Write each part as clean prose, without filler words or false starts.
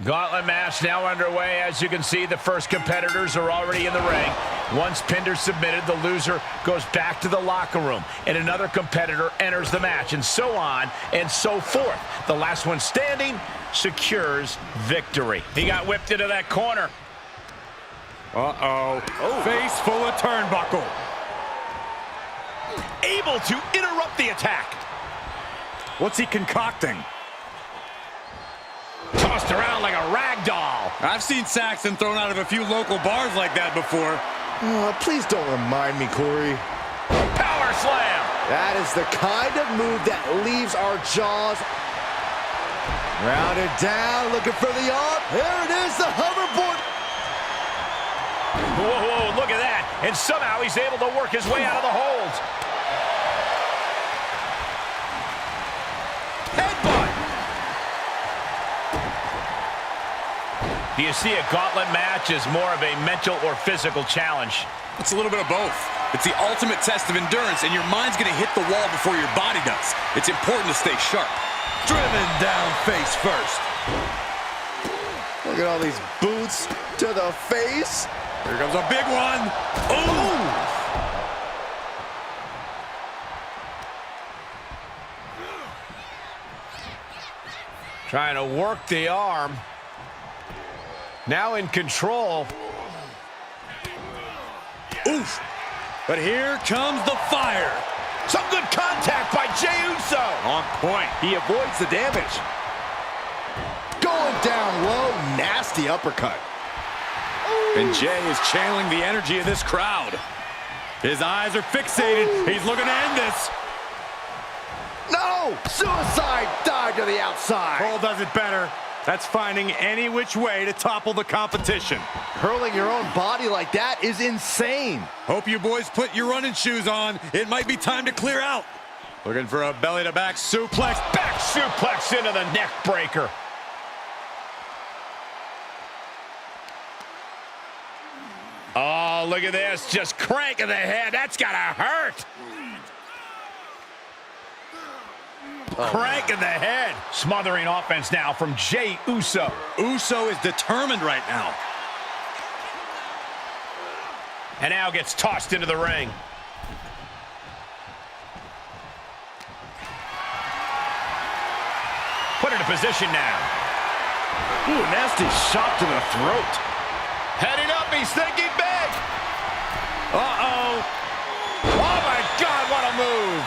Gauntlet match now underway. As you can see, the first competitors are already in the ring. Once pinned or submitted, the loser goes back to the locker room, and another competitor enters the match, and so on and so forth. The last one standing secures victory. He got whipped into that corner. Uh-oh. Face full of turnbuckle. Able to interrupt the attack. What's he concocting? Tossed around like a rag doll. I've seen Saxon thrown out of a few local bars like that before. Please don't remind me, Corey. Power slam. That is the kind of move that leaves our jaws. Rounded down, looking for the arm. Here it is, the hoverboard. Whoa, whoa, look at that. And somehow he's able to work his way out of the hold. Headbutt. Do you see a gauntlet match as more of a mental or physical challenge? It's a little bit of both. It's the ultimate test of endurance, and your mind's going to hit the wall before your body does. It's important to stay sharp. Driven down face first. Look at all these boots to the face. Here comes a big one. Ooh! Trying to work the arm. Now in control. Oof! But here comes the fire. Some good contact by Jey Uso. On point. He avoids the damage. Going down low, nasty uppercut. And Jey is channeling the energy of this crowd. His eyes are fixated. He's looking to end this. No! Suicide dive to the outside. Cole does it better. That's finding any which way to topple the competition. Hurling your own body like that is insane. Hope you boys put your running shoes on. It might be time to clear out. Looking for a belly-to-back suplex. Back suplex into the neck breaker. Oh, look at this. Just cranking the head. That's gotta hurt. Cranking the head. Smothering offense now from Jey Uso. Uso is determined right now. And now gets tossed into the ring. Put into position now. Ooh, nasty shot to the throat. Heading up, he's thinking big. Uh-oh. Oh, my God, what a move.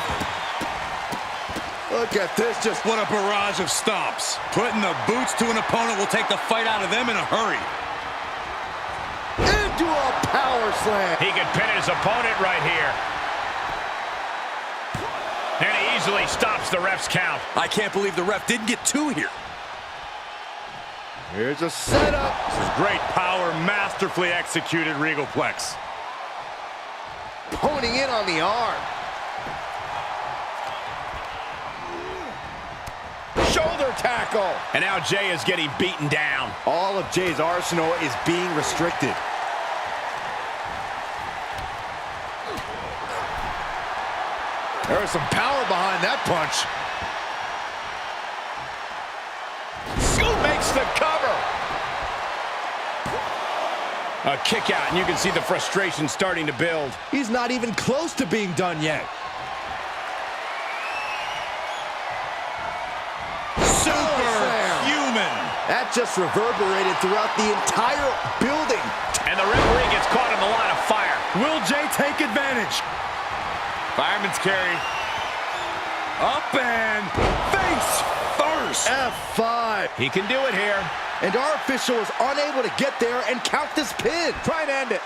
Look at this, just What a barrage of stomps. Putting the boots to an opponent will take the fight out of them in a hurry. into a power slam. He can pin his opponent right here. And he easily stops the ref's count. I can't believe the ref didn't get two here. Here's a setup. This is great power, masterfully executed, Regalplex. Honing in on the arm. Shoulder tackle. And now Jey is getting beaten down. All of Jey's arsenal is being restricted. There was some power behind that punch. Scoop makes the cover. A kick out, and you can see the frustration starting to build. He's not even close to being done yet. Superhuman. That just reverberated throughout the entire building. And the referee gets caught in the line of fire. Will Jey take advantage? Fireman's carry. Up and face first. F5. He can do it here. And our official is unable to get there and count this pin. Try and end it.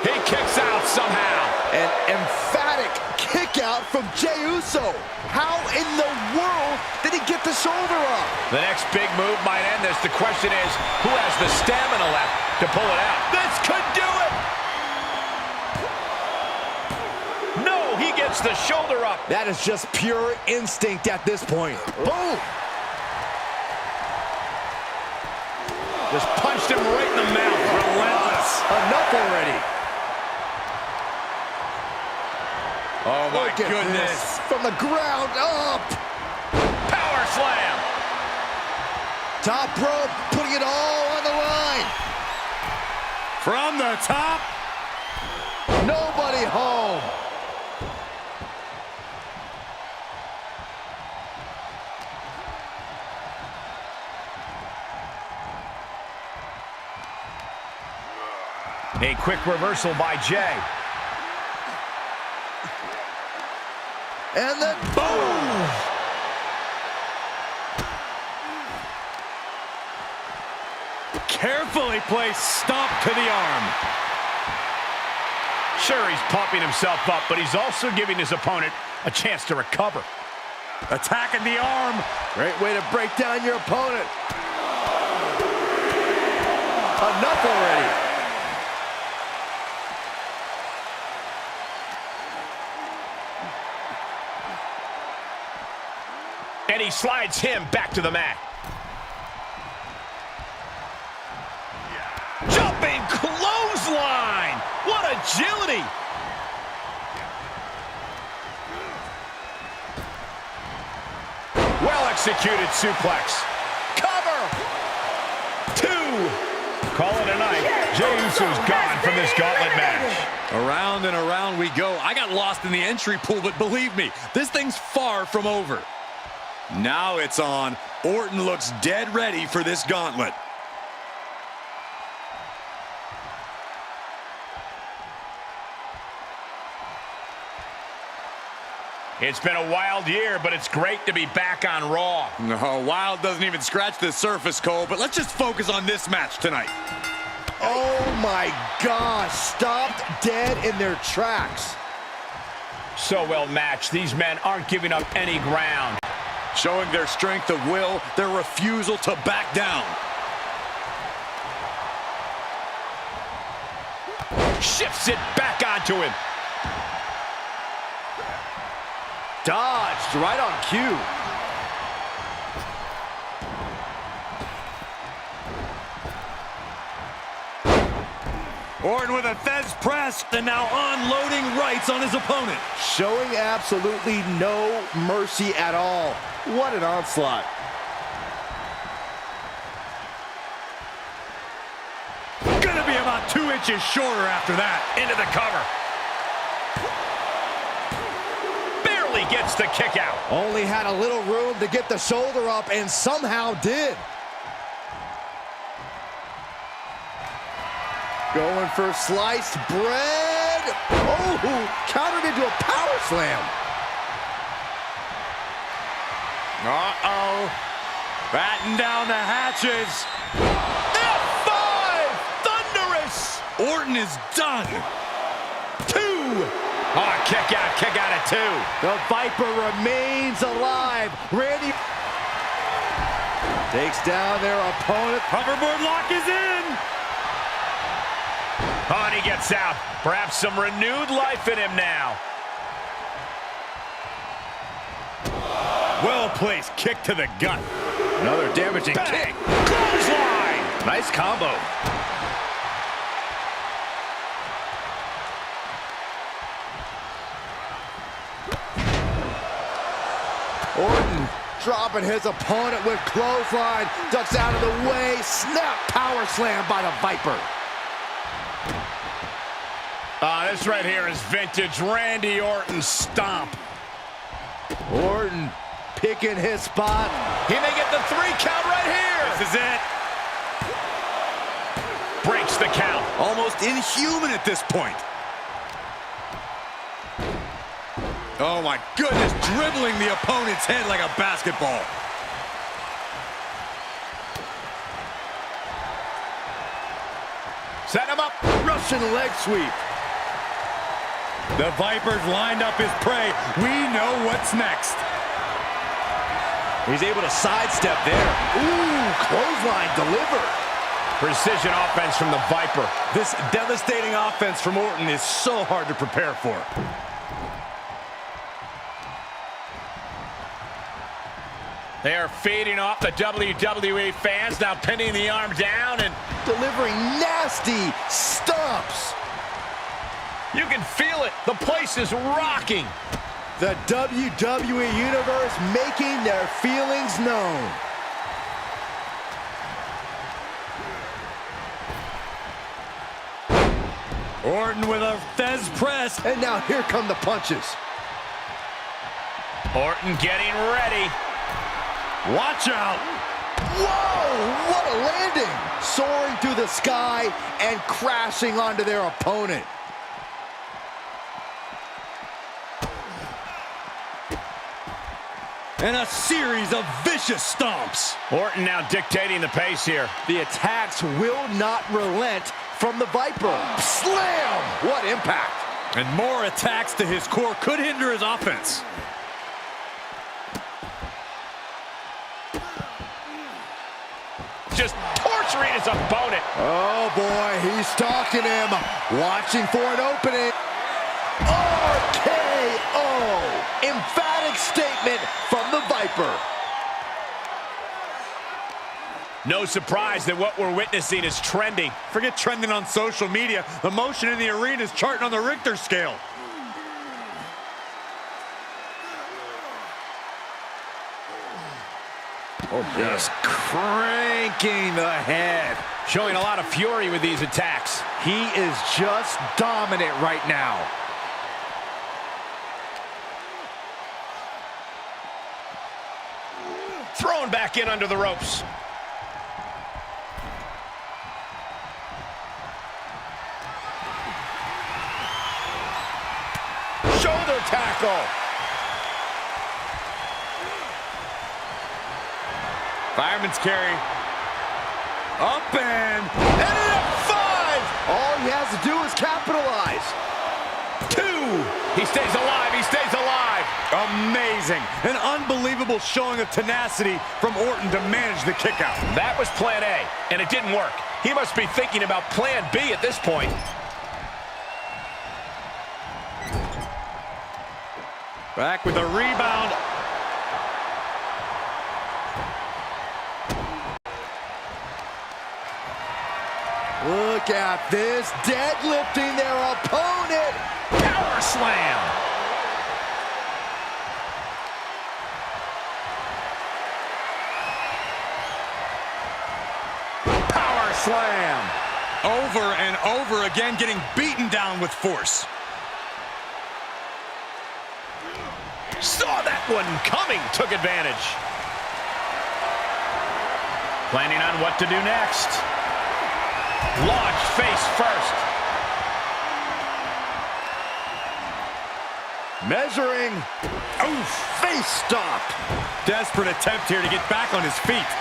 He kicks out somehow. An emphatic kick out from Jey Uso. How in the world did he get the shoulder up? The next big move might end this. The question is, who has the stamina left to pull it out? This could do it! No, he gets the shoulder up. That is just pure instinct at this point. Boom! Just punched him right in the mouth. Relentless. Enough already. Oh, my Look at goodness. this. From the ground up. Power slam. Top rope, putting it all on the line. From the top. Nobody home. A quick reversal by Jey. And then boom! Carefully placed stomp to the arm. Sure, he's pumping himself up, but he's also giving his opponent a chance to recover. Attacking the arm. Great way to break down your opponent. Enough already. And he slides him back to the mat. Jumping clothesline! What agility! Well executed suplex. Cover! 2. Call it a night. Jey Uso's gone from this gauntlet match. Around and around we go. I got lost in the entry pool, but believe me, this thing's far from over. Now it's on. Orton looks dead ready for this gauntlet. It's been a wild year, but it's great to be back on Raw. No, wild doesn't even scratch the surface, Cole, but let's just focus on this match tonight. Oh my gosh, stopped dead in their tracks. So well matched, these men aren't giving up any ground. Showing their strength of will, their refusal to back down. Shifts it back onto him. Dodged right on cue. Orton with a Fez press and now unloading rights on his opponent. Showing absolutely no mercy at all. What an onslaught. Gonna be about 2 inches shorter after that. Into the cover. Barely gets the kick out. Only had a little room to get the shoulder up and somehow did. Going for sliced bread. Oh, countered into a power slam. Uh-oh. Batten down the hatches. F5! Thunderous! Orton is done. 2. Oh, kick out at 2. The Viper remains alive. Randy takes down their opponent. Hoverboard lock is in. Oh, and he gets out. Perhaps some renewed life in him now. Well-placed kick to the gut. Another damaging kick. Clothesline! Nice combo. Orton dropping his opponent with clothesline. Ducks out of the way. Snap power slam by the Viper. This right here is vintage Randy Orton stomp. Orton picking his spot. He may get the 3 count right here. This is it. Breaks the count. Almost inhuman at this point. Oh my goodness, dribbling the opponent's head like a basketball. Set him up. Russian leg sweep. The Viper's lined up his prey. We know what's next. He's able to sidestep there. Ooh, clothesline delivered. Precision offense from the Viper. This devastating offense from Orton is so hard to prepare for. They are feeding off the WWE fans, now pinning the arm down and delivering nasty stomps. you can feel it. The place is rocking. The WWE Universe making their feelings known. Orton with a Fez press. And now here come the punches. Orton getting ready. Watch out. Whoa, what a landing! Soaring through the sky and crashing onto their opponent. And a series of vicious stomps. Orton now dictating the pace here. The attacks will not relent from the Viper. Slam! What impact! And more attacks to his core could hinder his offense. Just torturing his opponent. Oh boy, he's stalking him. Watching for an opening. RKO! Emphatic statement from the Viper. No surprise that what we're witnessing is trending. Forget trending on social media. The motion in the arena is charting on the Richter scale. Just cranking the head. Showing a lot of fury with these attacks. He is just dominant right now. Thrown back in under the ropes. Shoulder tackle. Fireman's carry. Up and And an F5. All he has to do is capitalize. 2. He stays alive. He stays alive. amazing. An unbelievable showing of tenacity from Orton to manage the kick out. That was plan A, and it didn't work. He must be thinking about plan B at this point. Back with a rebound. Look at this, deadlifting their opponent. Power slam. Power slam. Over and over again, getting beaten down with force. Saw that one coming, took advantage. Planning on what to do next. Launched face first. Measuring. Oof. Face stop. Desperate attempt here to get back on his feet.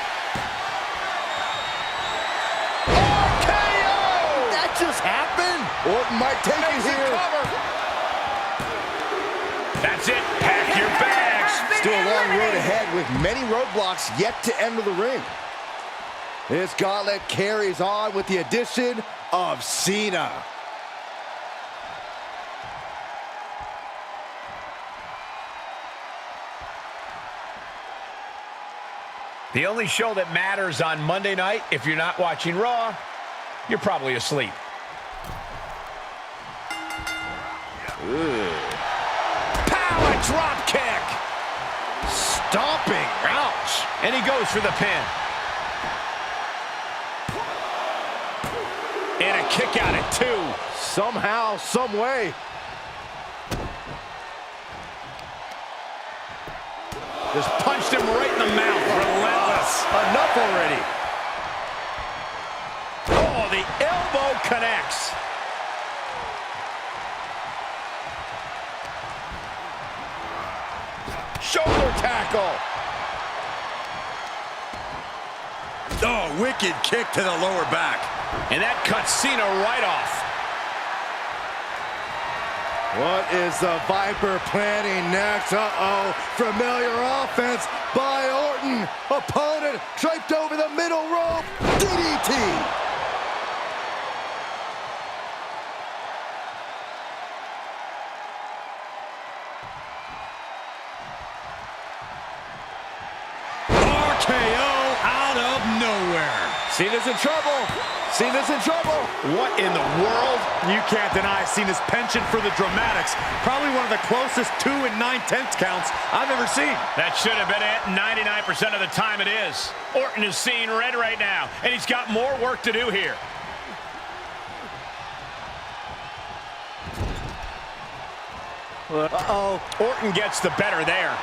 RKO! That just happened. Orton might take it here. That's it. Pack your bags. Still a long road ahead with many roadblocks yet to enter the ring. This gauntlet carries on with the addition of Cena. The only show that matters on Monday night, if you're not watching Raw, you're probably asleep. Power drop kick. Stomping. Ouch. And he goes for the pin. And a kick out at 2. Somehow, some way. Just punched him right in the mouth. Relentless. Enough already. Oh, the elbow connects. Shoulder tackle. Oh, wicked kick to the lower back. And that cuts Cena right off. What is the Viper planning next? Uh-oh. Familiar offense by Orton. Opponent draped over the middle rope. DDT. RKO out of nowhere. Cena's in trouble. Cena's in trouble. What in the world? You can't deny Cena's penchant for the dramatics. Probably one of the closest 2 9/10 counts I've ever seen. That should have been it. 99% of the time it is. Orton is seeing red right now, and he's got more work to do here. Uh-oh. Orton gets the better there.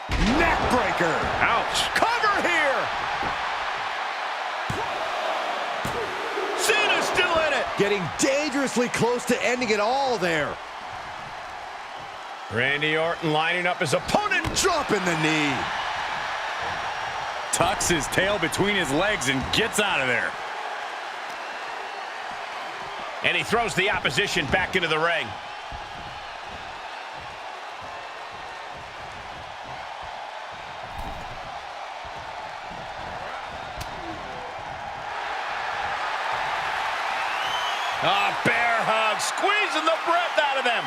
Neckbreaker. Ouch. Cover here. Cena's still in it. Getting dangerously close to ending it all there. Randy Orton lining up his opponent. Dropping the knee. Tucks his tail between his legs and gets out of there. And he throws the opposition back into the ring. Bear hug, squeezing the breath out of them.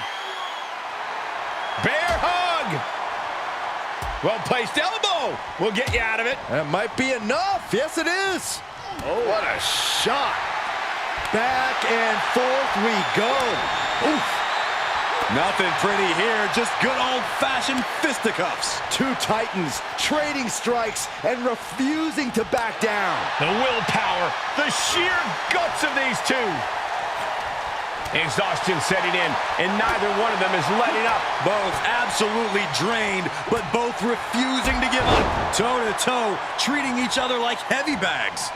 Bear hug. Well-placed elbow will get you out of it. That might be enough. Yes, it is. Oh, what a shot. Back and forth we go. Oof. Nothing pretty here, just good old-fashioned fisticuffs. Two titans trading strikes and refusing to back down. The willpower, the sheer guts of these two. Exhaustion setting in, and neither one of them is letting up. Both absolutely drained, but both refusing to give up. Toe-to-toe, treating each other like heavy bags.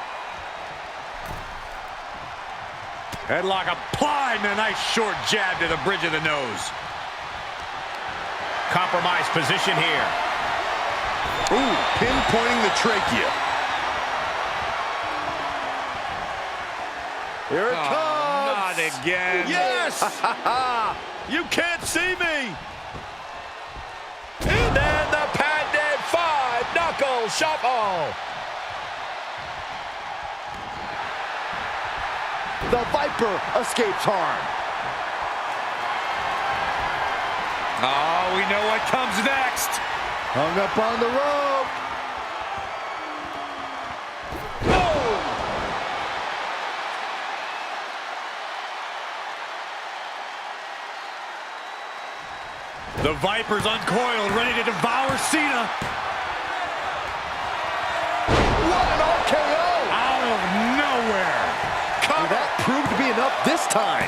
Headlock applied and a nice short jab to the bridge of the nose. Compromised position here. Ooh, pinpointing the trachea. Here it comes. Not again. Yes! You can't see me! And then the patented 5-knuckle shuffle. The Viper escapes harm. Oh, we know what comes next. Hung up on the rope. The Viper's uncoiled, ready to devour Cena. What an RKO! Out of nowhere. Well, that proved to be enough this time.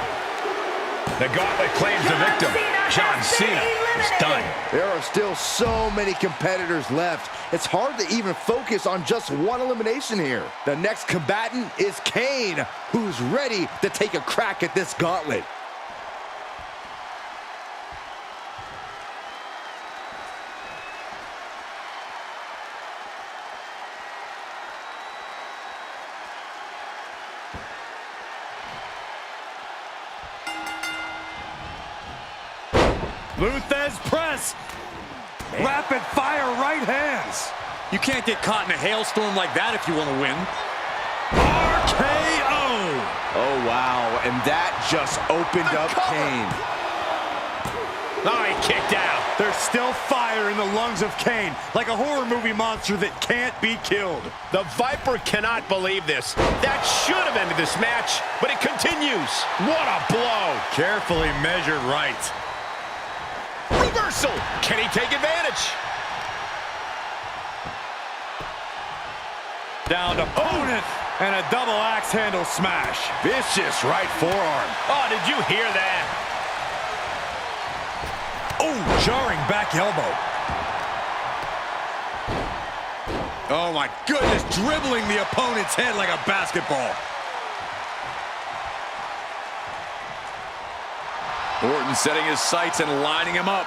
The Gauntlet claims the victim. John Cena is done. There are still so many competitors left. It's hard to even focus on just one elimination here. The next combatant is Kane, who's ready to take a crack at this gauntlet. Luthez press. Rapid fire right hands. You can't get caught in a hailstorm like that if you want to win. RKO. Oh, wow. And that just opened up Kane. Oh, he kicked out. There's still fire in the lungs of Kane, like a horror movie monster that can't be killed. The Viper cannot believe this. That should have ended this match, but it continues. What a blow. Carefully measured right. Reversal. Can he take advantage? Down to opponent and a double axe handle smash. Vicious right forearm. Oh, did you hear that? Oh, jarring back elbow. Oh my goodness, dribbling the opponent's head like a basketball. Orton setting his sights and lining him up.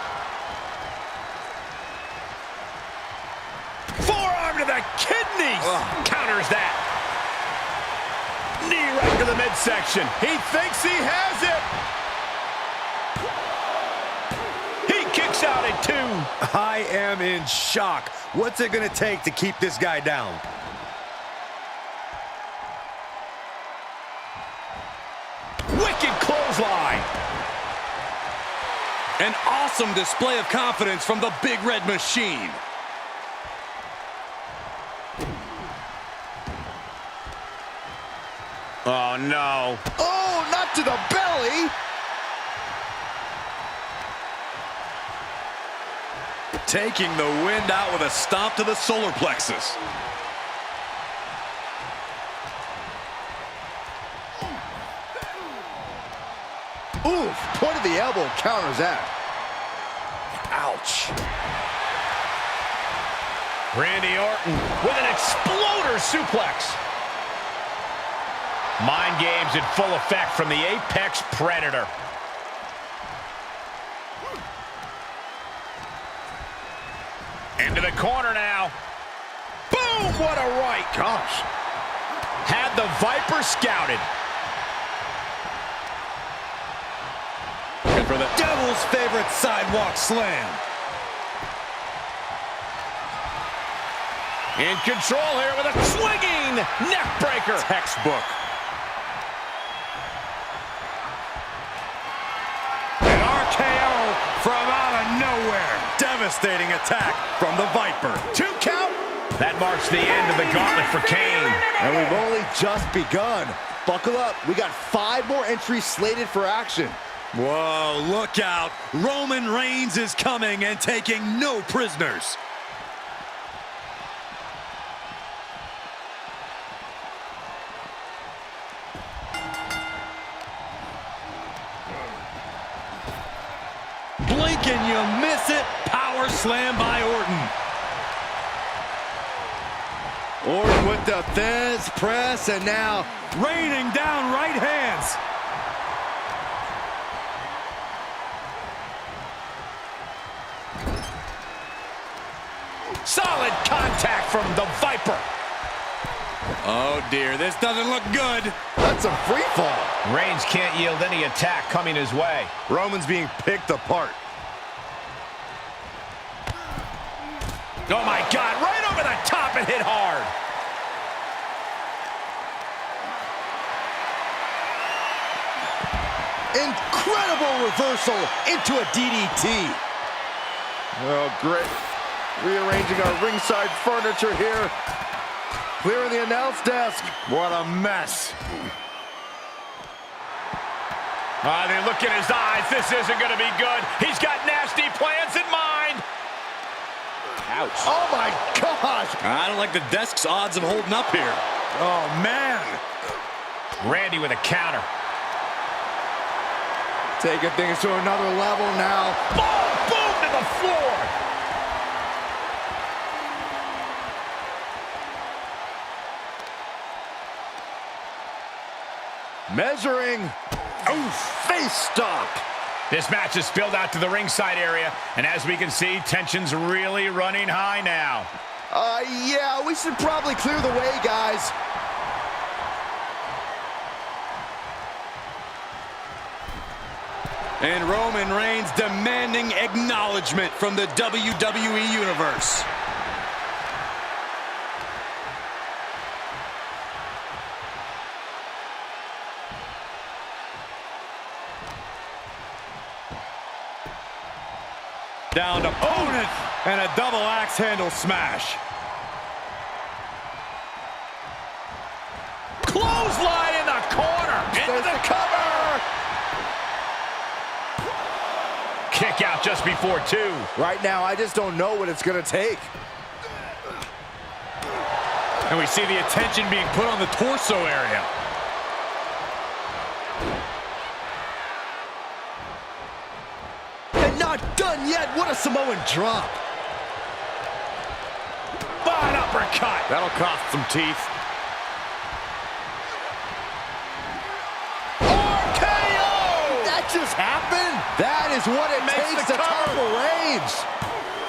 Forearm to the kidneys. Counters that. Knee right to the midsection. He thinks he has it. He kicks out at 2. I am in shock. What's it going to take to keep this guy down? Wicked clothesline. An awesome display of confidence from the Big Red Machine. Oh, no. Oh, not to the belly. Taking the wind out with a stomp to the solar plexus. Oof, point of the elbow counters that. Ouch. Randy Orton with an exploder suplex. Mind games in full effect from the Apex Predator. Into the corner now. Boom! What a right. Gosh. Had the Viper scouted. And for the Devil's favorite sidewalk slam. In control here with a swinging neck breaker. Textbook. An RKO from out of nowhere. Devastating attack from the Viper. 2 count. That marks the end of the gauntlet for Kane. And we've only just begun. Buckle up. We got 5 more entries slated for action. Whoa, look out. Roman Reigns is coming and taking no prisoners. Blink and you miss it. Power slam by Orton. Orton with the Fizz press, and now Raining down right hands. Solid contact from the Viper. Oh dear, this doesn't look good. that's a free fall. Reigns can't yield any attack coming his way. Roman's being picked apart. Oh my God, right over the top and hit hard. Incredible reversal into a DDT. Oh, great. Rearranging our ringside furniture here. Clearing the announce desk. What a mess. They look in his eyes. This isn't going to be good. He's got nasty plans in mind. Ouch. Oh, my gosh. I don't like the desk's odds of holding up here. Oh, man. Randy with a counter. Taking things to another level now. Boom, boom to the floor. Measuring. Oof, face stop. This match is spilled out to the ringside area, and as we can see, tension's really running high now. Yeah, we should probably clear the way, guys. And Roman Reigns demanding acknowledgement from the WWE Universe. Down to opponent and a double axe handle smash. Clothesline in the corner. Into the cover. Kick out just before 2. Right now, I just don't know what it's going to take. And we see the attention being put on the torso area. And not done yet. What a Samoan drop. An uppercut. That'll cost some teeth. RKO. That just happened. That is what it takes to topple Reigns.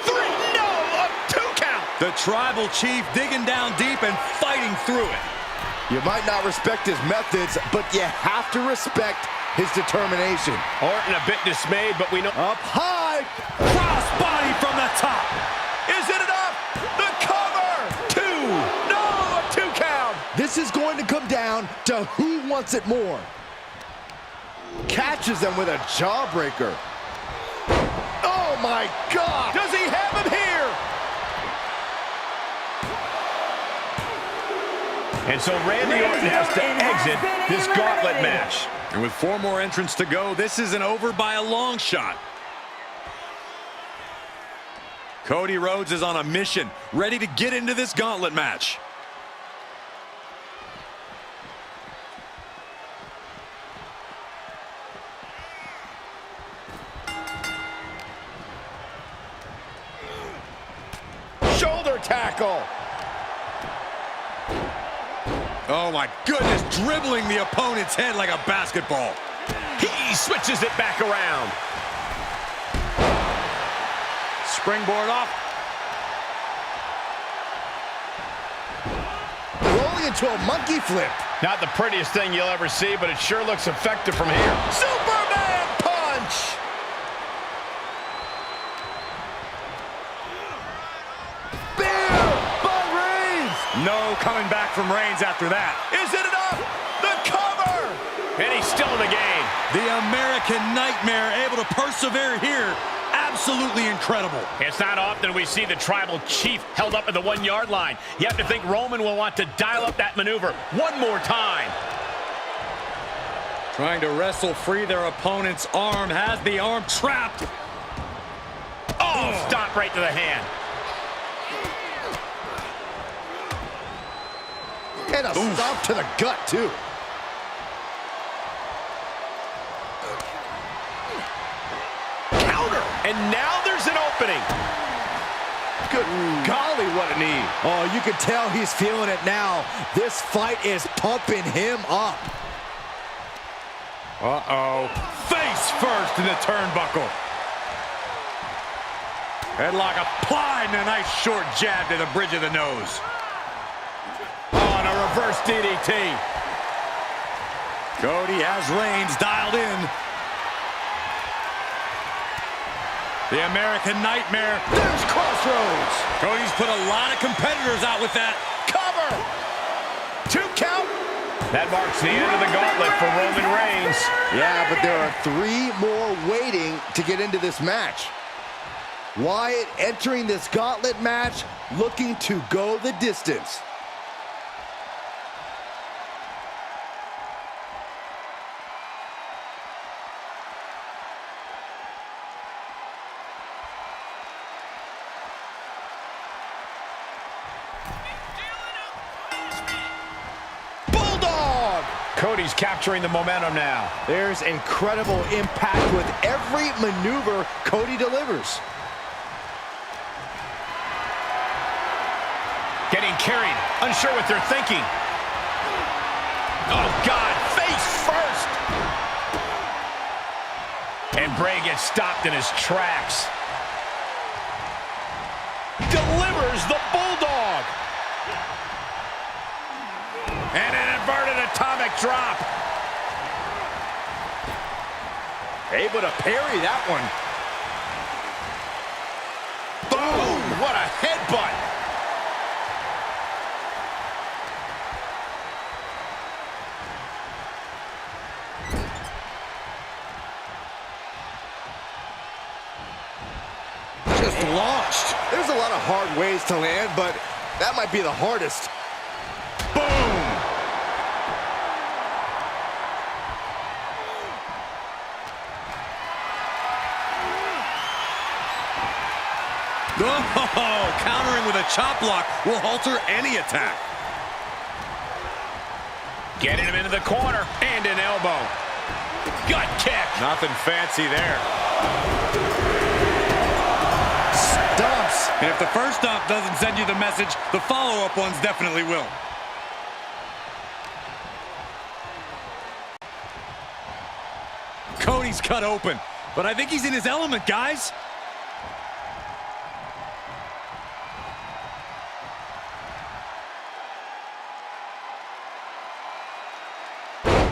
3, no, a 2 count. The tribal chief digging down deep and fighting through it. You might not respect his methods, but you have to respect his determination. Orton a bit dismayed, but we know. Up high. Crossbody from the top. Is it enough? The cover. 2, no, a 2 count. This is going to come down to who wants it more. Catches them with a jawbreaker. Oh my God! Does he have him here? And so Randy Orton has to exit this gauntlet match. And with 4 more entrants to go, this isn't over by a long shot. Cody Rhodes is on a mission, ready to get into this gauntlet match. tackle. Oh my goodness, dribbling the opponent's head like a basketball. He switches it back around. Springboard off. Rolling into a monkey flip. Not the prettiest thing you'll ever see, but it sure looks effective from here. Superman punch! Spear by Reigns! No coming back from Reigns after that. Is it enough? The cover! And he's still in the game. The American Nightmare able to persevere here. Absolutely incredible. It's not often we see the tribal chief held up at the 1 yard line. You have to think Roman will want to dial up that maneuver one more time. Trying to wrestle free their opponent's arm. Has the arm trapped. Oh, stomp right to the hand. And a stomp to the gut, too. And now there's an opening. Good golly, what a knee. Oh, you can tell he's feeling it now. This fight is pumping him up. Uh-oh. Face first in the turnbuckle. Headlock applied and a nice short jab to the bridge of the nose. Oh, and a reverse DDT. Cody has Reigns dialed in. The American Nightmare. There's Crossroads. Cody's put a lot of competitors out with that. Cover. 2 count. That marks the end of the gauntlet for Roman Reigns. Yeah, but there are 3 more waiting to get into this match. Wyatt entering this gauntlet match looking to go the distance. Cody's capturing the momentum now. There's incredible impact with every maneuver Cody delivers. Getting carried, unsure what they're thinking. Oh, God, face first. And Bray gets stopped in his tracks. Delivers the Bulldog. And an inverted atomic drop. Able to parry that one. Boom! What a headbutt. Just launched. There's a lot of hard ways to land, but that might be the hardest. Boom! Oh, countering with a chop block will alter any attack. Getting him into the corner and an elbow. Gut kick. Nothing fancy there. Stumps. And if the first stomp doesn't send you the message, the follow-up ones definitely will. Cody's cut open, but I think he's in his element, guys.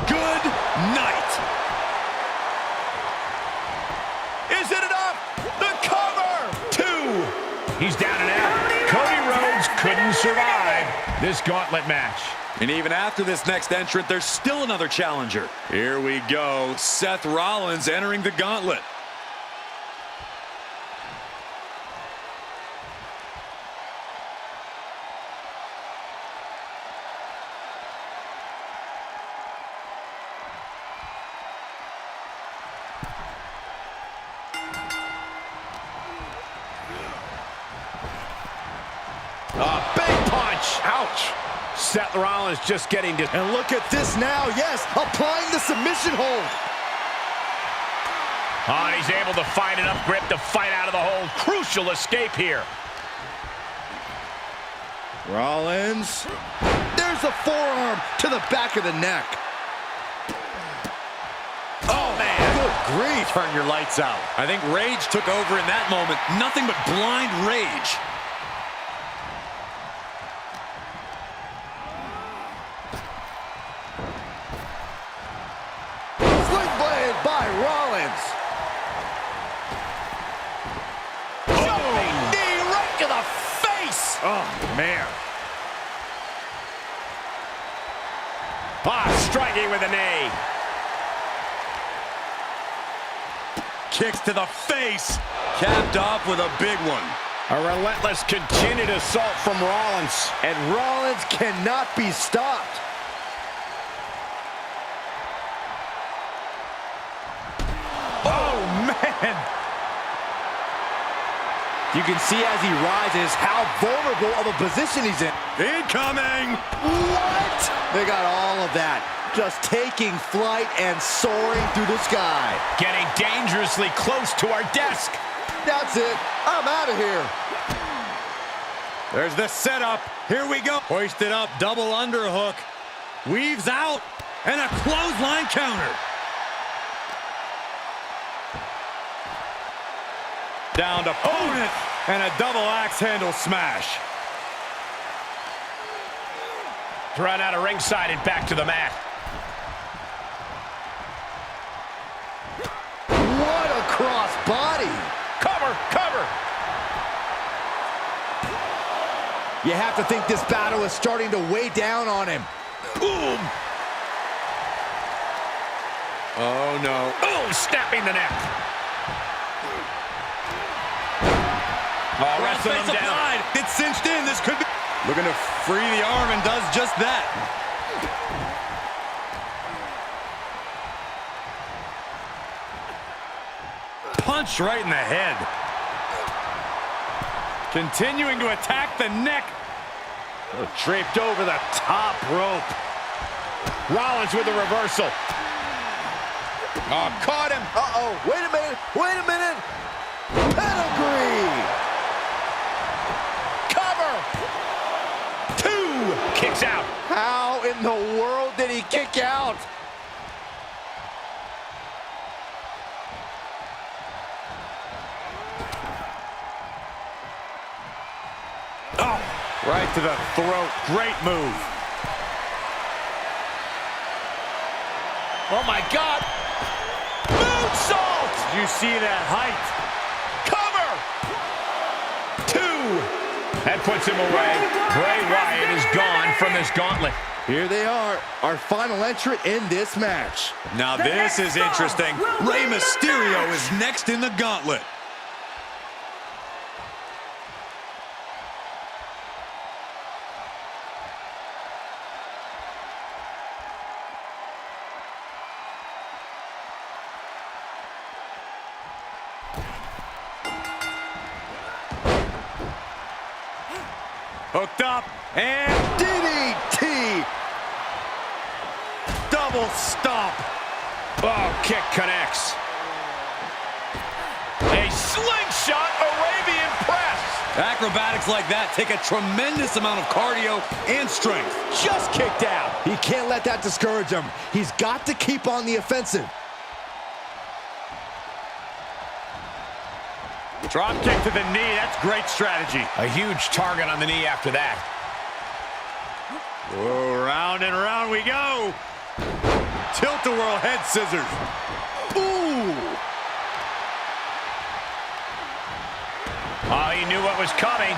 Good night. Is it enough? The cover. 2. He's down and out. Cody Rhodes couldn't survive this gauntlet match. And even after this next entrant, there's still another challenger. Here we go. Seth Rollins entering the gauntlet. A big punch. Ouch. Seth Rollins just getting to... And look at this now. Yes, applying the submission hold. Oh, and he's able to find enough grip to fight out of the hold. Crucial escape here. Rollins. There's a forearm to the back of the neck. Oh, man. Good grief. Turn your lights out. I think rage took over in that moment. Nothing but blind rage. Sling blade by Rollins. Jumping knee right to the face. Oh, man. Striking with a knee. Kicks to the face. Capped off with a big one. A relentless continued assault from Rollins. And Rollins cannot be stopped. Oh, man. You can see as he rises how vulnerable of a position he's in. Incoming. What? They got all of that. Just taking flight and soaring through the sky. Getting dangerously close to our desk. That's it. I'm out of here. There's the setup. Here we go. Hoisted up, double underhook. Weaves out, and a clothesline counter. Down to opponent, and a double axe handle smash. Run out of ringside and back to the mat. What a cross body. Cover, cover. You have to think this battle is starting to weigh down on him. Boom. Oh, no. Oh, snapping the neck. Oh, wrestling him down. Applied. It's cinched in. This could be... Looking to free the arm and does just that. Punch right in the head. Continuing to attack the neck. Draped over the top rope. Rollins with a reversal. Oh, caught him. Uh-oh. Wait a minute. Wait a minute. Pedigree. Cover. Two. Kicks out. How in the world did he kick out? Oh, right to the throat. Great move. Oh, my God. Moonsault. Did you see that height? Cover. Two. That puts him away. Bray Wyatt is gone from this gauntlet. Here they are, our final entrant in this match. Now this is interesting. Rey Mysterio is next in the gauntlet. Hooked up, and DDT! double stomp. Oh, kick connects. A slingshot Arabian press. Acrobatics like that take a tremendous amount of cardio and strength. Just kicked out. He can't let that discourage him. He's got to keep on the offensive. Drop kick to the knee, that's great strategy. A huge target on the knee after that. Whoa, round and round we go. Tilt-a-whirl head scissors. Ooh! Oh, he knew what was coming.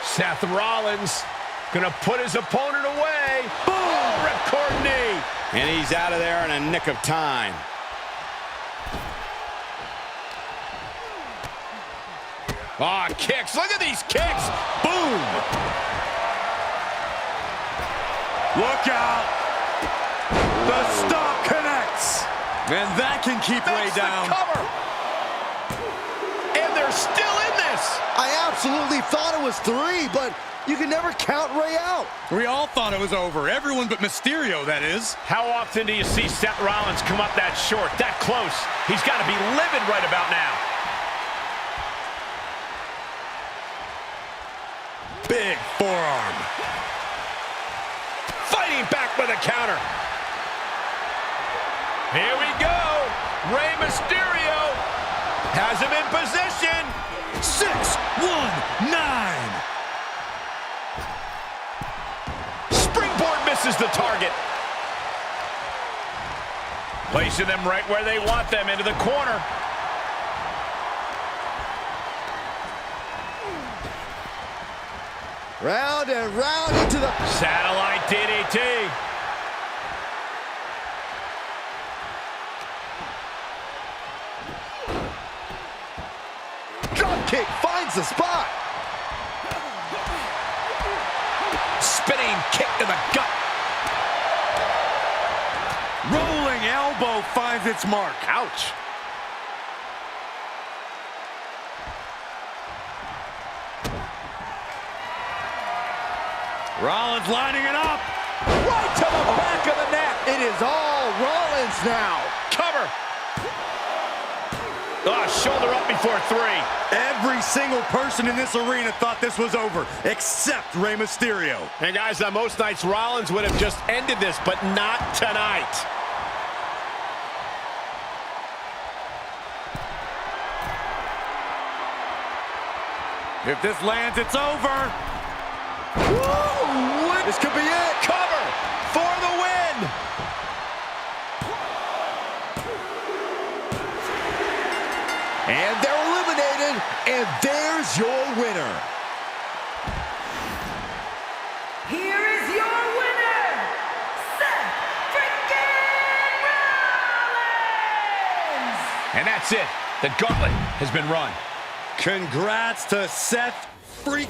Seth Rollins gonna put his opponent away. Boom! Oh, ripcord knee. And he's out of there in a nick of time. Oh, kicks. Look at these kicks. Boom. Look out. The stomp connects. And that can keep Rey down. Cover. And they're still in this. I absolutely thought it was 3, but you can never count Rey out. We all thought it was over. Everyone but Mysterio, that is. How often do you see Seth Rollins come up that short, that close? He's got to be livid right about now. Big forearm. Fighting back with a counter. Here we go. Rey Mysterio has him in position. 6-1-9. Springboard misses the target. Placing them right where they want them, into the corner. Round and round into the... Satellite DDT. Drop kick finds the spot. Spinning kick to the gut. Rolling elbow finds its mark. Ouch. Rollins lining it up. Right to the back of the neck. It is all Rollins now. Cover. Shoulder up before 3. Every single person in this arena thought this was over, except Rey Mysterio. And guys, on most nights, Rollins would have just ended this, but not tonight. If this lands, it's over. Woo! This could be it. Cover for the win. And they're eliminated, and there's your winner. Here is your winner, Seth freaking Rollins! And that's it. The gauntlet has been run. Congrats to Seth Freak.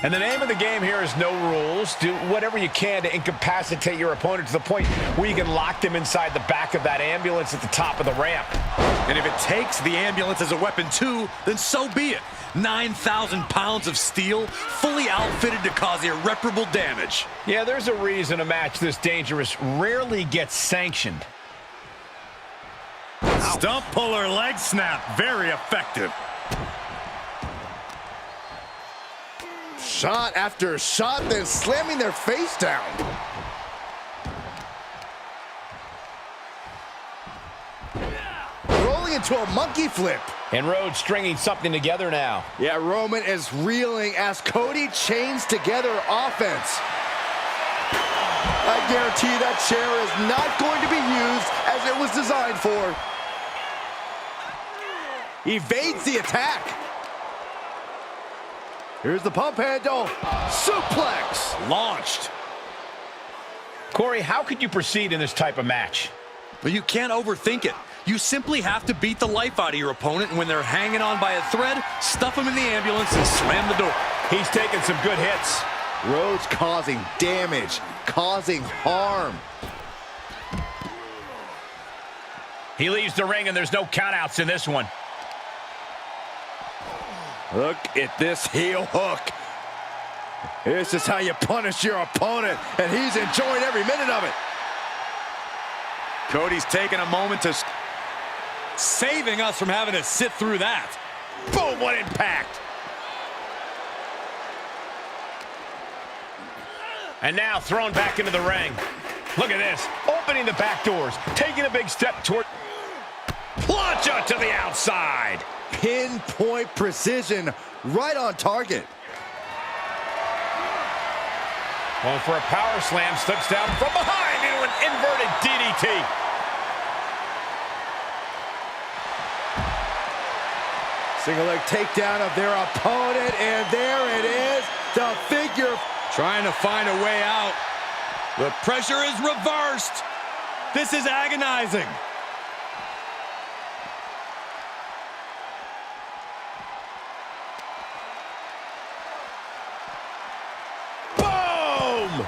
And the name of the game here is no rules. Do whatever you can to incapacitate your opponent to the point where you can lock them inside the back of that ambulance at the top of the ramp. And if it takes the ambulance as a weapon too, then so be it. 9,000 pounds of steel, fully outfitted to cause irreparable damage. Yeah, there's a reason a match this dangerous rarely gets sanctioned. Stump puller leg snap, very effective. Shot after shot, then slamming their face down. Rolling into a monkey flip. And Rhodes stringing something together now. Yeah, Roman is reeling as Cody chains together offense. I guarantee that chair is not going to be used as it was designed for. Evades the attack. Here's the pump handle. Suplex. Launched. Corey, how could you proceed in this type of match? But you can't overthink it. You simply have to beat the life out of your opponent, and when they're hanging on by a thread, stuff them in the ambulance and slam the door. He's taking some good hits. Rhodes causing damage, causing harm. He leaves the ring, and there's no countouts in this one. Look at this heel hook. This is how you punish your opponent, and he's enjoying every minute of it. Cody's taking a moment to saving us from having to sit through that. Boom, what impact. And now thrown back into the ring. Look at this, opening the back doors, taking a big step toward... Plancha to the outside. Pinpoint precision, right on target. Going for a power slam, slips down from behind into an inverted DDT. Single leg takedown of their opponent, and there it is, the figure. Trying to find a way out. The pressure is reversed. This is agonizing. Boom!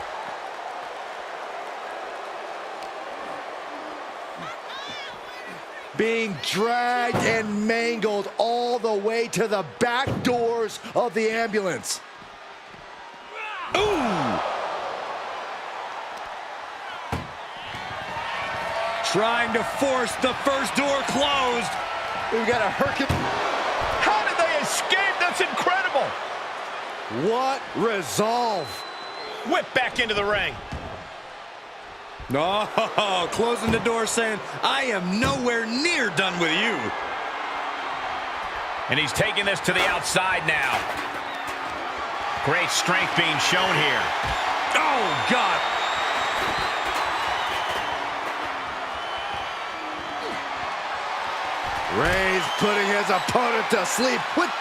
being dragged and mangled all the way to the back doors of the ambulance. Ooh! Trying to force the first door closed. We've got a Hercules. How did they escape? That's incredible. What resolve. Whip back into the ring. Oh, closing the door saying, I am nowhere near done with you. And he's taking this to the outside now. Great strength being shown here. Oh, God. Reigns putting his opponent to sleep with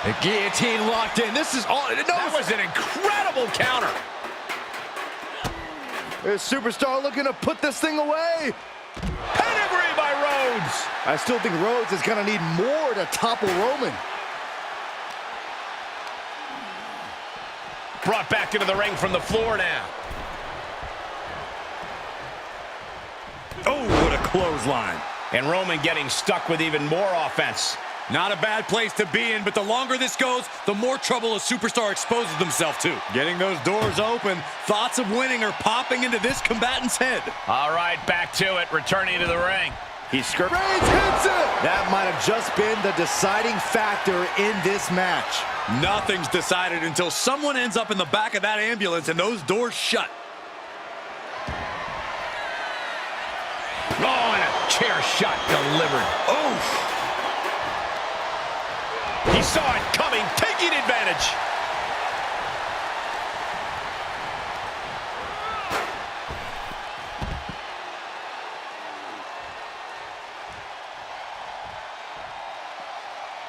the guillotine locked in. This is all. That was an incredible counter. This superstar looking to put this thing away. Pedigree by Rhodes. I still think Rhodes is going to need more to topple Roman. Brought back into the ring from the floor now. Oh, what a clothesline. And Roman getting stuck with even more offense. Not a bad place to be in, but the longer this goes, the more trouble a superstar exposes themselves to. Getting those doors open, thoughts of winning are popping into this combatant's head. All right, back to it, returning to the ring. Reigns hits it! That might have just been the deciding factor in this match. Nothing's decided until someone ends up in the back of that ambulance and those doors shut. Oh, and a chair shot delivered. Oh! He saw it coming, taking advantage.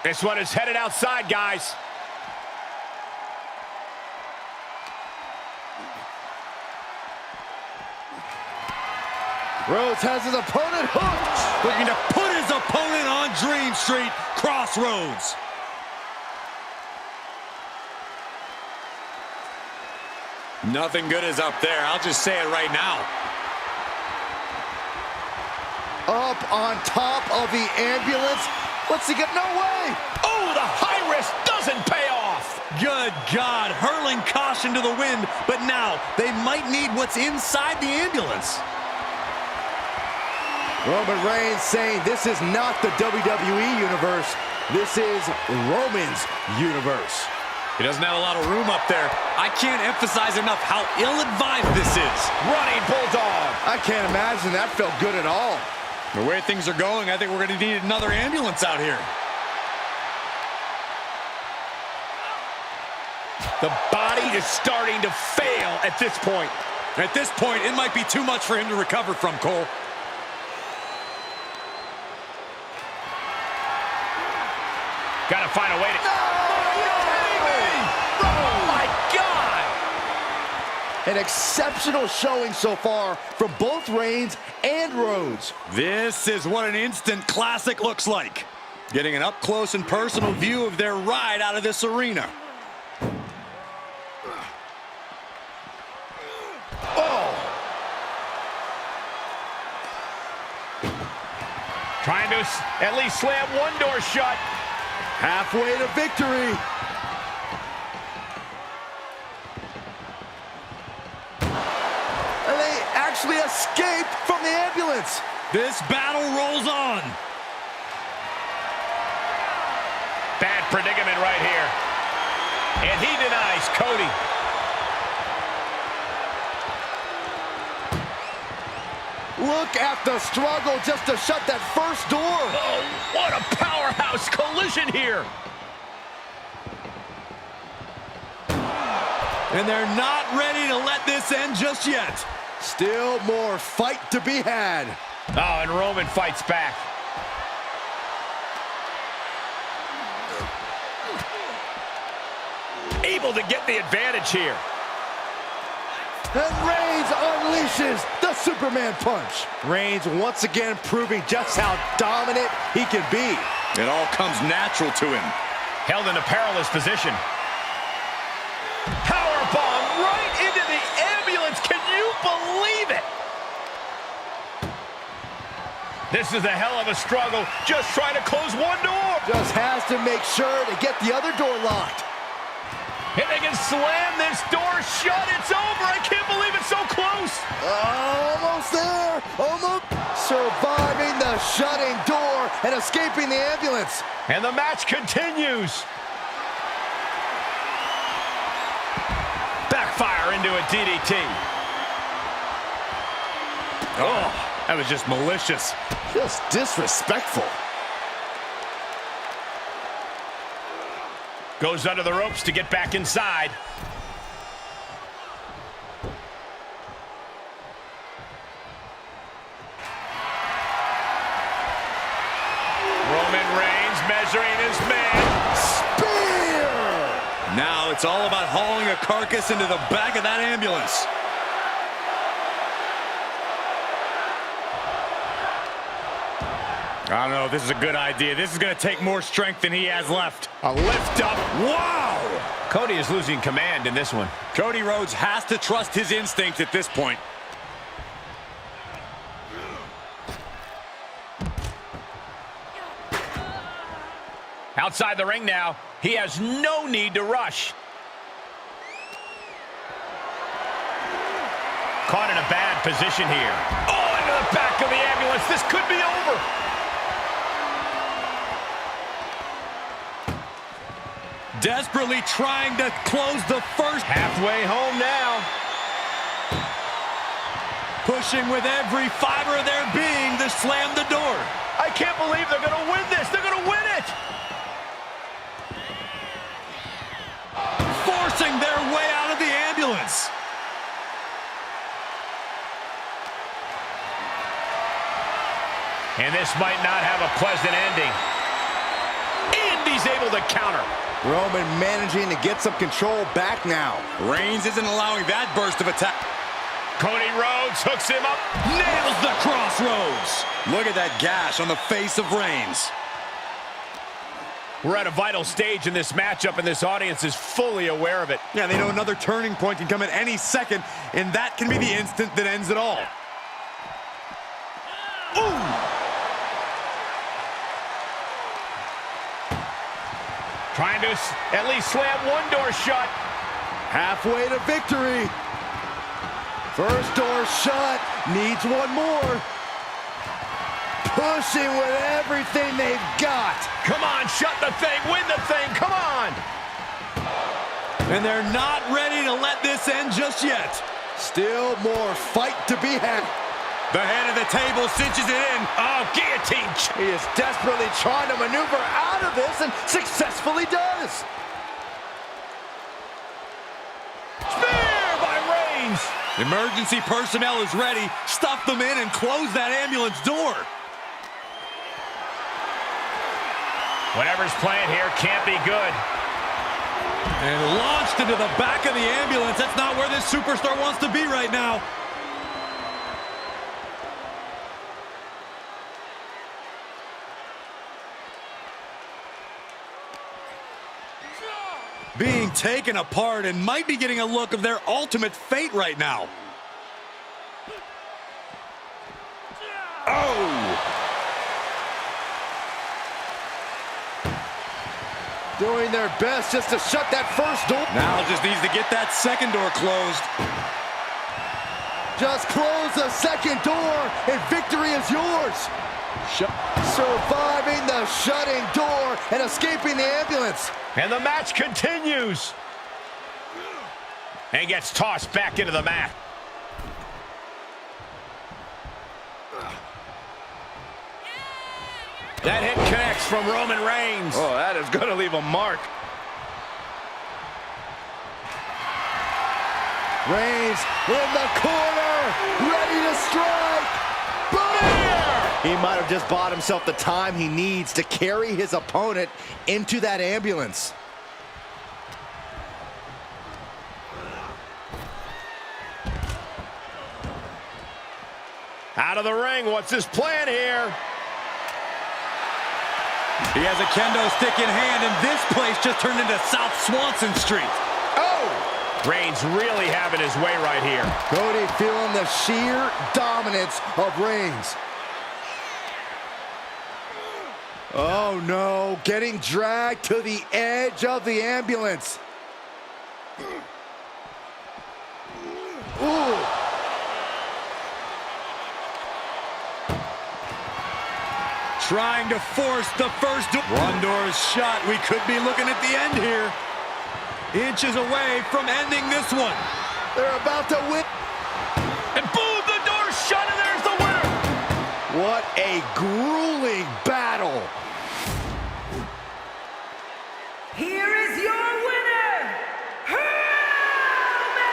This one is headed outside, guys. Rhodes has his opponent hooked. Looking to put his opponent on Dream Street Crossroads. Nothing good is up there. I'll just say it right now. Up on top of the ambulance. What's he get? No way! Oh, the high risk doesn't pay off. Good God, hurling caution to the wind, but now they might need what's inside the ambulance. Roman Reigns saying this is not the WWE Universe. This is Roman's universe. He doesn't have a lot of room up there. I can't emphasize enough how ill-advised this is. Running Bulldog. I can't imagine that felt good at all. The way things are going, I think we're going to need another ambulance out here. The body is starting to fail at this point. At this point, it might be too much for him to recover from, Cole. Got to find a way to... No! Are you kidding me? Oh, my God! An exceptional showing so far from both Reigns and Rhodes. This is what an instant classic looks like. Getting an up-close and personal view of their ride out of this arena. Oh! Trying to at least slam one door shut. Halfway to victory. And they actually escaped from the ambulance. This battle rolls on. Bad predicament right here. And he denies Cody. Look at the struggle just to shut that first door. Oh, what a powerhouse collision here. And they're not ready to let this end just yet. Still more fight to be had. Oh, and Roman fights back. Able to get the advantage here. And Reigns unleashes the Superman punch. Reigns once again proving just how dominant he can be. It all comes natural to him. Held in a perilous position. Powerbomb right into the ambulance. Can you believe it? This is a hell of a struggle, just trying to close one door. Just has to make sure to get the other door locked. If they can slam this door shut, it's over. I can't believe it's so close. Almost there. Almost. Surviving the shutting door and escaping the ambulance. And the match continues. Backfire into a DDT. Oh, that was just malicious. Just disrespectful. Goes under the ropes to get back inside. Roman Reigns measuring his man. Spear! Now it's all about hauling a carcass into the back of that ambulance. I don't know if this is a good idea. This is going to take more strength than he has left. A lift up. Wow! Cody is losing command in this one. Cody Rhodes has to trust his instincts at this point. Outside the ring now. He has no need to rush. Caught in a bad position here. Oh, into the back of the ambulance. This could be over. Desperately trying to close the first. Halfway home now. Pushing with every fiber of their being to slam the door. I can't believe they're going to win this. They're going to win it. Forcing their way out of the ambulance. And this might not have a pleasant ending. And he's able to counter. Roman managing to get some control back now. Reigns isn't allowing that burst of attack. Cody Rhodes hooks him up. Nails the crossroads. Look at that gash on the face of Reigns. We're at a vital stage in this matchup, and this audience is fully aware of it. Yeah, they know another turning point can come at any second, and that can be the instant that ends it all. Ooh! Trying to at least slam one door shut. Halfway to victory. First door shut. Needs one more. Pushing with everything they've got. Come on, shut the thing, win the thing, come on. And they're not ready to let this end just yet. Still more fight to be had. The head of the table cinches it in. Oh, guillotine. He is desperately trying to maneuver out of this and successfully does. Spear by Reigns. Emergency personnel is ready. Stuff them in and close that ambulance door. Whatever's playing here can't be good. And launched into the back of the ambulance. That's not where this superstar wants to be right now. Being taken apart and might be getting a look of their ultimate fate right now. Oh! Doing their best just to shut that first door. Now just needs to get that second door closed. Just close the second door and victory is yours. Surviving the shutting door and escaping the ambulance. And the match continues. And gets tossed back into the mat. That hit connects from Roman Reigns. Oh, that is going to leave a mark. Reigns in the corner, ready to strike. Boom! He might have just bought himself the time he needs to carry his opponent into that ambulance. Out of the ring, what's his plan here? He has a kendo stick in hand, and this place just turned into South Swanson Street. Oh! Reigns really having his way right here. Cody feeling the sheer dominance of Reigns. Oh no, getting dragged to the edge of the ambulance. Ooh. Trying to force the first door. One door is shut. We could be looking at the end here. Inches away from ending this one. They're about to win. And boom, the door's shut, and there's the winner. What a grueling battle. Here is your winner, Roman Reigns!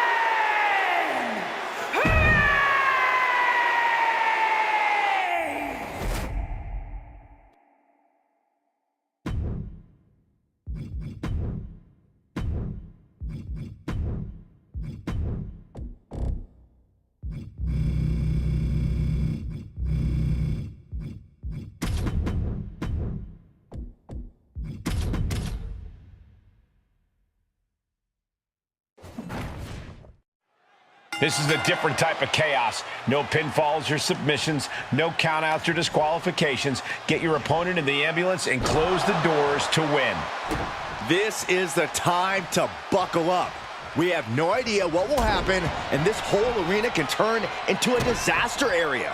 This is a different type of chaos. No pinfalls or submissions, no countouts or disqualifications. Get your opponent in the ambulance and close the doors to win. This is the time to buckle up. We have no idea what will happen, and this whole arena can turn into a disaster area.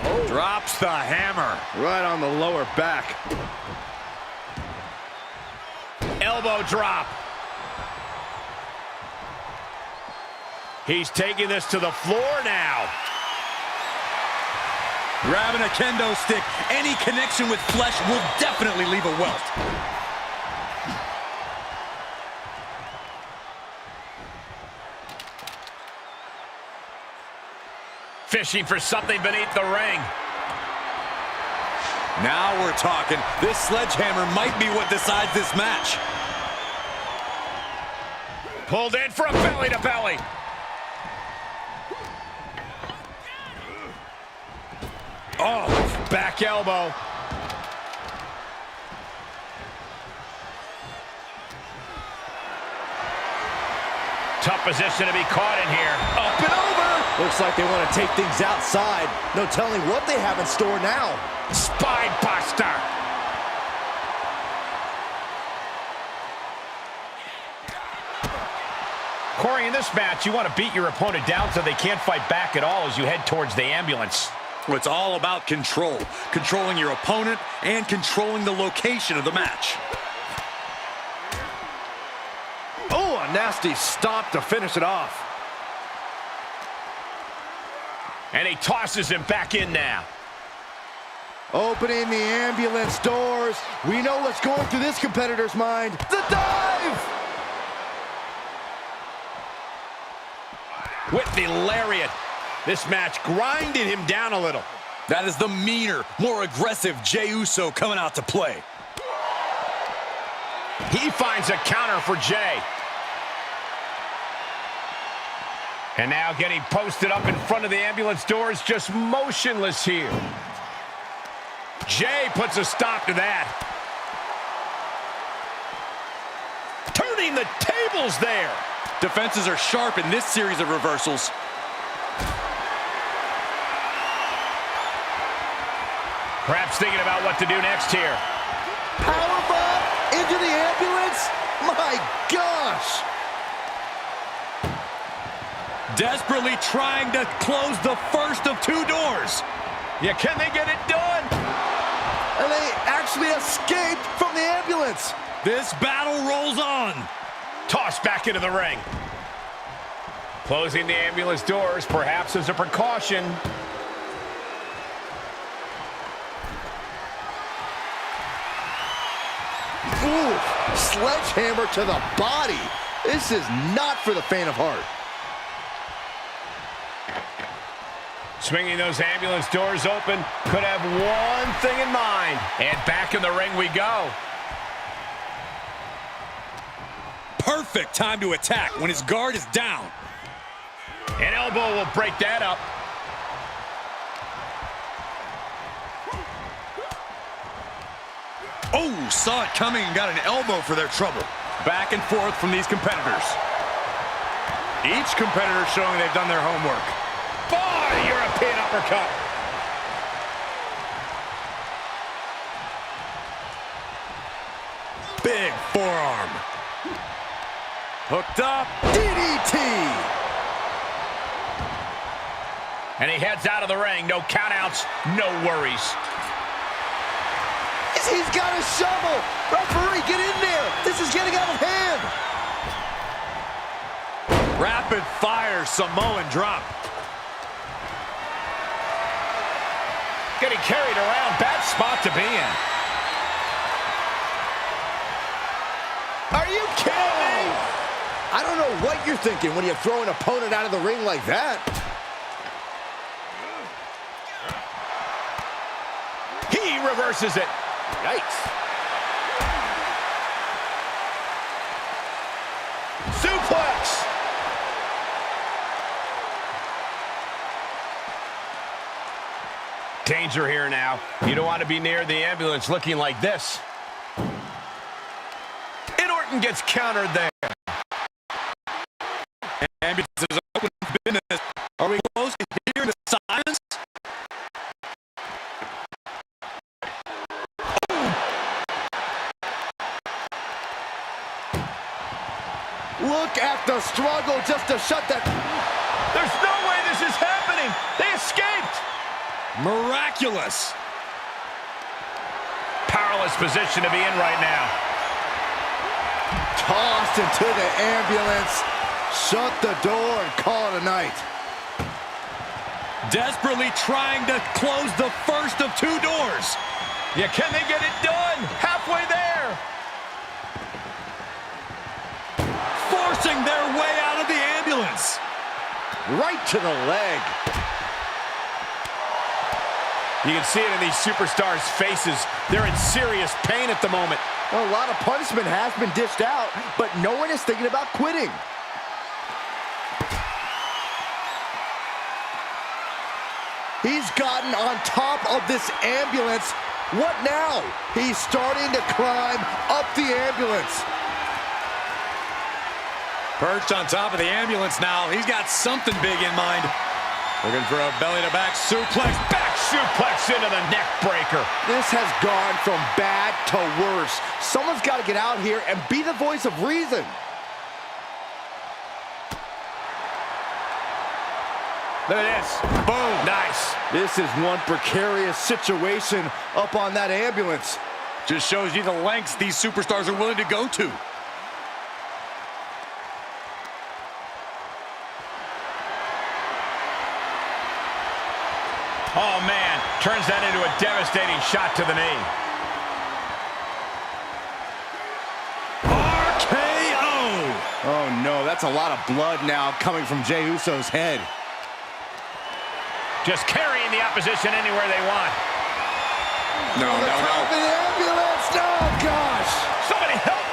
Oh. Drops the hammer. Right on the lower back. Elbow drop. He's taking this to the floor now. Grabbing a kendo stick. Any connection with flesh will definitely leave a welt. Fishing for something beneath the ring. Now we're talking. This sledgehammer might be what decides this match. Pulled in for a belly to belly. Oh, back elbow. Tough position to be caught in here. Up and over. Looks like they want to take things outside. No telling what they have in store now. Spine buster. Corey, in this match, you want to beat your opponent down so they can't fight back at all as you head towards the ambulance. Well, it's all about control. Controlling your opponent and controlling the location of the match. Oh, a nasty stop to finish it off. And he tosses him back in now. Opening the ambulance doors. We know what's going through this competitor's mind. The dive! With the lariat. This match grinded him down a little. That is the meaner, more aggressive Jey Uso coming out to play. He finds a counter for Jey. And now getting posted up in front of the ambulance doors, just motionless here. Jey puts a stop to that. Turning the tables there. Defenses are sharp in this series of reversals. Perhaps thinking about what to do next here. Powerbomb into the ambulance? My gosh! Desperately trying to close the first of two doors. Yeah, can they get it done? And they actually escaped from the ambulance. This battle rolls on. Tossed back into the ring. Closing the ambulance doors, perhaps as a precaution. Ooh, sledgehammer to the body. This is not for the faint of heart. Swinging those ambulance doors open, could have one thing in mind. And back in the ring we go. Perfect time to attack when his guard is down. An elbow will break that up. Oh, saw it coming and got an elbow for their trouble. Back and forth from these competitors. Each competitor showing they've done their homework. Boy, European uppercut. Big forearm. Hooked up. DDT. And he heads out of the ring. No countouts, no worries. He's got a shovel. Referee, get in there. This is getting out of hand. Rapid fire Samoan drop. Getting carried around. Bad spot to be in. Are you kidding me? I don't know what you're thinking when you throw an opponent out of the ring like that. He reverses it. Yikes. Suplex. Danger here now. You don't want to be near the ambulance looking like this. And Orton gets countered there. Ambulance is open for business. Are we close to hearing the silence? Look at the struggle just to shut that. There's no way this is happening. They escaped. Miraculous. Powerless position to be in right now. Tossed into the ambulance. Shut the door and call it a night. Desperately trying to close the first of two doors. Yeah, can they get it done? Halfway there. Forcing their way out of the ambulance. Right to the leg. You can see it in these superstars' faces. They're in serious pain at the moment. Well, a lot of punishment has been dished out, but no one is thinking about quitting. He's gotten on top of this ambulance. What now? He's starting to climb up the ambulance. Perched on top of the ambulance now. He's got something big in mind. Looking for a belly-to-back suplex. Back suplex into the neck breaker. This has gone from bad to worse. Someone's got to get out here and be the voice of reason. Look at this. Boom. Nice. This is one precarious situation up on that ambulance. Just shows you the lengths these superstars are willing to go to. Oh, man. Turns that into a devastating shot to the knee. RKO! Oh, no. That's a lot of blood now coming from Jey Uso's head. Just carrying the opposition anywhere they want. No. The ambulance! Oh, gosh! Somebody help!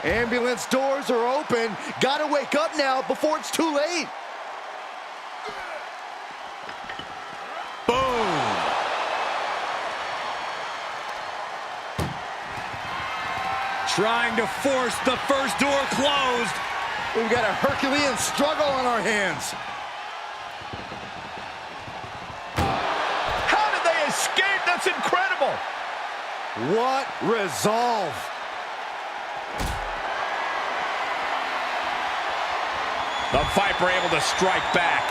Ambulance doors are open. Gotta wake up now before it's too late. Boom! Trying to force the first door closed. We've got a Herculean struggle on our hands. How did they escape? That's incredible. What resolve. The Viper able to strike back.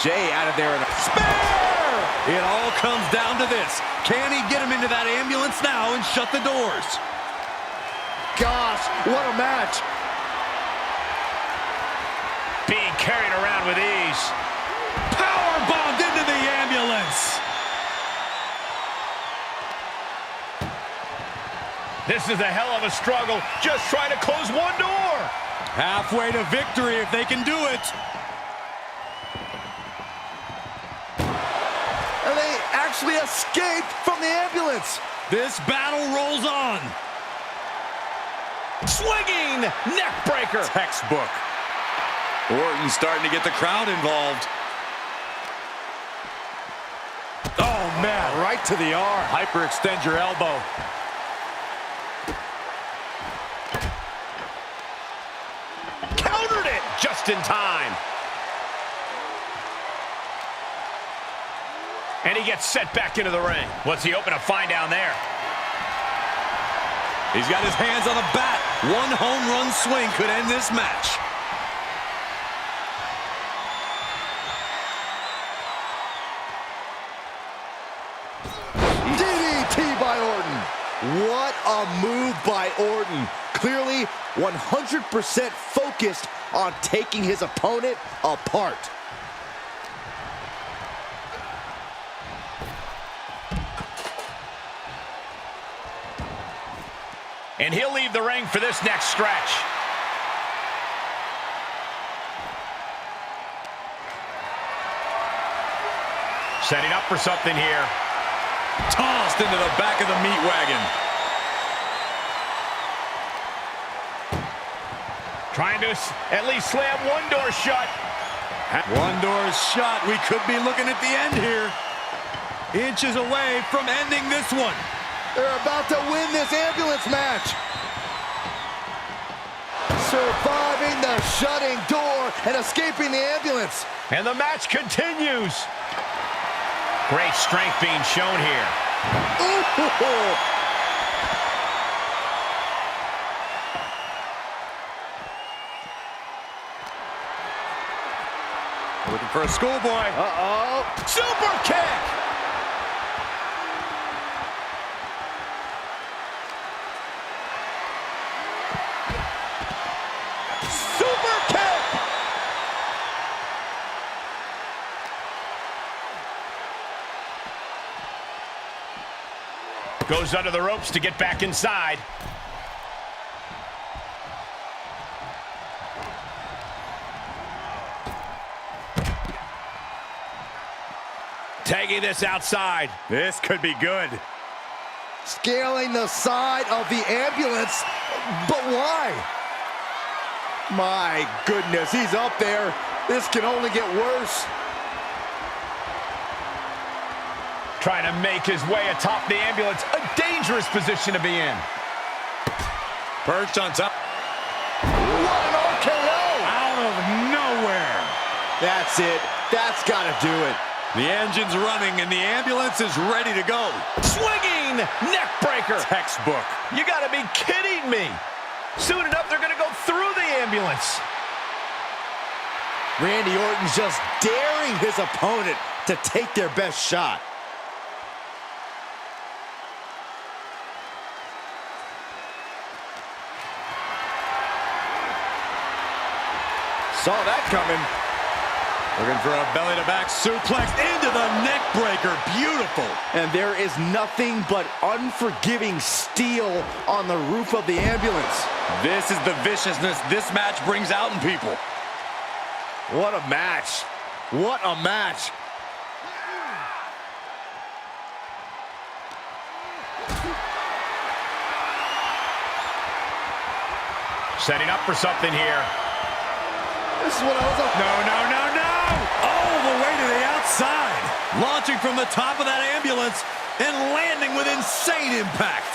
Jey out of there in a Spear! It all comes down to this. Can he get him into that ambulance now and shut the doors? Gosh, what a match. Being carried around with ease. Power bombed into the ambulance. This is a hell of a struggle. Just trying to close one door. Halfway to victory if they can do it. And they actually escaped from the ambulance. This battle rolls on. Swinging neck breaker. Textbook. Orton starting to get the crowd involved. Oh, man. Right to the arm. Hyperextend your elbow. Countered it just in time. And he gets set back into the ring. What's he hoping to find down there? He's got his hands on a bat. One home run swing could end this match. DDT by Orton. What a move by Orton. Clearly 100% focused on taking his opponent apart. And he'll leave the ring for this next stretch. Setting up for something here. Tossed into the back of the meat wagon. Trying to at least slam one door shut. One door is shut. We could be looking at the end here. Inches away from ending this one. They're about to win this ambulance match. Surviving the shutting door and escaping the ambulance. And the match continues. Great strength being shown here. Ooh. Looking for a schoolboy. Uh-oh. Super kick! Goes under the ropes to get back inside. Tagging this outside. This could be good. Scaling the side of the ambulance. But why? My goodness, he's up there. This can only get worse. Trying to make his way atop the ambulance. A dangerous position to be in. Perched on top. What an RKO! Out of nowhere. That's it. That's got to do it. The engine's running and the ambulance is ready to go. Swinging neck breaker. Textbook. You got to be kidding me. Soon enough, they're going to go through the ambulance. Randy Orton's just daring his opponent to take their best shot. Saw that coming. Looking for a belly-to-back suplex into the neck breaker. Beautiful. And there is nothing but unforgiving steel on the roof of the ambulance. This is the viciousness this match brings out in people. What a match. What a match. Setting up for something here. This is what I was up. No. All the way to the outside. Launching from the top of that ambulance and landing with insane impact.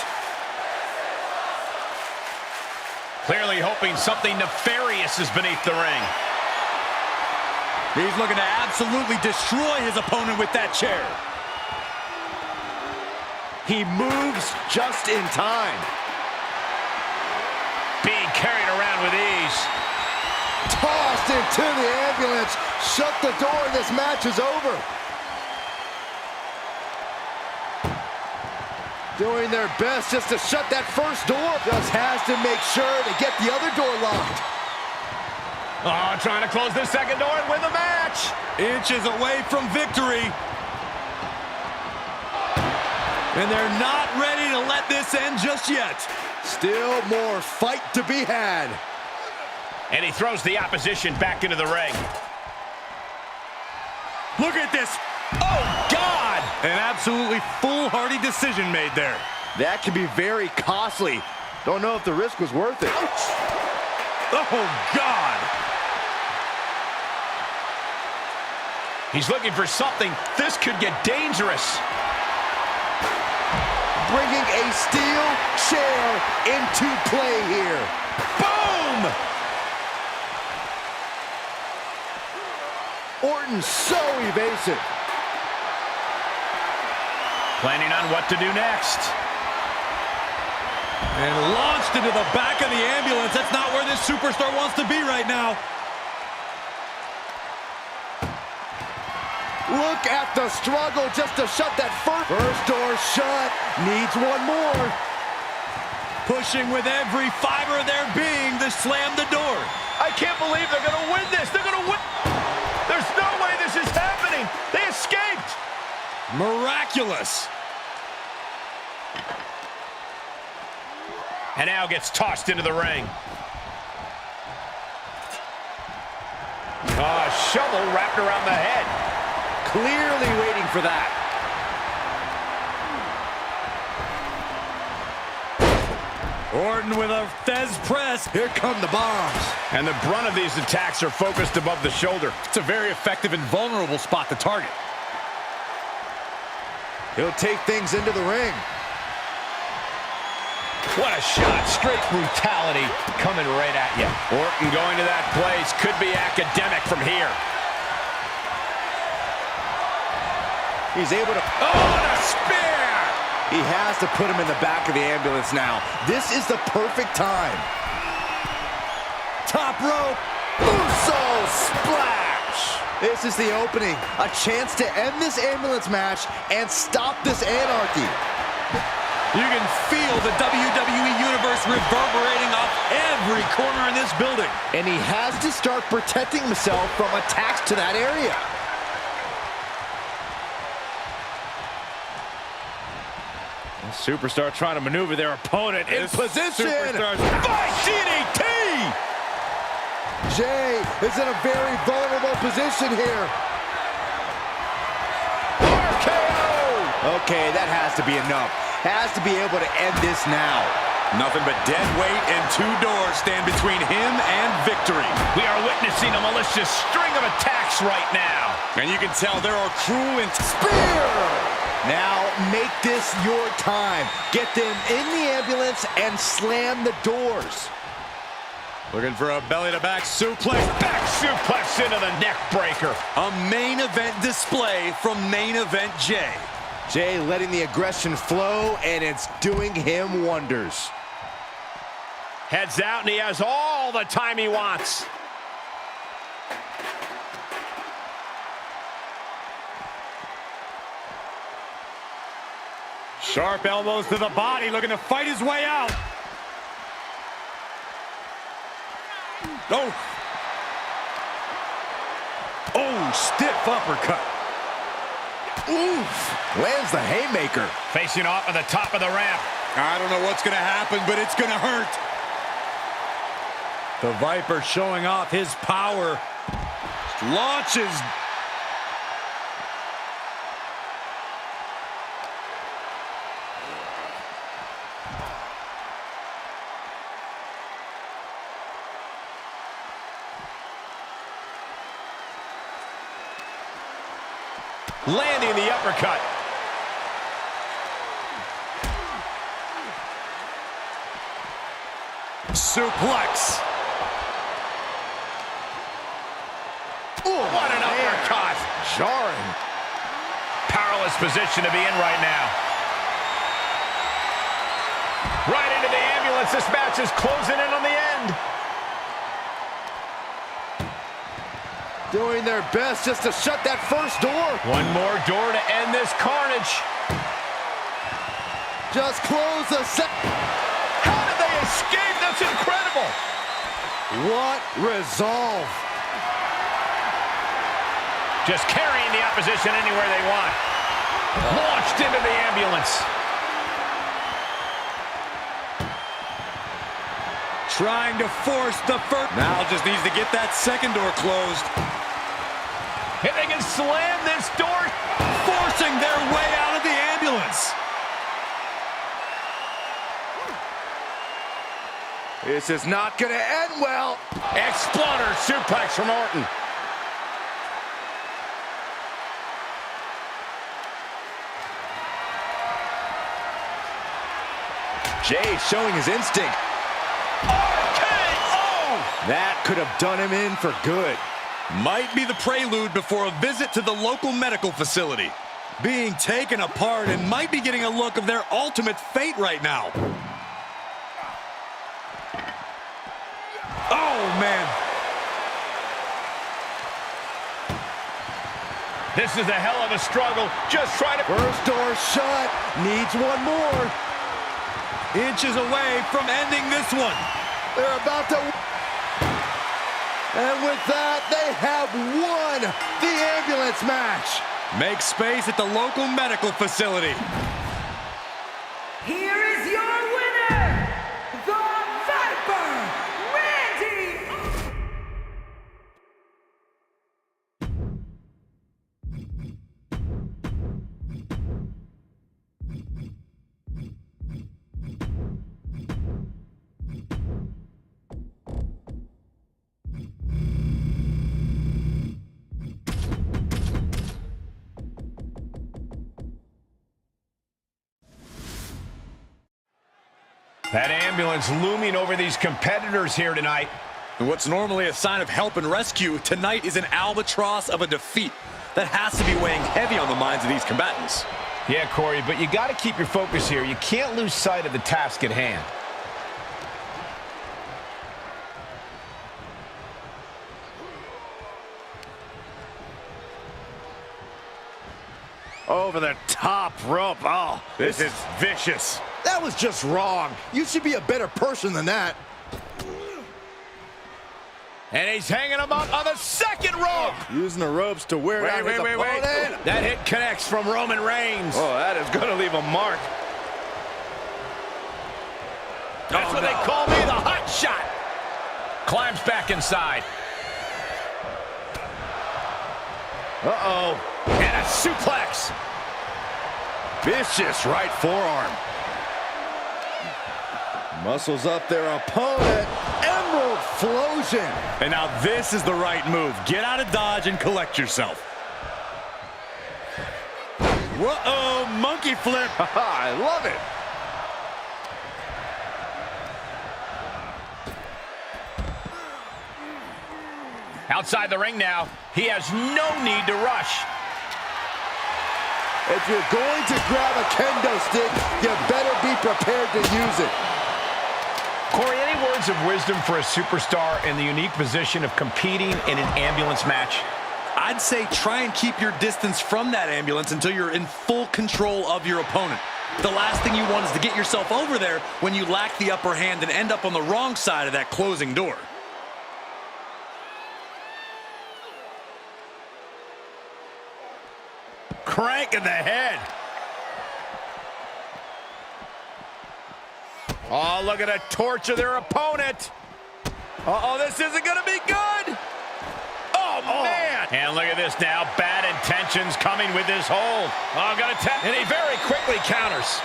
Clearly hoping something nefarious is beneath the ring. He's looking to absolutely destroy his opponent with that chair. He moves just in time. Being carried around with ease. Tossed into the ambulance. Shut the door and this match is over. Doing their best just to shut that first door. Just has to make sure to get the other door locked. Oh, trying to close this second door and win the match. Inches away from victory. And they're not ready to let this end just yet. Still more fight to be had. And he throws the opposition back into the ring. Look at this. Oh, God! An absolutely foolhardy decision made there. That can be very costly. Don't know if the risk was worth it. Ouch. Oh, God. He's looking for something. This could get dangerous. Bringing a steel chair into play here. Boom! Orton so evasive. Planning on what to do next. And launched into the back of the ambulance. That's not where this superstar wants to be right now. Look at the struggle just to shut that first door shut. Needs one more. Pushing with every fiber of their being to slam the door. I can't believe they're going to win this. They're going to win. There's no way this is happening. They escaped. Miraculous. And now gets tossed into the ring. A shovel wrapped around the head. Clearly waiting for that. Orton with a Fez press. Here come the bombs. And the brunt of these attacks are focused above the shoulder. It's a very effective and vulnerable spot to target. He'll take things into the ring. What a shot. Straight brutality coming right at you. Orton going to that place could be academic from here. He's able to... Oh, and a spear! He has to put him in the back of the ambulance now. This is the perfect time. Top rope. Uso splash. This is the opening. A chance to end this ambulance match and stop this anarchy. You can feel the WWE Universe reverberating off every corner in this building. And he has to start protecting himself from attacks to that area. Superstar trying to maneuver their opponent in position. By DDT! Jey is in a very vulnerable position here. RKO! Okay, that has to be enough. Has to be able to end this now. Nothing but dead weight and two doors stand between him and victory. We are witnessing a malicious string of attacks right now. And you can tell there are cruel and... Spear! Now make this your time. Get them in the ambulance and slam the doors. Looking for a belly-to-back suplex. Back suplex into the neck breaker. A main event display from Main Event Jey. Jey letting the aggression flow, and it's doing him wonders. Heads out, and he has all the time he wants. Sharp elbows to the body, looking to fight his way out. Oh. Oh, stiff uppercut. Oof. Lands the haymaker. Facing off at the top of the ramp. I don't know what's going to happen, but it's going to hurt. The Viper showing off his power. Launches. Landing the uppercut. Suplex. Ooh, what an uppercut. Jarring. Powerless position to be in right now. Right into the ambulance. This match is closing in on the end. Doing their best just to shut that first door. One more door to end this carnage. Just close the set. How did they escape? That's incredible. What resolve. Just carrying the opposition anywhere they want. Launched into the ambulance. Trying to force the first. Now just needs to get that second door closed. If they can slam this door, Forcing their way out of the ambulance. This is not going to end well. exploder suplex from Orton. Jey showing his instinct. RKO! That could have done him in for good. Might be the prelude before a visit to the local medical facility. being taken apart and might be getting a look of their ultimate fate right now. Oh, man. This is a hell of a struggle. Just trying to... First door shut. Needs one more. Inches away from ending this one. They're about to... And with that, they have won the ambulance match. Make space at the local medical facility. Here is your winner, the Viper, Randy. That ambulance looming over these competitors here tonight. And what's normally a sign of help and rescue, tonight is an albatross of a defeat that has to be weighing heavy on the minds of these combatants. Yeah, Corey, but you got to keep your focus here. You can't lose sight of the task at hand. Over the top rope. Oh, this is vicious. That was just wrong. You should be a better person than that. And he's hanging him up on the second rope. Using the ropes to wear down his opponent. That hit connects from Roman Reigns. Oh, that is going to leave a mark. That's what they call me, the hot shot. Climbs back inside. Uh-oh. And a suplex. Vicious right forearm. Muscles up their opponent. Emerald Flosion. And now this is the right move. Get out of dodge and collect yourself. Whoa, monkey flip. I love it. Outside the ring now. He has no need to rush. If you're going to grab a kendo stick, you better be prepared to use it. Corey, any words of wisdom for a superstar in the unique position of competing in an ambulance match? I'd say try and keep your distance from that ambulance until you're in full control of your opponent. The last thing you want is to get yourself over there when you lack the upper hand and end up on the wrong side of that closing door. Crank in the head. Oh, look at a torture their opponent. Uh-oh, this isn't going to be good. Oh, man. And look at this now. Bad intentions coming with this hold. Oh, got to tap. And he very quickly counters.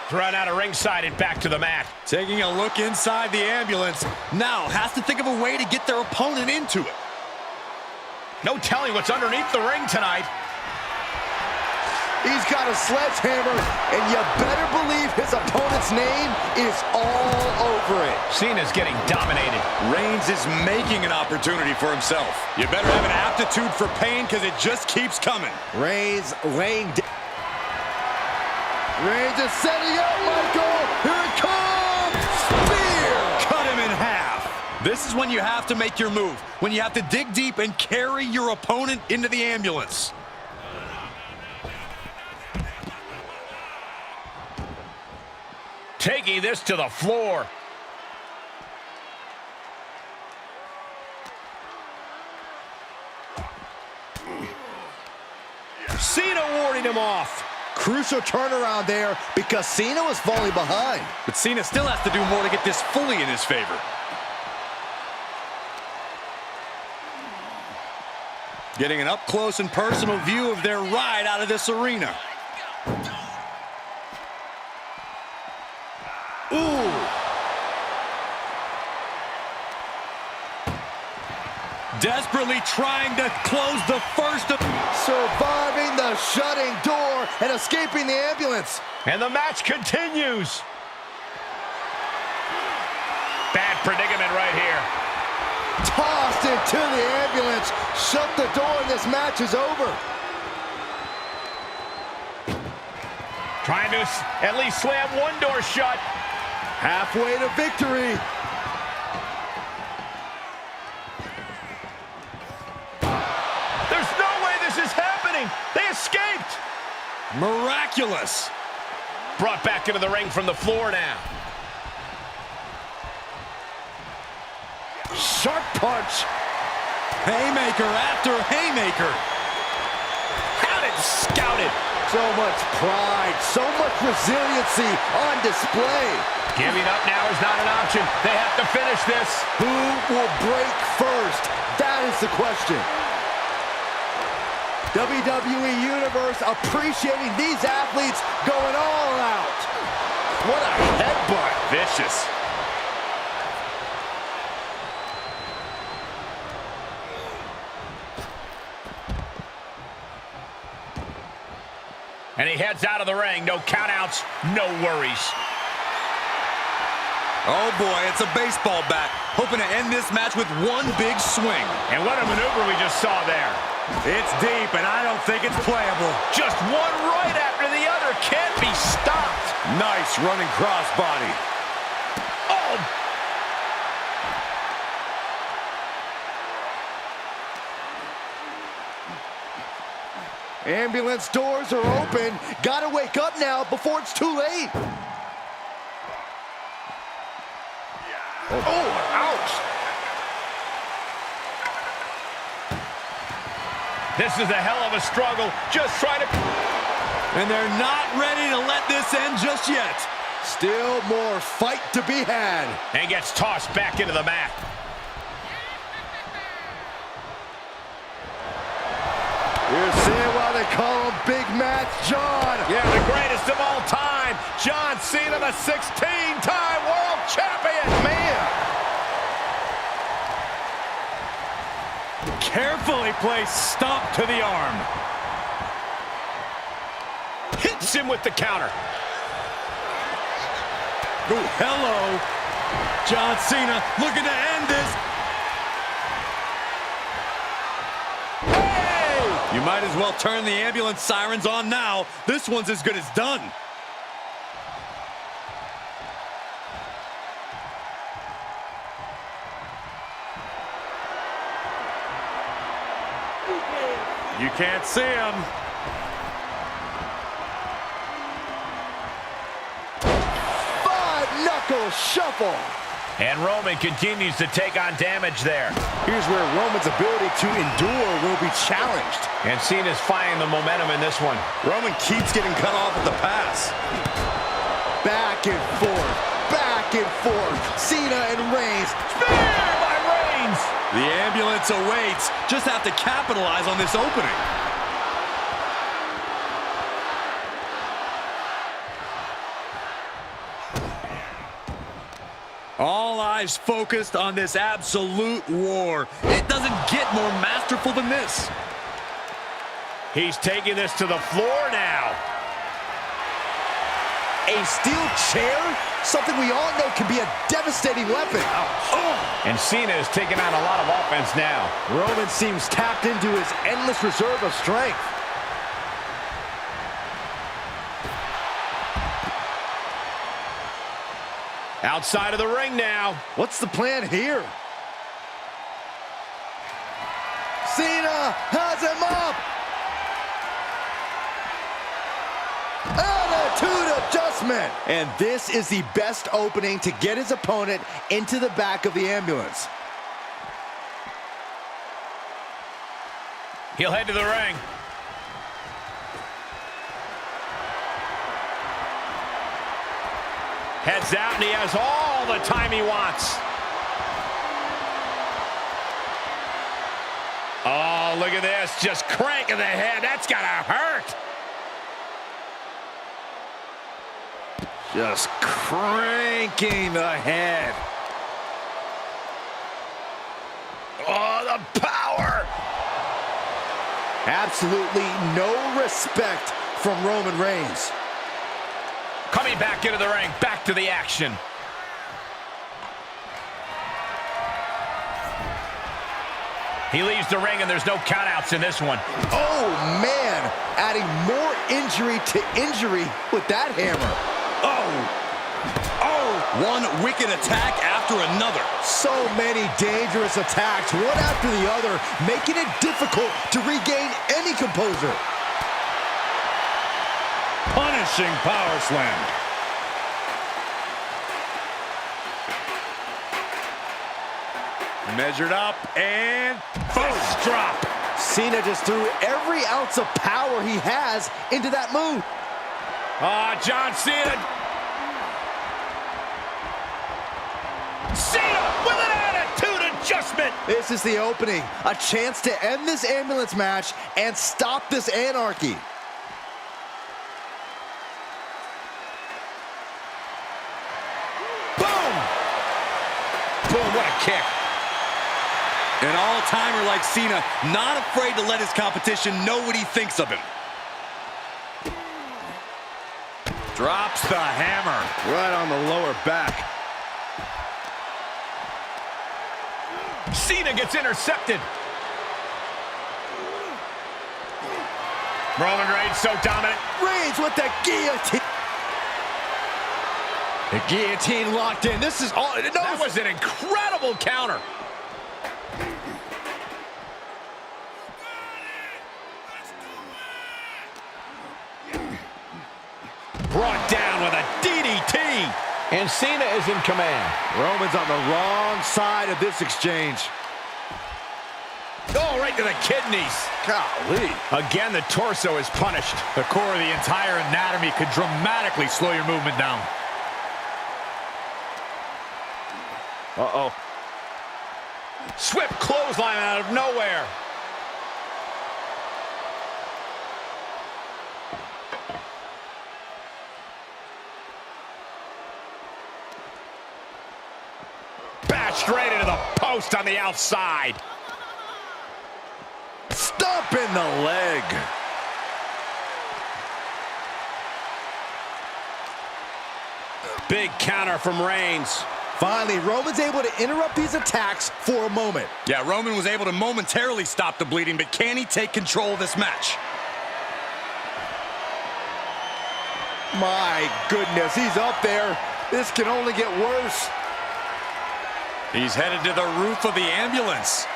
Thrown out of ringside and back to the mat. Taking a look inside the ambulance. Now has to think of a way to get their opponent into it. No telling what's underneath the ring tonight. He's got a sledgehammer, and you better believe his opponent's name is all over it. Cena's getting dominated. Reigns is making an opportunity for himself. You better have an aptitude for pain because it just keeps coming. Reigns laying down. Reigns is setting up, Michael. Here it comes. Spear. Cut him in half. This is when you have to make your move. When you have to dig deep and carry your opponent into the ambulance. Taking this to the floor. Cena warding him off. Crucial turnaround there because Cena was falling behind. But Cena still has to do more to get this fully in his favor. Getting an up-close and personal view of their ride out of this arena. Ooh. Desperately trying to close the first of... Surviving the shutting door and escaping the ambulance. And the match continues. Bad predicament right here. Tossed into the ambulance. Shut the door and this match is over. Trying to at least slam one door shut. Halfway to victory. There's no way this is happening. They escaped. Miraculous. Brought back into the ring from the floor now. Sharp punch. Haymaker after haymaker. Had it scouted. So much pride, so much resiliency on display. Giving up now is not an option. They have to finish this. Who will break first? That is the question. WWE Universe appreciating these athletes going all out. What a headbutt. Vicious. And he heads out of the ring. No countouts, no worries. Oh boy, it's a baseball bat. Hoping to end this match with one big swing. And what a maneuver we just saw there. It's deep, and I don't think it's playable. Just one right after the other. Can't be stopped. Nice running crossbody. Oh! Ambulance doors are open. Gotta wake up now before it's too late. Oh, ouch. This is a hell of a struggle. Just trying to... And they're not ready to let this end just yet. Still more fight to be had. And gets tossed back into the mat. You're seeing why they call him Big Match John. Yeah, the greatest of all time. John Cena, the 16-time world champion. Man. Carefully placed stomp to the arm. Hits him with the counter. Oh, hello. John Cena looking to end this. You might as well turn the ambulance sirens on now. This one's as good as done. You can't see him. Five-knuckle shuffle. And Roman continues to take on damage there. Here's where Roman's ability to endure will be challenged. And Cena's finding the momentum in this one. Roman keeps getting cut off at the pass. Back and forth, back and forth. Cena and Reigns. Spear by Reigns! The ambulance awaits. Just have to capitalize on this opening. All eyes focused on this absolute war. It doesn't get more masterful than this. He's taking this to the floor now. A steel chair? Something we all know can be a devastating weapon. And Cena is taking on a lot of offense now. Roman seems tapped into his endless reserve of strength. Outside of the ring now. What's the plan here? Cena has him up. Attitude adjustment. And this is the best opening to get his opponent into the back of the ambulance. He'll head to the ring. Heads out, and he has all the time he wants. Oh, look at this. Just cranking the head. That's gotta hurt. Just cranking the head. Oh, the power. Absolutely no respect from Roman Reigns. Coming back into the ring, back to the action. He leaves the ring, and there's no countouts in this one. Oh, man. Adding more injury to injury with that hammer. One wicked attack after another. So many dangerous attacks, one after the other, making it difficult to regain any composure. Punishing power slam. Measured up and first drop. Cena just threw every ounce of power he has into that move. John Cena. Cena with an attitude adjustment. This is the opening, a chance to end this ambulance match and stop this anarchy. Boom! Boom, what a kick. An all-timer like Cena, not afraid to let his competition know what he thinks of him. Drops the hammer. Right on the lower back. Cena gets intercepted. Roman Reigns so dominant. Reigns with the guillotine. The guillotine locked in. This is all. That was an incredible counter. Brought down with a DDT. And Cena is in command. Roman's on the wrong side of this exchange. Oh, right to the kidneys. Golly. Again, the torso is punished. The core of the entire anatomy could dramatically slow your movement down. Uh-oh. Swift clothesline out of nowhere. Straight into the post on the outside. Stomp in the leg. Big counter from Reigns. Finally, Roman's able to interrupt these attacks for a moment. Yeah, Roman was able to momentarily stop the bleeding, but can he take control of this match? My goodness, he's up there. This can only get worse. He's headed to the roof of the ambulance.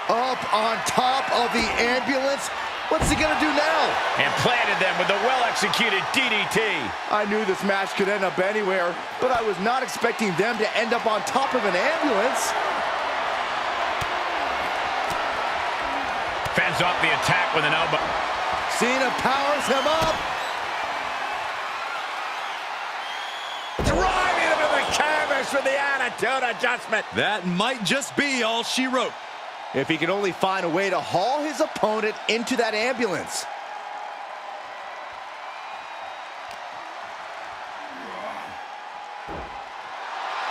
Up on top of the ambulance. What's he gonna do now? And planted them with the well-executed DDT. I knew this match could end up anywhere, but I was not expecting them to end up on top of an ambulance. Fends off the attack with an elbow. Cena powers him up. Driving him to the canvas with the attitude adjustment. That might just be all she wrote. If he can only find a way to haul his opponent into that ambulance.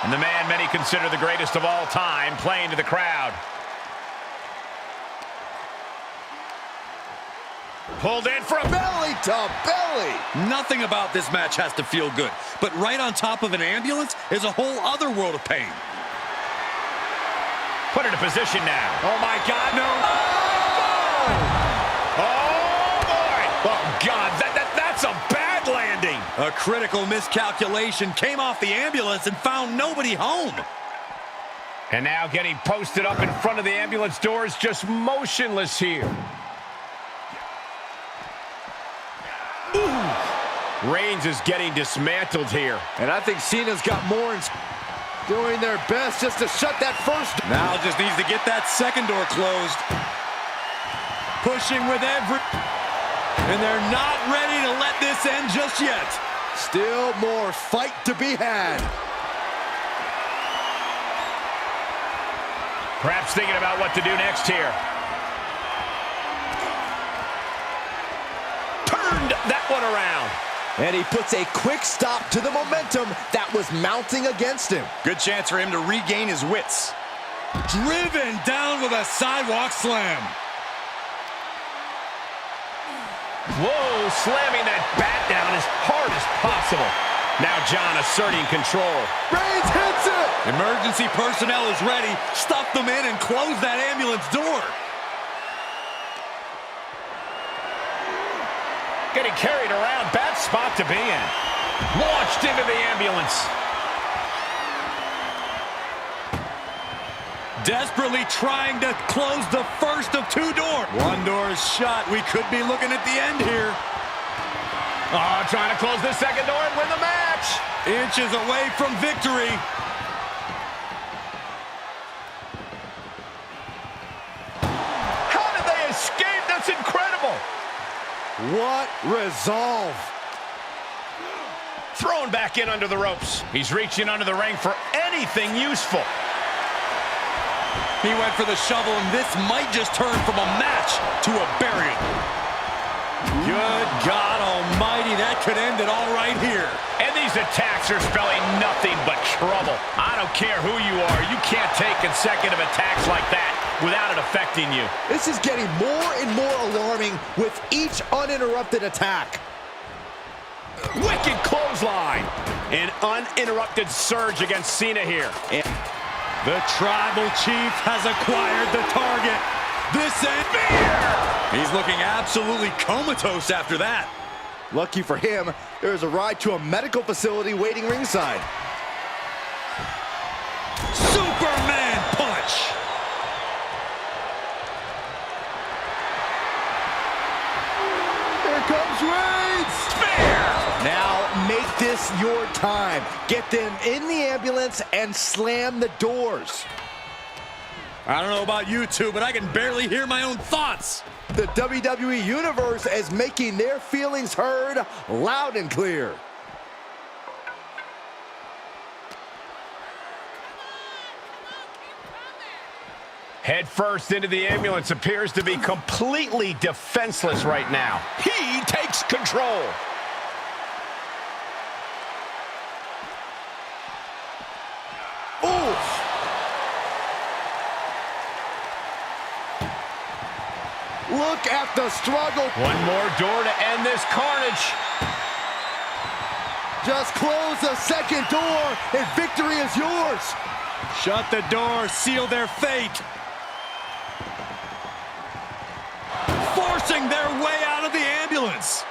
And the man many consider the greatest of all time playing to the crowd. Pulled in for a Belly to belly. Nothing about this match has to feel good, but right on top of an ambulance is a whole other world of pain. Put into position now. Oh my God, no. Oh boy. Oh God, that's a bad landing. A critical miscalculation came off the ambulance and found nobody home. And now getting posted up in front of the ambulance doors, just motionless here. Ooh. Reigns is getting dismantled here. And I think Cena's got more doing their best just to shut that first. Now just needs to get that second door closed. Pushing with every... And they're not ready to let this end just yet. Still more fight to be had. Perhaps thinking about what to do next here. Turned that one around. And he puts a quick stop to the momentum that was mounting against him. Good chance for him to regain his wits. Driven down with a sidewalk slam. Whoa, slamming that bat down as hard as possible. Now John asserting control. Reigns hits it! Emergency personnel is ready. Stuff them in and close that ambulance door. Getting carried around. Bad spot to be in. Launched into the ambulance. Desperately trying to close the first of two doors. One door is shut. We could be looking at the end here. Oh, trying to close the second door and win the match. Inches away from victory. How did they escape? That's incredible. What resolve. Thrown back in under the ropes. He's reaching under the ring for anything useful. He went for the shovel, and this might just turn from a match to a burial. Good God almighty, that could end it all right here. And these attacks are spelling nothing but trouble. I don't care who you are, you can't take consecutive attacks like that without it affecting you. This is getting more and more alarming with each uninterrupted attack. Wicked clothesline. An uninterrupted surge against Cena here. The Tribal Chief has acquired the target. This ain't fair. He's looking absolutely comatose after that. Lucky for him, there's a ride to a medical facility waiting ringside. Superman punch. Here comes Reigns. Spear. Now make this your time. Get them in the ambulance and slam the doors. I don't know about you two, but I can barely hear my own thoughts. The WWE Universe is making their feelings heard loud and clear. Head first into the ambulance, appears to be completely defenseless right now. He takes control. Oof. Look at the struggle. One more door to end this carnage. Just close the second door and victory is yours. Shut the door, seal their fate. Forcing their way out of the ambulance.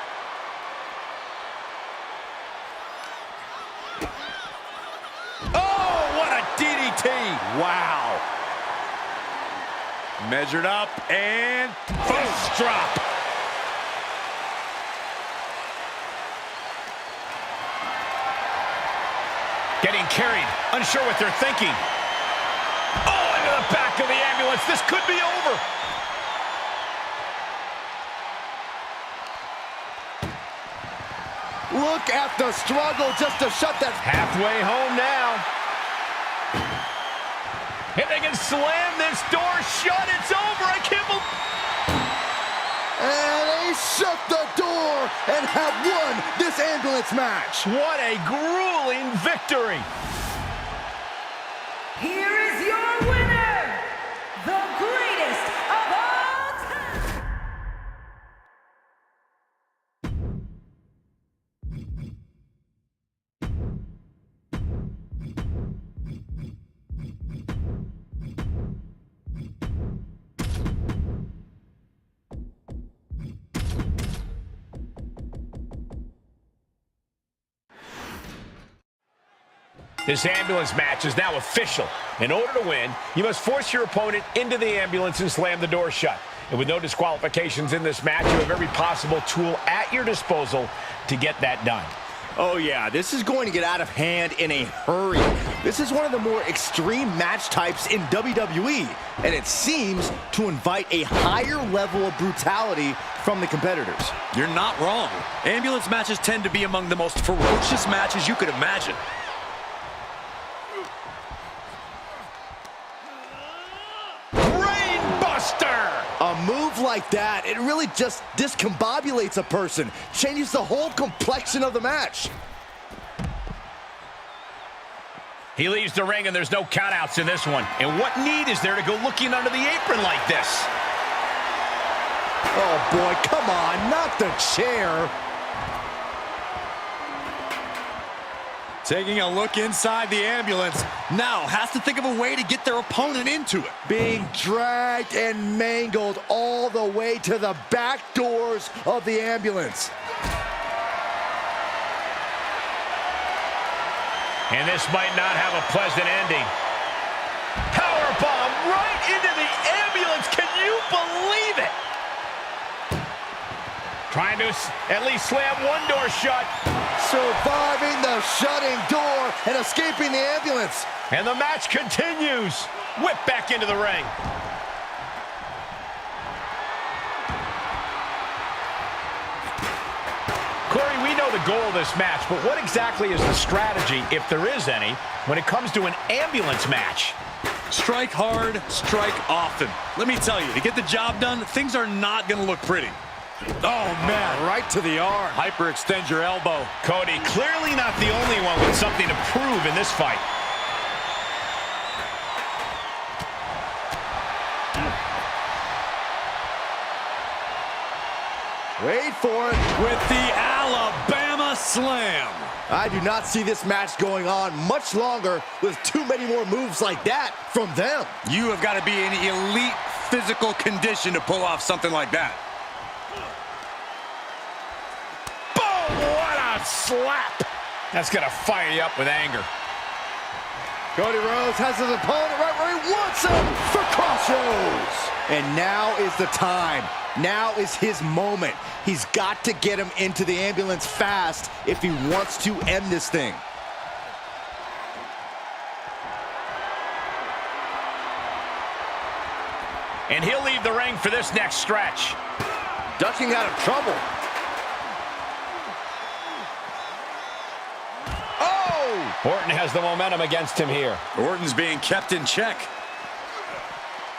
Oh, what a DDT. Wow. Measured up and Face drop. Getting carried, unsure what they're thinking. Oh, into the back of the ambulance. This could be over. Look at the struggle just to shut that. Halfway home now. If they can slam this door shut, it's over. I can't believe. And they shut the door and have won this ambulance match. What a grueling victory. Here is your winner, the greatest of all time. This ambulance match is now official. In order to win, you must force your opponent into the ambulance and slam the door shut. And with no disqualifications in this match, you have every possible tool at your disposal to get that done. Oh yeah, this is going to get out of hand in a hurry. This is one of the more extreme match types in WWE, and it seems to invite a higher level of brutality from the competitors. you're not wrong. Ambulance matches tend to be among the most ferocious matches you could imagine. A move like that, it really just discombobulates a person, changes the whole complexion of the match. He leaves the ring and there's no countouts in this one. And what need is there to go looking under the apron like this? Oh boy, come on, not the chair. Taking a look inside the ambulance. Now has to think of a way to get their opponent into it. Being dragged and mangled all the way to the back doors of the ambulance. And this might not have a pleasant ending. Powerbomb right into the ambulance. Can you believe it? Trying to at least slam one door shut. Surviving the shutting door and escaping the ambulance. And the match continues. Whip back into the ring. Corey, we know the goal of this match, but what exactly is the strategy, if there is any, when it comes to an ambulance match? Strike hard, strike often. Let me tell you, to get the job done, things are not going to look pretty. Oh, man, right to the arm. Hyperextend your elbow. Cody, clearly not the only one with something to prove in this fight. Wait for it. With the Alabama Slam. I do not see this match going on much longer with too many more moves like that from them. You have got to be in elite physical condition to pull off something like that. What a slap! That's gonna fire you up with anger. Cody Rhodes has his opponent right where he wants him for crossroads. And now is the time. Now is his moment. He's got to get him into the ambulance fast if he wants to end this thing. And he'll leave the ring for this next stretch. Ducking out of trouble. Orton has the momentum against him here. Orton's being kept in check.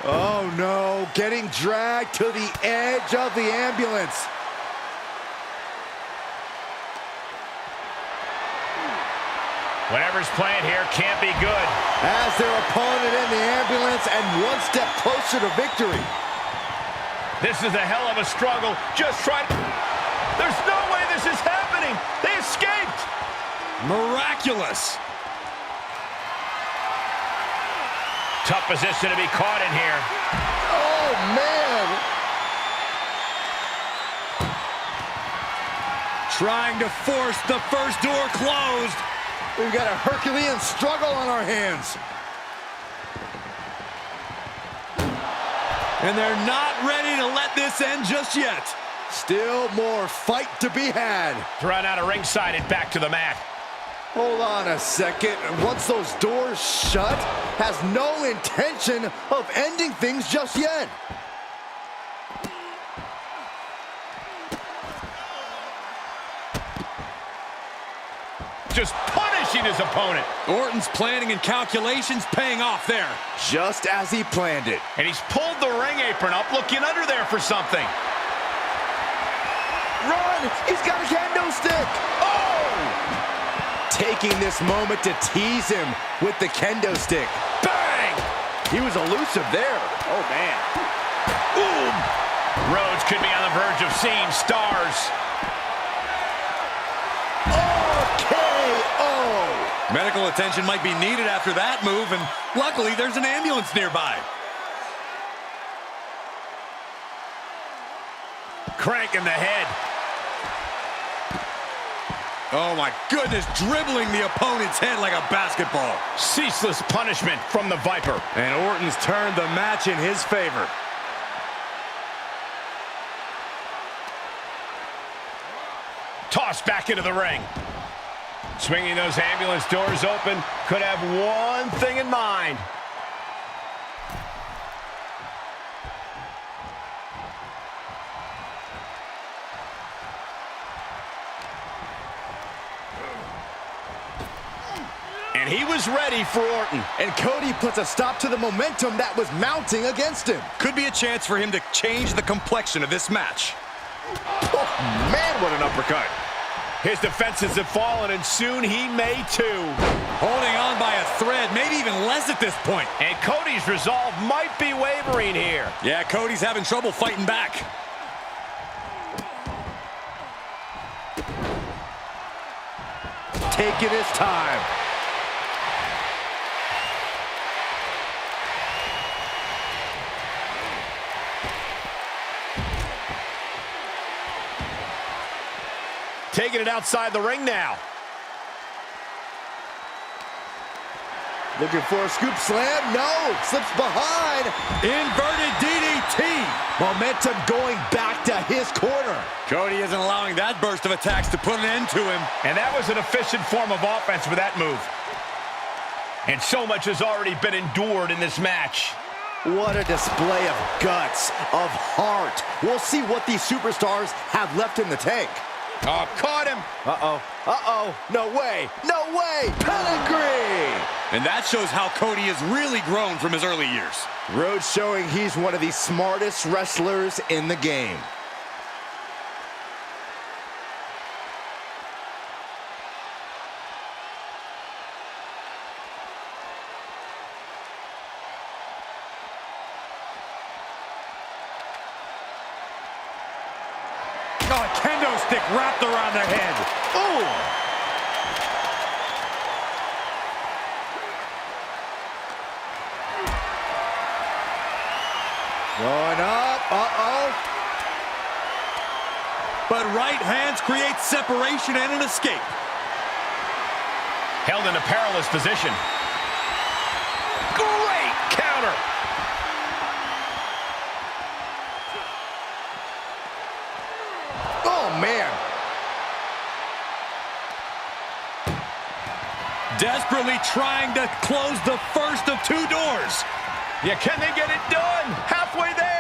Oh no, getting dragged to the edge of the ambulance. Whatever's playing here can't be good. As their opponent in the ambulance and one step closer to victory. This is a hell of a struggle. Just try. There's no way this is happening. They escaped. Miraculous. Tough position to be caught in here. Oh, man. Trying to force the first door closed. We've got a Herculean struggle on our hands. And they're not ready to let this end just yet. Still more fight to be had. Thrown out of ringside and back to the mat. Hold on a second. Once those doors shut, has no intention of ending things just yet. Just punishing his opponent. Orton's planning and calculations paying off there. Just as he planned it. And he's pulled the ring apron up, looking under there for something. Run! He's got a kendo stick! Oh! Taking this moment to tease him with the kendo stick. Bang! He was elusive there. Oh, man. Boom! Rhodes could be on the verge of seeing stars. KO! Medical attention might be needed after that move, and luckily there's an ambulance nearby. Cranking the head. Oh my goodness, dribbling the opponent's head like a basketball. Ceaseless punishment from the Viper. And Orton's turned the match in his favor. Tossed back into the ring. Swinging those ambulance doors open, could have one thing in mind. And he was ready for Orton. And Cody puts a stop to the momentum that was mounting against him. Could be a chance for him to change the complexion of this match. Oh, man, what an uppercut. His defenses have fallen, and soon he may too. Holding on by a thread, maybe even less at this point. And Cody's resolve might be wavering here. Yeah, Cody's having trouble fighting back. taking his time. Taking it outside the ring now. Looking for a scoop slam. No, slips behind. Inverted DDT. Momentum going back to his corner. Cody isn't allowing that burst of attacks to put an end to him. And that was an efficient form of offense with that move. And so much has already been endured in this match. What a display of guts, of heart. We'll see what these superstars have left in the tank. Oh, caught him. No way. No way. Pedigree. And that shows how Cody has really grown from his early years. Rhodes showing he's one of the smartest wrestlers in the game. Oh, a kendo stick wrapped around the head. Ooh. Going up. But right hands create separation and an escape. Held in a perilous position. Great counter. Oh, man. Desperately trying to close the first of two doors. Yeah, can they get it done? Halfway there.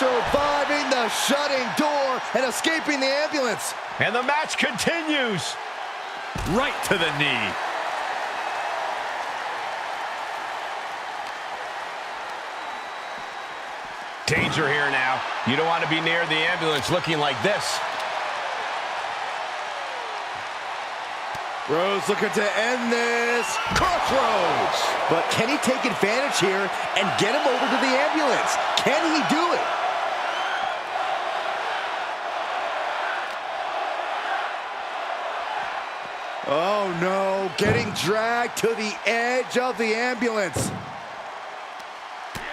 Surviving the shutting door and escaping the ambulance. And the match continues. Right to the knee. Danger here now. You don't want to be near the ambulance looking like this. Rhodes looking to end this. Crossroads. But can he take advantage here and get him over to the ambulance? Can he do it? Oh no, getting dragged to the edge of the ambulance.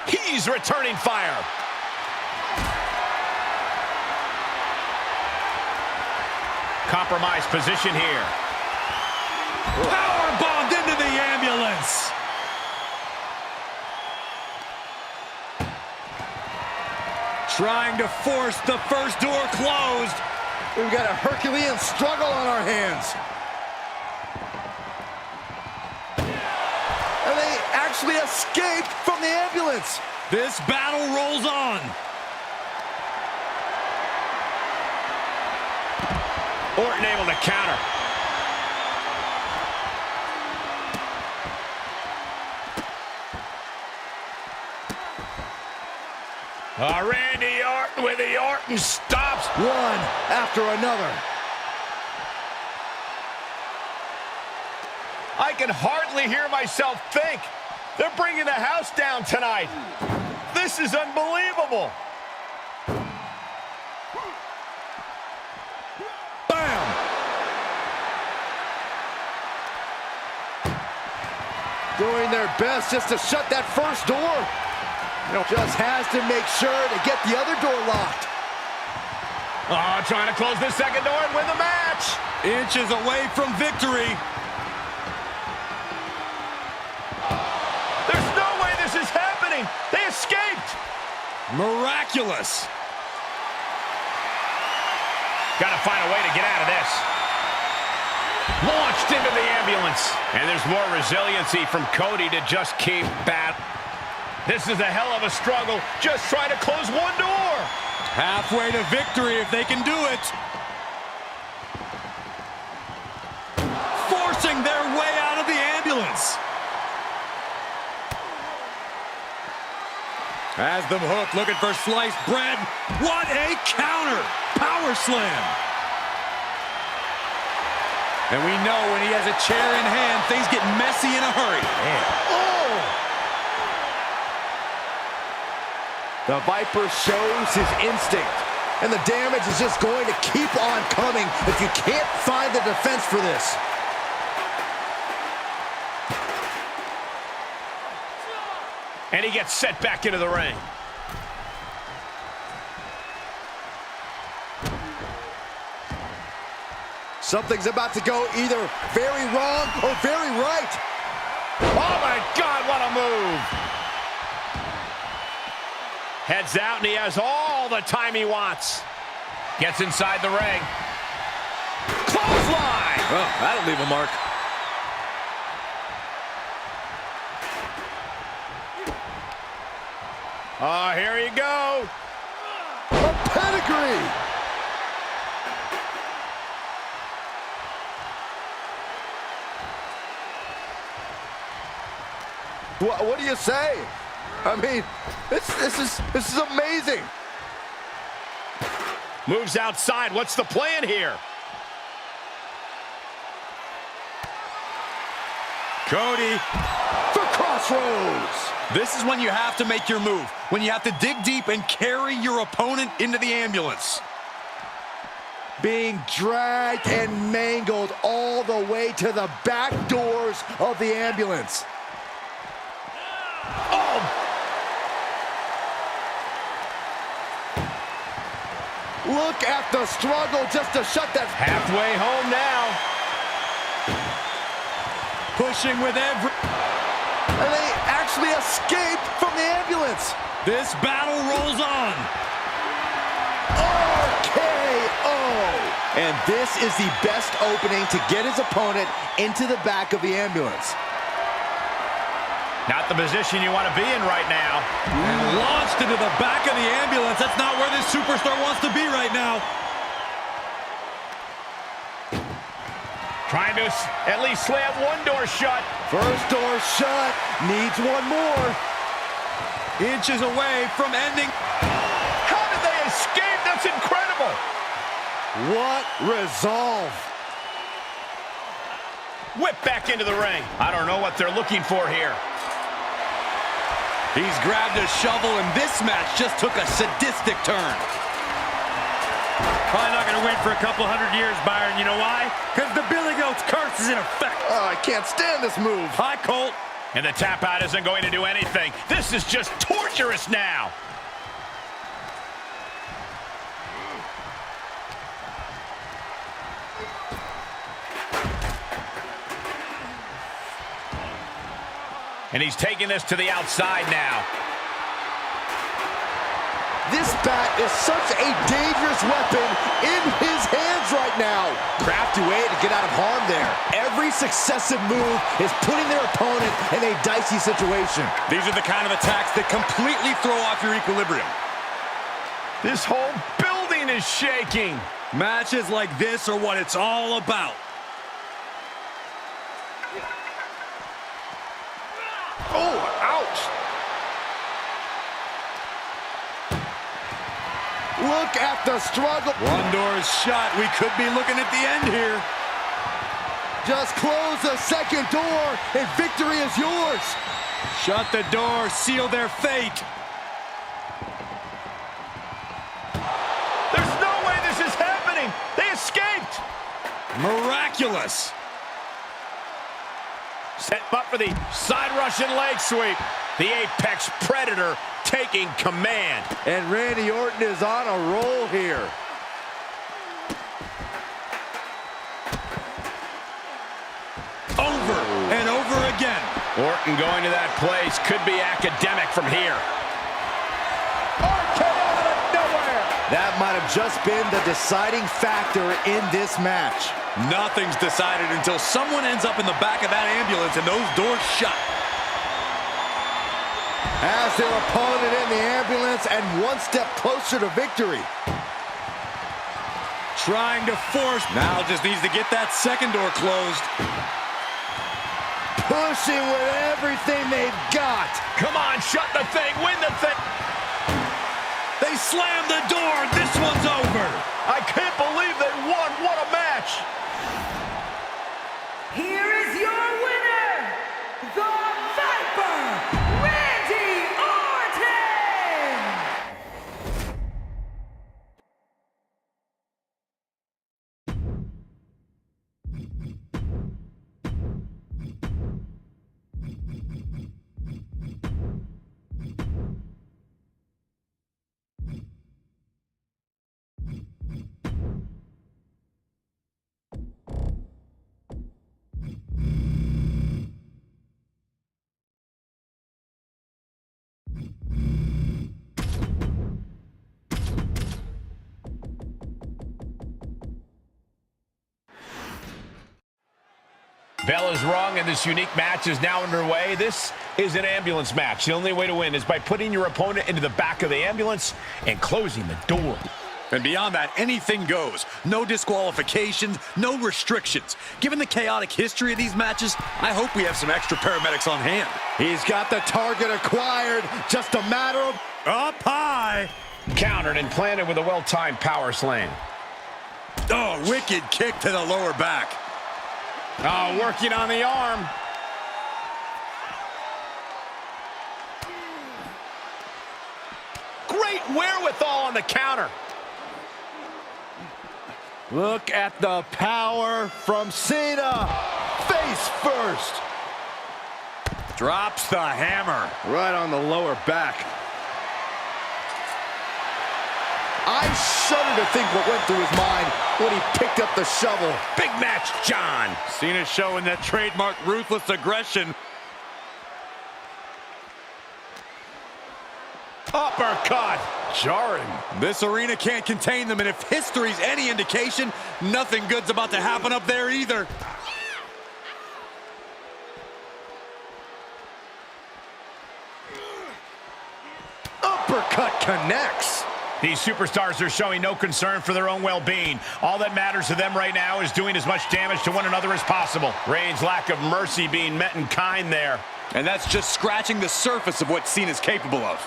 He's returning fire. Compromised position here. Power bombed into the ambulance. Trying to force the first door closed. We've got a Herculean struggle on our hands. And they actually escaped from the ambulance. This battle rolls on. Orton able to counter. Randy Orton with the Orton stops. One after another. I can hardly hear myself think. They're bringing the house down tonight. This is unbelievable. Bam! Doing their best just to shut that first door. Just has to make sure to get the other door locked. Oh, trying to close the second door and win the match. Inches away from victory. There's no way this is happening. They escaped. Miraculous. Got to find a way to get out of this. Launched into the ambulance. And there's more resiliency from Cody to just keep battling. This is a hell of a struggle, just trying to close one door. Halfway to victory if they can do it. Forcing their way out of the ambulance. As the Hook looking for sliced bread. What a counter. Power slam. And we know when he has a chair in hand, things get messy in a hurry. Man. Oh! The Viper shows his instinct. And the damage is just going to keep on coming if you can't find the defense for this. And he gets set back into the ring. Something's about to go either very wrong or very right. Oh my God, what a move. Heads out and he has all the time he wants. Gets inside the ring. Clothesline! Oh, that'll leave a mark. Oh, here you go. A pedigree! What do you say? I mean, this is amazing. Moves outside. What's the plan here? Cody. For Crossroads. This is when you have to make your move. When you have to dig deep and carry your opponent into the ambulance. Being dragged and mangled all the way to the back doors of the ambulance. Oh! Look at the struggle just to shut that. Halfway home now. Pushing with every... And they actually escaped from the ambulance. This battle rolls on. RKO. And this is the best opening to get his opponent into the back of the ambulance. Not the position you want to be in right now. And launched into the back of the ambulance. That's not where this superstar wants to be right now. Trying to at least slam one door shut. First door shut. Needs one more. Inches away from ending. How did they escape? That's incredible. What resolve. Whip back into the ring. I don't know what they're looking for here. He's grabbed a shovel, and this match just took a sadistic turn. Probably not going to win for a couple hundred years, Byron. You know why? Because the Billy Goat's curse is in effect. Oh, I can't stand this move. Hi, Colt. And the tap out isn't going to do anything. This is just torturous now. And he's taking this to the outside now. This bat is such a dangerous weapon in his hands right now. Crafty way to get out of harm there. Every successive move is putting their opponent in a dicey situation. These are the kind of attacks that completely throw off your equilibrium. This whole building is shaking. Matches like this are what it's all about. Oh, ouch. Look at the struggle. One door is shut. We could be looking at the end here. Just close the second door and victory is yours. Shut the door, seal their fate. There's no way this is happening. They escaped. Miraculous. Set up for the side Russian leg sweep. The Apex Predator taking command. And Randy Orton is on a roll here. Over and over again. Orton going to that place could be academic from here. RKO out of nowhere. That might have just been the deciding factor in this match. Nothing's decided until someone ends up in the back of that ambulance and those doors shut. Has their opponent in the ambulance and one step closer to victory. Trying to force. Now just needs to get that second door closed. Pushing with everything they've got. Come on, shut the thing, win the thing. They slammed the door. This one's over. I can't believe they won. What a match. Here is your winner, the Viper, Randy Orton! Bell is rung, and this unique match is now underway. This is an ambulance match. The only way to win is by putting your opponent into the back of the ambulance and closing the door. And beyond that, anything goes. No disqualifications, no restrictions. Given the chaotic history of these matches, I hope we have some extra paramedics on hand. He's got the target acquired. Just a matter of... Up high. Countered and planted with a well-timed power slam. Oh, wicked kick to the lower back. Oh, working on the arm. Great wherewithal on the counter. Look at the power from Cena. Face first. Drops the hammer. Right on the lower back. I shudder to think what went through his mind when he picked up the shovel. Big match, John. Cena showing that trademark ruthless aggression. Uppercut. Jarring. This arena can't contain them, and if history's any indication, nothing good's about to happen up there either. Uppercut connects. These superstars are showing no concern for their own well-being. All that matters to them right now is doing as much damage to one another as possible. Reigns' lack of mercy being met in kind there. And that's just scratching the surface of what Cena's capable of.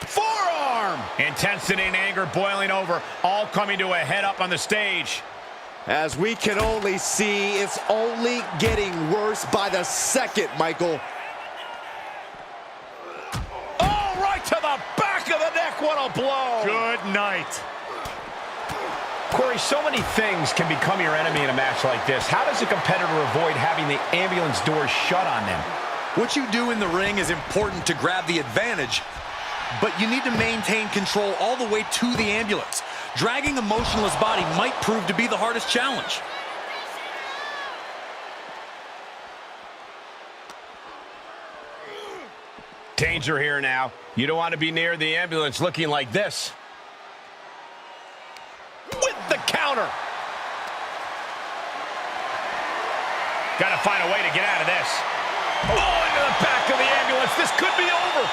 Forearm! Intensity and anger boiling over, all coming to a head up on the stage. As we can only see, it's only getting worse by the second, Michael. Oh, right to the back of the neck, what a blow! Good night. Corey, so many things can become your enemy in a match like this. How does a competitor avoid having the ambulance doors shut on them? What you do in the ring is important to grab the advantage, but you need to maintain control all the way to the ambulance. Dragging a motionless body might prove to be the hardest challenge. Danger here now. You don't want to be near the ambulance looking like this. With the counter. Got to find a way to get out of this. Oh, into the back of the ambulance. This could be over.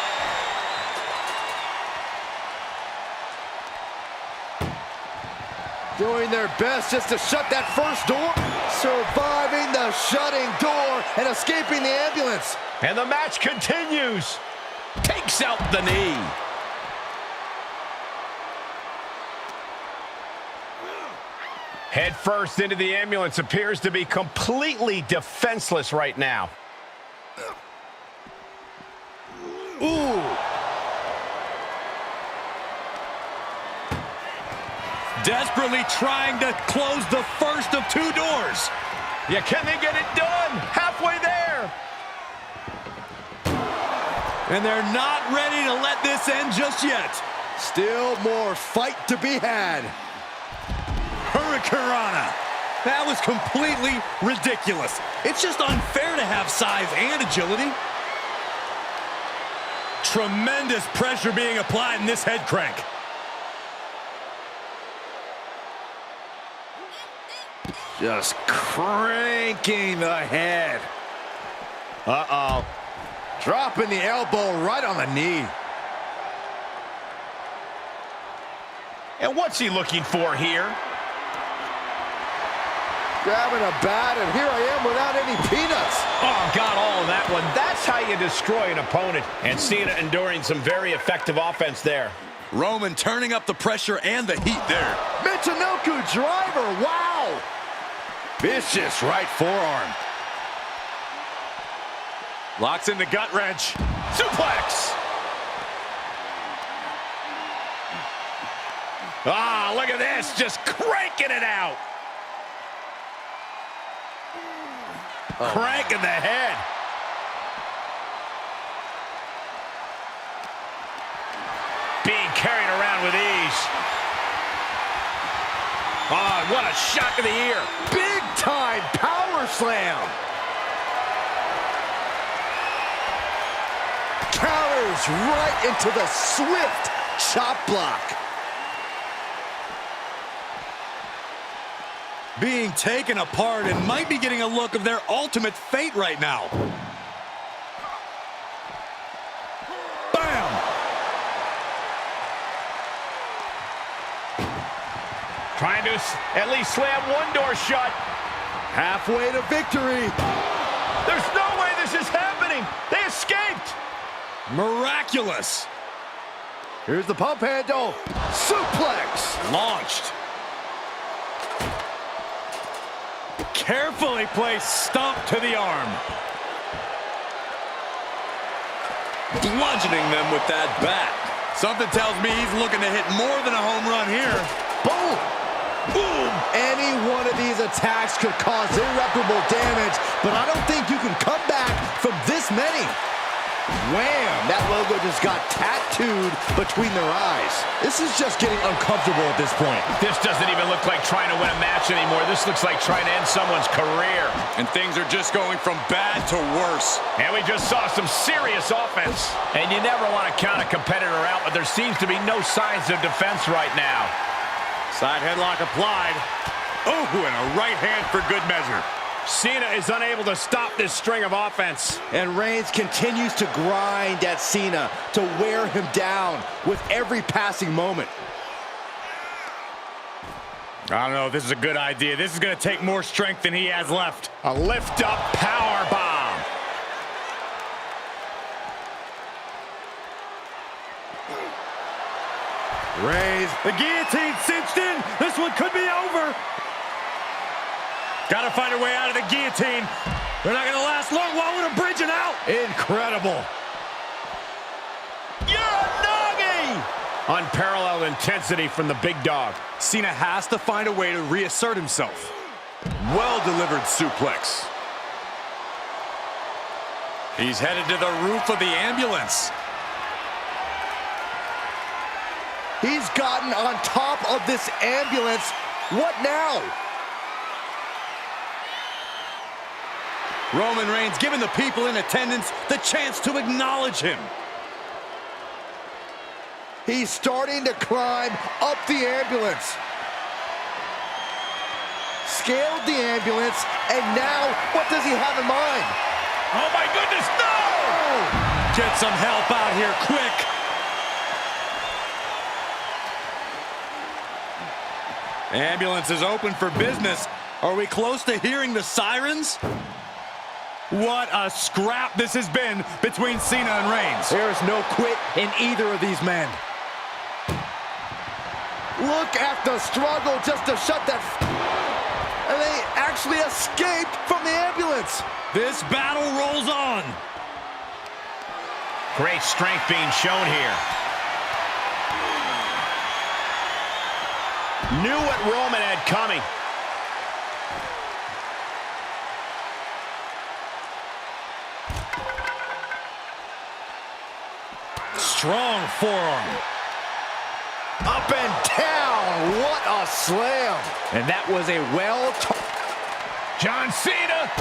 Doing their best just to shut that first door. Surviving the shutting door and escaping the ambulance. And the match continues. Takes out the knee. Head first into the ambulance, appears to be completely defenseless right now. Ooh. Desperately trying to close the first of two doors. Yeah, can they get it done? Halfway there. And they're not ready to let this end just yet. Still more fight to be had. Hurricanrana. That was completely ridiculous. It's just unfair to have size and agility. Tremendous pressure being applied in this head crank. Just cranking the head. Uh-oh. Dropping the elbow right on the knee. And what's he looking for here? Grabbing a bat, and here I am without any peanuts. Oh, got all of that one. That's how you destroy an opponent. And Cena enduring some very effective offense there. Roman turning up the pressure and the heat there. Michinoku driver, wow. Vicious right forearm. Locks in the gut wrench. Suplex. Ah, look at this, just cranking it out. Oh. Cranking the head. Being carried around with ease. Oh, what a shot to the ear. Big time power slam. Counters right into the swift chop block. being taken apart and might be getting a look of their ultimate fate right now. Bam! Trying to at least slam one door shut. Halfway to victory. There's no way this is happening. They escaped. Miraculous. Here's the pump handle. Suplex. Launched. Carefully placed stomp to the arm. Bludgeoning them with that bat. Something tells me he's looking to hit more than a home run here. Boom. Boom. Any one of these attacks could cause irreparable damage, but I don't think you can come back from this many. Wham! That logo just got tattooed between their eyes. This is just getting uncomfortable at this point. This doesn't even look like trying to win a match anymore. This looks like trying to end someone's career. And things are just going from bad to worse. And we just saw some serious offense. And you never want to count a competitor out, but there seems to be no signs of defense right now. Side headlock applied. Oh, and a right hand for good measure. Cena is unable to stop this string of offense. And Reigns continues to grind at Cena to wear him down with every passing moment. I don't know if this is a good idea. This is going to take more strength than he has left. A lift-up power bomb. Reigns. The guillotine cinched in. This one could be over. Got to find a way out of the guillotine. They're not going to last long. Why would a bridging out? Incredible. Unparalleled intensity from the big dog. Cena has to find a way to reassert himself. Well-delivered suplex. He's headed to the roof of the ambulance. He's gotten on top of this ambulance. What now? Roman Reigns giving the people in attendance the chance to acknowledge him. He's starting to climb up the ambulance. Scaled the ambulance, and now what does he have in mind? Oh my goodness, no! Get some help out here, quick! Ambulance is open for business. Are we close to hearing the sirens? What a scrap this has been between Cena and Reigns. There is no quit in either of these men. Look at the struggle just to shut that. And they actually escaped from the ambulance. This battle rolls on. Great strength being shown here. Knew what Roman had coming. Strong forearm. Up and down. What a slam. And that was a John Cena.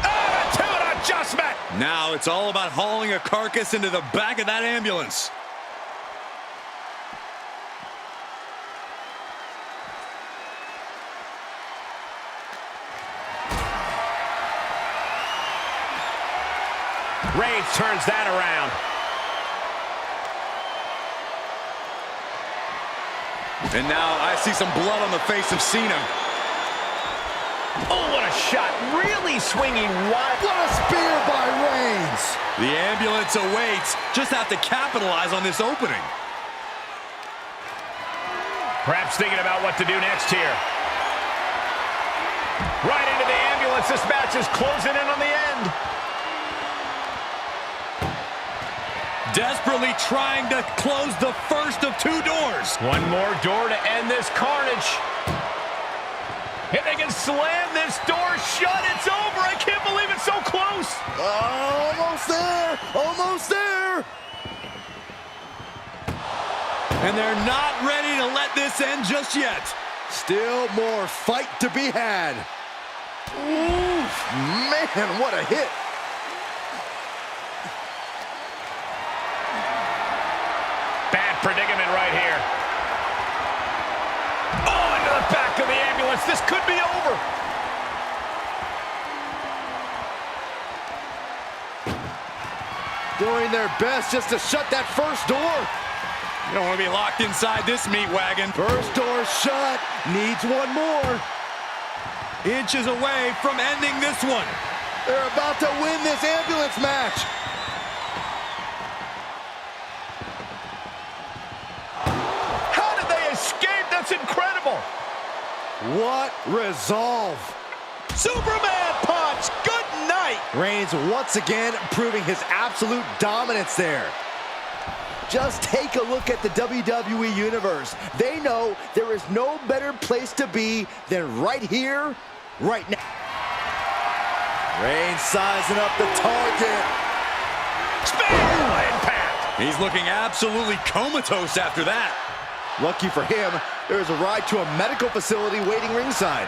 Oh, to an adjustment. Now it's all about hauling a carcass into the back of that ambulance. Reigns turns that around. And now I see some blood on the face of Cena. Oh, what a shot. Really swinging wide. What a spear by Reigns. The ambulance awaits. Just have to capitalize on this opening. Perhaps thinking about what to do next here. Right into the ambulance. This match is closing in on the end. Desperately trying to close the first of two doors. One more door to end this carnage. If they can slam this door shut, it's over. I can't believe it's so close. Almost there. Almost there. And they're not ready to let this end just yet. Still more fight to be had. Oof, man, what a hit. Bad predicament right here. ambulance. This could be over. Doing their best just to shut that first door. You don't want to be locked inside this meat wagon. First door shut. Needs one more. Inches away from ending this one. They're about to win this ambulance match. How did they escape? That's incredible. What resolve. Superman punch. Good night. Reigns once again proving his absolute dominance there. Just take a look at the WWE Universe. They know there is no better place to be than right here, right now. Reigns sizing up the target. Spin! Impact. He's looking absolutely comatose after that. Lucky for him, there's a ride to a medical facility waiting ringside.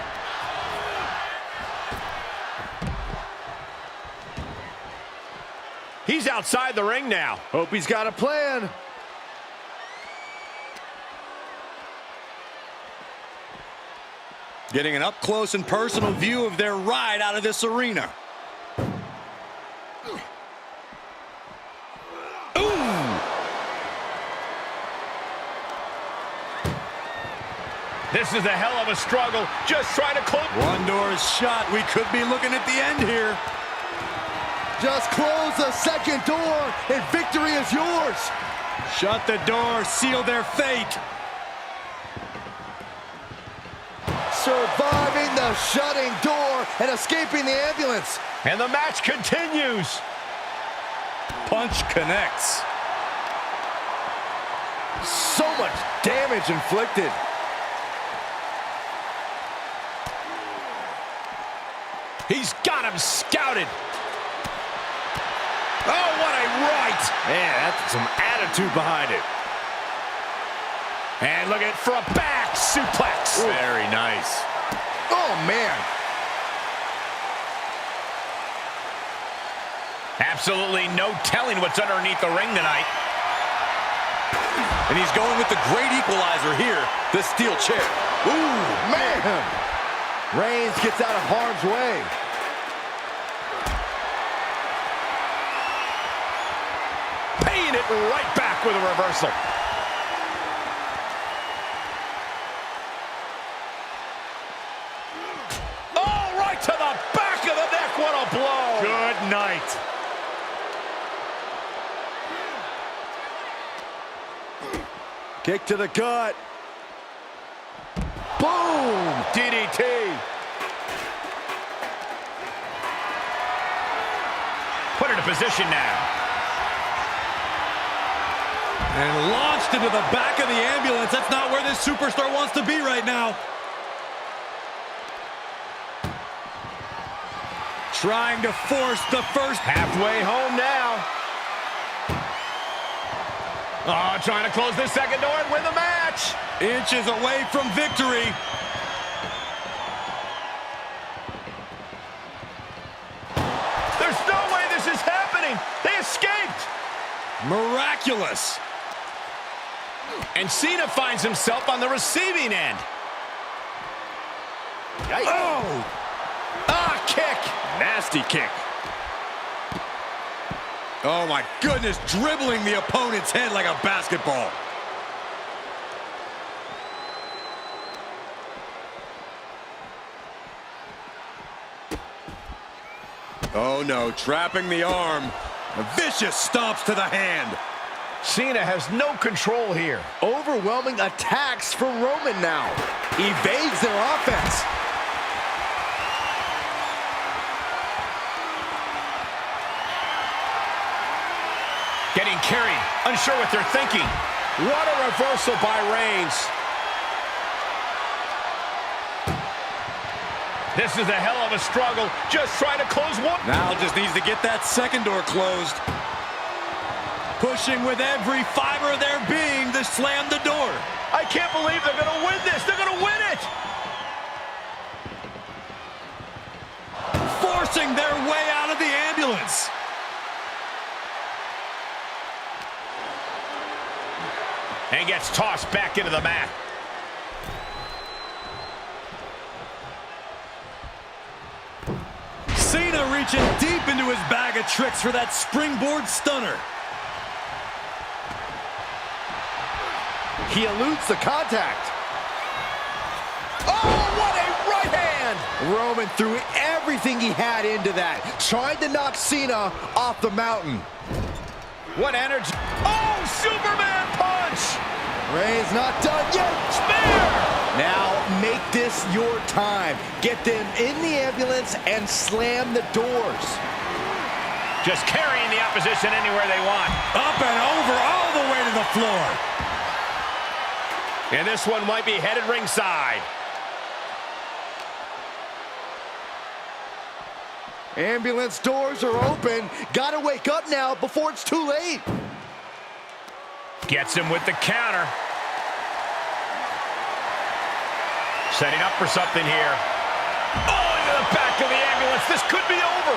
He's outside the ring now. Hope he's got a plan. Getting an up-close and personal view of their ride out of this arena. This is a hell of a struggle. Just trying to close. One door is shut. We could be looking at the end here. Just close the second door and victory is yours. Shut the door, seal their fate. Surviving the shutting door and escaping the ambulance. And the match continues. Punch connects. So much damage inflicted. He's got him scouted. Oh, what a right. Man, that's some attitude behind it. And look at it for a back suplex. Ooh. Very nice. Oh, man. Absolutely no telling what's underneath the ring tonight. And he's going with the great equalizer here, the steel chair. Ooh, man. Reigns gets out of harm's way. Paying it right back with a reversal. Oh, right to the back of the neck. What a blow. Good night. Kick to the gut. Boom! DDT. Put it in position now. And launched into the back of the ambulance. That's not where this superstar wants to be right now. Trying to force the first. Halfway home now. Oh, trying to close this second door and win the match. Inches away from victory. There's no way this is happening. They escaped. Miraculous. And Cena finds himself on the receiving end. Yikes. Oh! Ah, kick. Nasty kick. Oh my goodness, dribbling the opponent's head like a basketball. Oh no, trapping the arm. Vicious stomps to the hand. Cena has no control here. Overwhelming attacks from Roman now. Evades their offense. Getting carried, unsure what they're thinking. What a reversal by Reigns. This is a hell of a struggle. Just trying to close one. Now just needs to get that second door closed. Pushing with every fiber of their being to slam the door. I can't believe they're going to win this. They're going to win it. Forcing their way out of the ambulance. And gets tossed back into the mat. Cena reaching deep into his bag of tricks for that springboard stunner. He eludes the contact. Oh, what a right hand! Roman threw everything he had into that, trying to knock Cena off the mountain. What energy. Oh, Superman punch! Reigns not done yet. Spear! Now make this your time. Get them in the ambulance and slam the doors. Just carrying the opposition anywhere they want. Up and over, all the way to the floor. And this one might be headed ringside. Ambulance doors are open. Gotta wake up now before it's too late. Gets him with the counter. Setting up for something here. Oh, into the back of the ambulance. This could be over.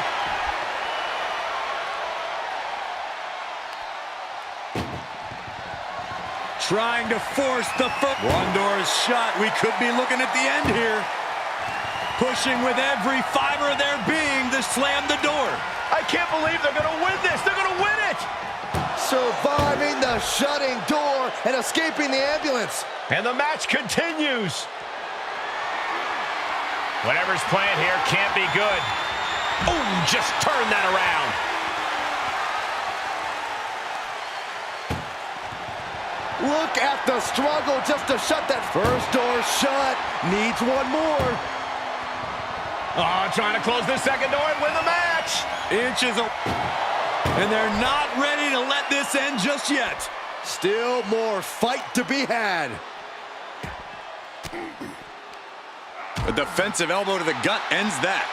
Trying to force the first. One door is shut. We could be looking at the end here. Pushing with every fiber of their being to slam the door. I can't believe they're going to win this. They're going to win it. Surviving the shutting door and escaping the ambulance. And the match continues. Whatever's playing here can't be good. Oh, just turn that around. Look at the struggle just to shut that first door shut. Needs one more. Oh, trying to close this second door and win the match. Inches away. And they're not ready to let this end just yet. Still more fight to be had. A defensive elbow to the gut ends that.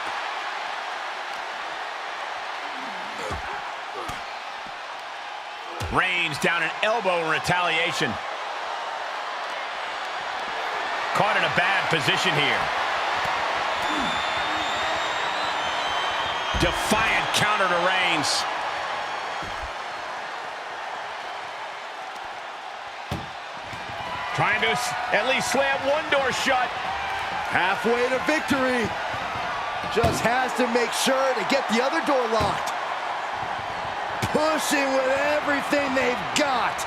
Reigns down an elbow in retaliation. Caught in a bad position here. Defiant counter to Reigns. Trying to at least slam one door shut. Halfway to victory. Just has to make sure to get the other door locked. Pushing with everything they've got.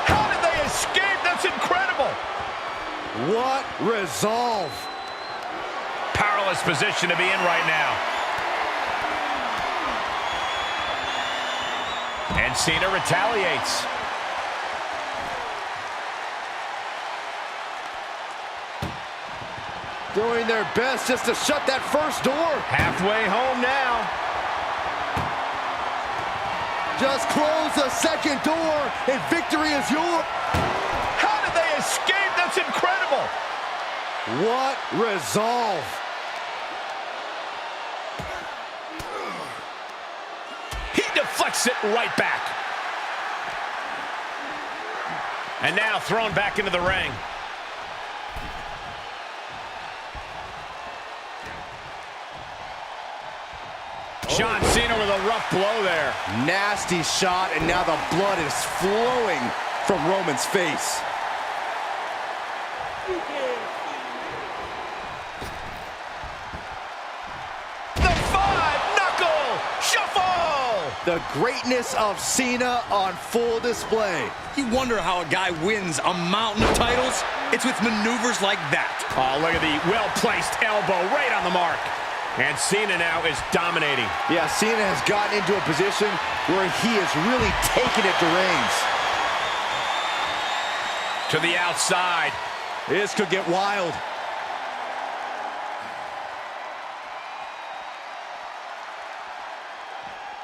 How did they escape? That's incredible. What resolve. Powerless position to be in right now. And Cena retaliates. Doing their best just to shut that first door. Halfway home now. Just close the second door and victory is yours. How did they escape? That's incredible. What resolve. He deflects it right back. And now thrown back into the ring. John Cena with a rough blow there. Nasty shot, and now the blood is flowing from Roman's face. The five-knuckle shuffle! The greatness of Cena on full display. You wonder how a guy wins a mountain of titles? It's with maneuvers like that. Oh, look at the well-placed elbow right on the mark. And Cena now is dominating. Yeah, Cena has gotten into a position where he is really taking it to Reigns. To the outside. This could get wild.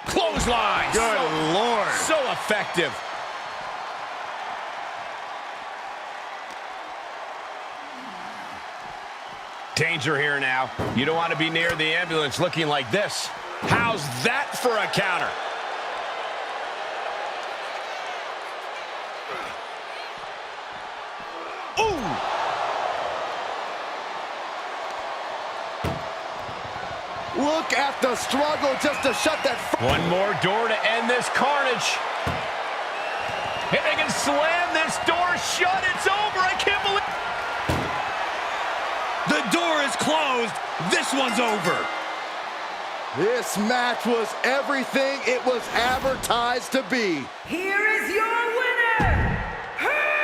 Clothesline. Good Lord. So effective. Danger here now. You don't want to be near the ambulance looking like this. How's that for a counter? Ooh! Look at the struggle just to shut that. One more door to end this carnage. If they can slam this door shut, it's over. I can't believe. The door is closed. This one's over. This match was everything it was advertised to be. Here is your winner, Roman!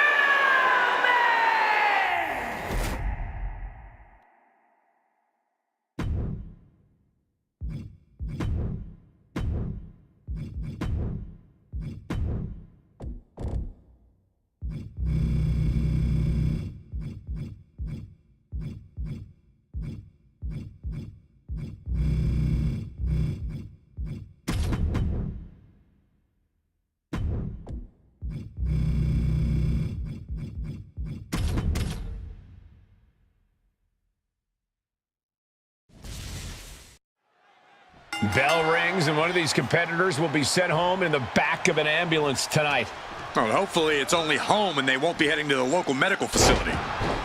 Bell rings, and one of these competitors will be sent home in the back of an ambulance tonight. Well, hopefully it's only home and they won't be heading to the local medical facility.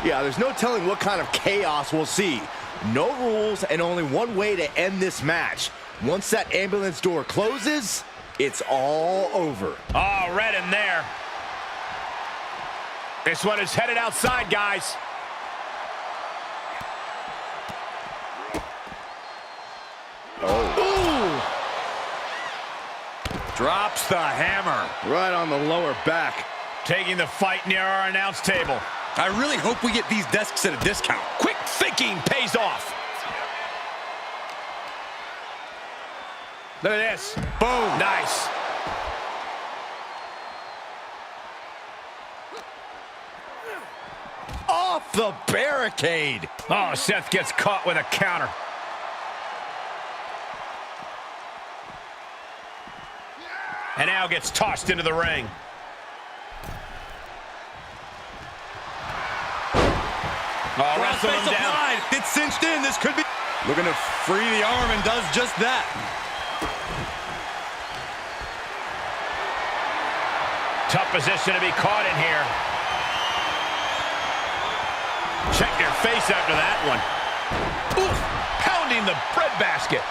Yeah, there's no telling what kind of chaos we'll see. No rules and only one way to end this match. Once that ambulance door closes, it's all over. Oh, red in there. This one is headed outside, guys. Ooh! Drops the hammer. Right on the lower back. Taking the fight near our announce table. I really hope we get these desks at a discount. Quick thinking pays off. Look at this. Boom. Nice. Off the barricade. Oh, Seth gets caught with a counter. And now gets tossed into the ring. Oh, wrestled him down. Applied. It's cinched in. This could be looking to free the arm and does just that. Tough position to be caught in here. Check your face after that one. Oof, pounding the breadbasket.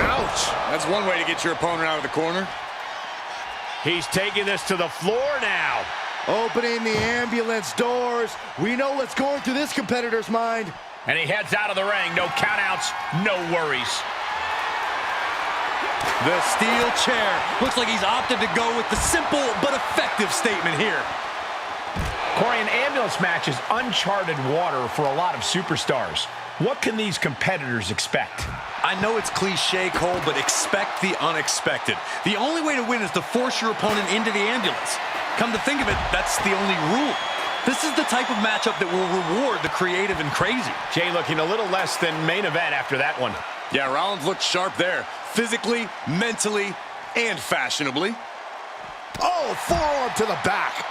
Ouch. That's one way to get your opponent out of the corner. He's taking this to the floor now. Opening the ambulance doors. We know what's going through this competitor's mind. And he heads out of the ring. No countouts, no worries. The steel chair. Looks like he's opted to go with the simple but effective statement here. Corey, an ambulance match is uncharted water for a lot of superstars. What can these competitors expect? I know it's cliche, Cole, but expect the unexpected. The only way to win is to force your opponent into the ambulance. Come to think of it, that's the only rule. This is the type of matchup that will reward the creative and crazy. Jey looking a little less than main event after that one. Yeah, Rollins looked sharp there. Physically, mentally, and fashionably. Oh, forearm to the back.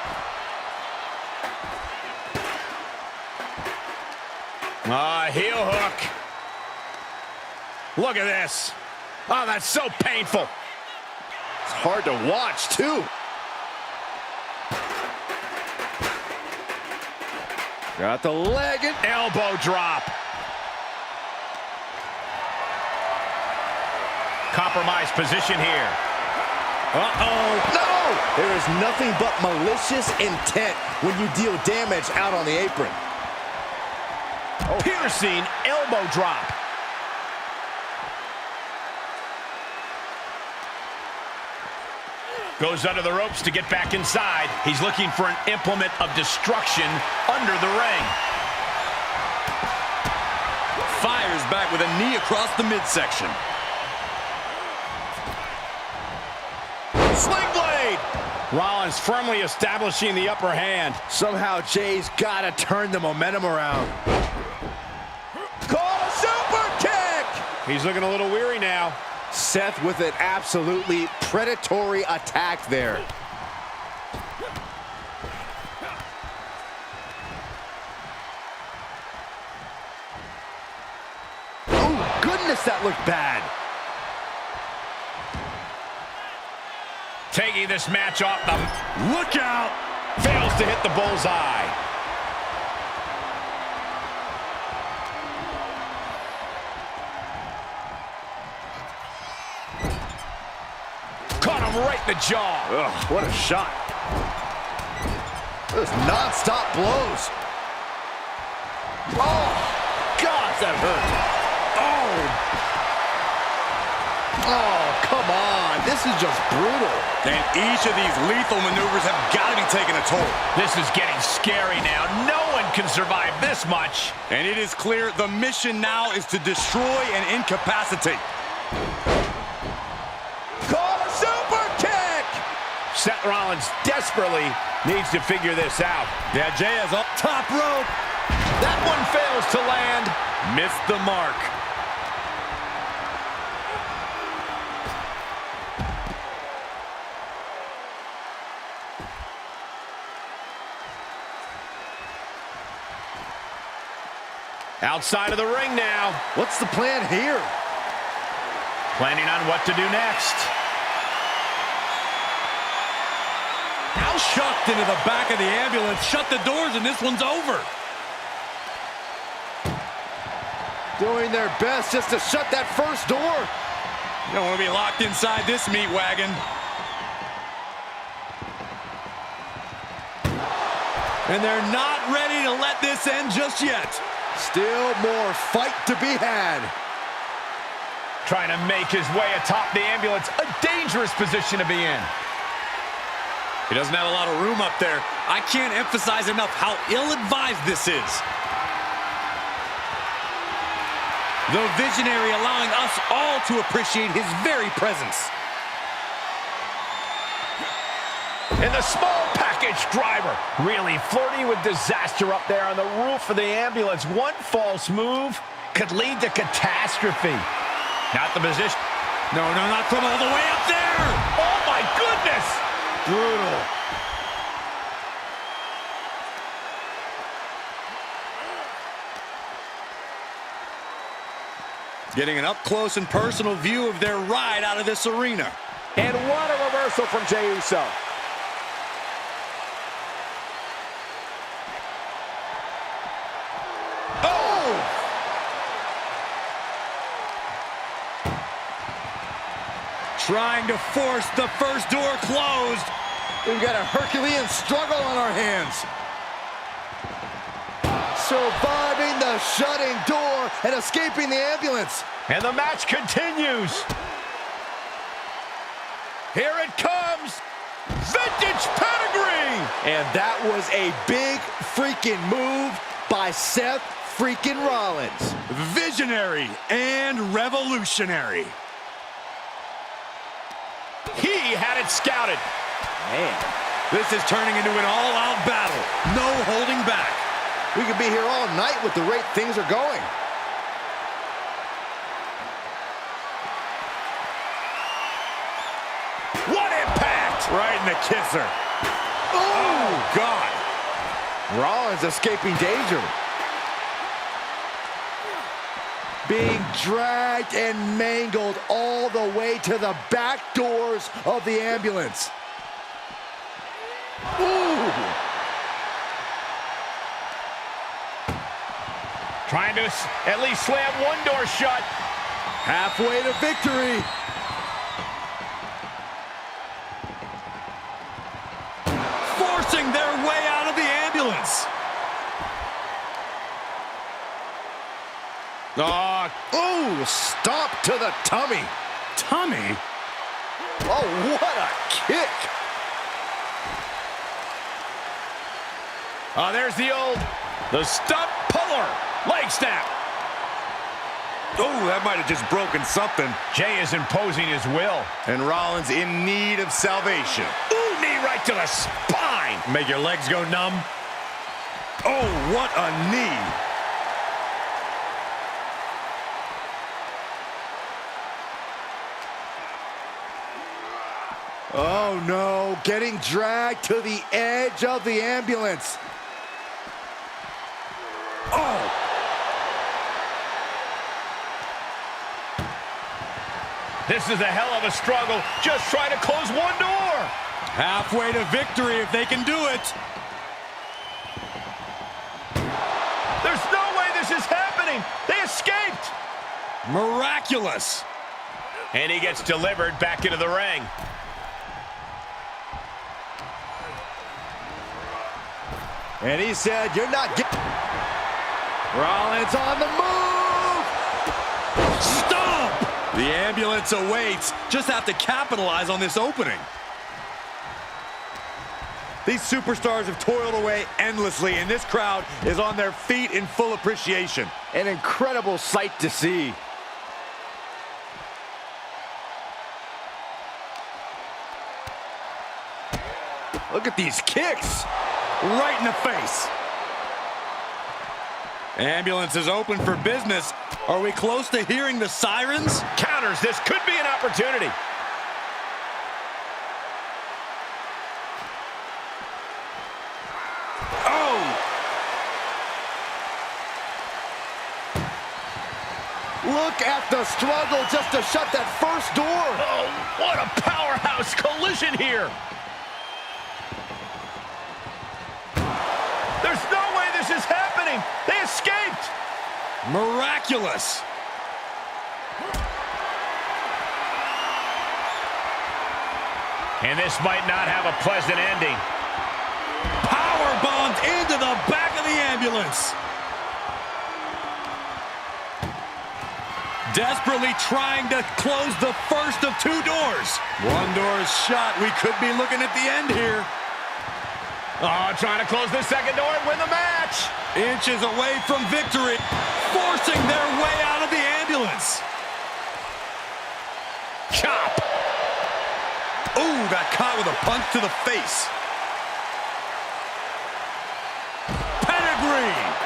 Heel hook. Look at this. Oh, that's so painful. It's hard to watch, too. Got the leg and Elbow drop. Compromised position here. Uh-oh. no! There is nothing but malicious intent when you deal damage out on the apron. Oh. Piercing elbow drop. Goes under the ropes to get back inside. He's looking for an implement of destruction under the ring. Fires back with a knee across the midsection. Sling blade! Rollins firmly establishing the upper hand. Somehow Jey's got to turn the momentum around. Call a super kick! He's looking a little weary now. Seth with an absolutely predatory attack there. Oh, goodness, that looked bad. Taking this match off the... Look out! Fails to hit the bullseye. Caught him right in the jaw. Ugh, what a shot. Those non-stop blows. Oh, gosh, that hurt. Oh, come on. This is just brutal. And each of these lethal maneuvers have got to be taking a toll. This is getting scary now. No one can survive this much. And it is clear the mission now is to destroy and incapacitate. Call a super kick. Seth Rollins desperately needs to figure this out. Yeah, Jey is up top rope. That one fails to land. Missed the mark. Outside of the ring now. What's the plan here? Planning on what to do next. Now shucked into the back of the ambulance. Shut the doors and this one's over. Doing their best just to shut that first door. You don't want to be locked inside this meat wagon. And they're not ready to let this end just yet. Still more fight to be had. Trying to make his way atop the ambulance. A dangerous position to be in. He doesn't have a lot of room up there. I can't emphasize enough how ill-advised this is. The visionary allowing us all to appreciate his very presence. And the small package driver really flirting with disaster up there on the roof of the ambulance. One false move could lead to catastrophe. Not the position. No, not from all the way up there. Oh my goodness! Brutal. Getting an up-close and personal view of their ride out of this arena. And what a reversal from Jey Uso. Trying to force the first door closed. We've got a Herculean struggle on our hands. Surviving the shutting door and escaping the ambulance. And the match continues. Here it comes. Vintage pedigree. And that was a big freaking move by Seth freaking Rollins. Visionary and revolutionary. He had it scouted. Man, This is turning into an all-out battle. No holding back. we could be here all night with the rate things are going. What impact! Right in the kisser. Oh, God. Rollins escaping danger. Being dragged and mangled all the way to the back doors of the ambulance. Ooh! Trying to at least slam one door shut. Halfway to victory. Forcing their way out of the ambulance. Ooh, stomp to the tummy. Tummy? Oh, what a kick. There's the stump puller. Leg snap. Oh, that might have just broken something. Jey is imposing his will. And Rollins in need of salvation. Ooh, knee right to the spine. Make your legs go numb. Oh, what a knee. Oh no, getting dragged to the edge of the ambulance. Oh! This is a hell of a struggle. Just trying to close one door. Halfway to victory if they can do it. There's no way this is happening. They escaped. Miraculous. And he gets delivered back into the ring. And he said, you're not getting... Rollins on the move! Stomp! The ambulance awaits. Just have to capitalize on this opening. These superstars have toiled away endlessly, and this crowd is on their feet in full appreciation. An incredible sight to see. Look at these kicks. Right in the face. Ambulance is open for business. Are we close to hearing the sirens? Counters. This could be an opportunity. Look at the struggle just to shut that first door. Oh, what a powerhouse collision here. There's no way this is happening. They escaped. Miraculous. And this might not have a pleasant ending. Power bombed into the back of the ambulance. Desperately trying to close the first of two doors. One door is shut. We could be looking at the end here. Oh, trying to close the second door and win the match. Inches away from victory, forcing their way out of the ambulance. Chop. Ooh, got caught with a punch to the face. Pedigree.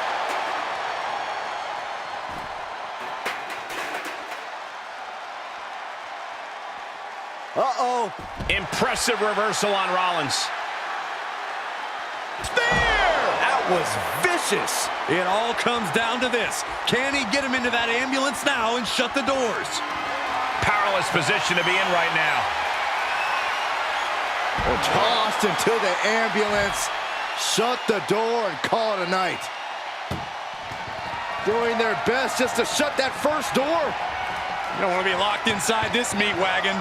Uh-oh. Impressive reversal on Rollins. Spear! That was vicious. It all comes down to this. Can he get him into that ambulance now and shut the doors? Powerless position to be in right now. They're tossed into the ambulance. Shut the door and call it a night. Doing their best just to shut that first door. You don't want to be locked inside this meat wagon.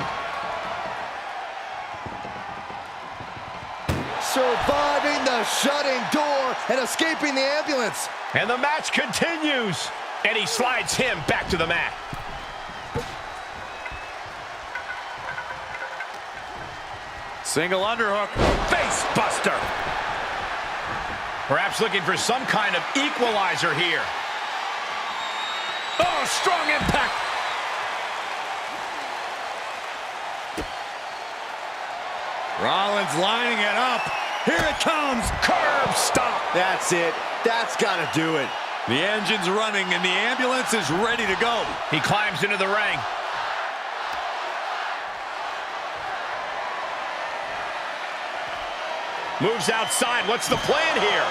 Surviving the shutting door and escaping the ambulance. And the match continues. And he slides him back to the mat. Single underhook. Face buster. Perhaps looking for some kind of equalizer here. Oh, strong impact. Rollins lining it up. Here it comes. Curb stop. That's it. That's got to do it. The engine's running and the ambulance is ready to go. He climbs into the ring. Moves outside. What's the plan here?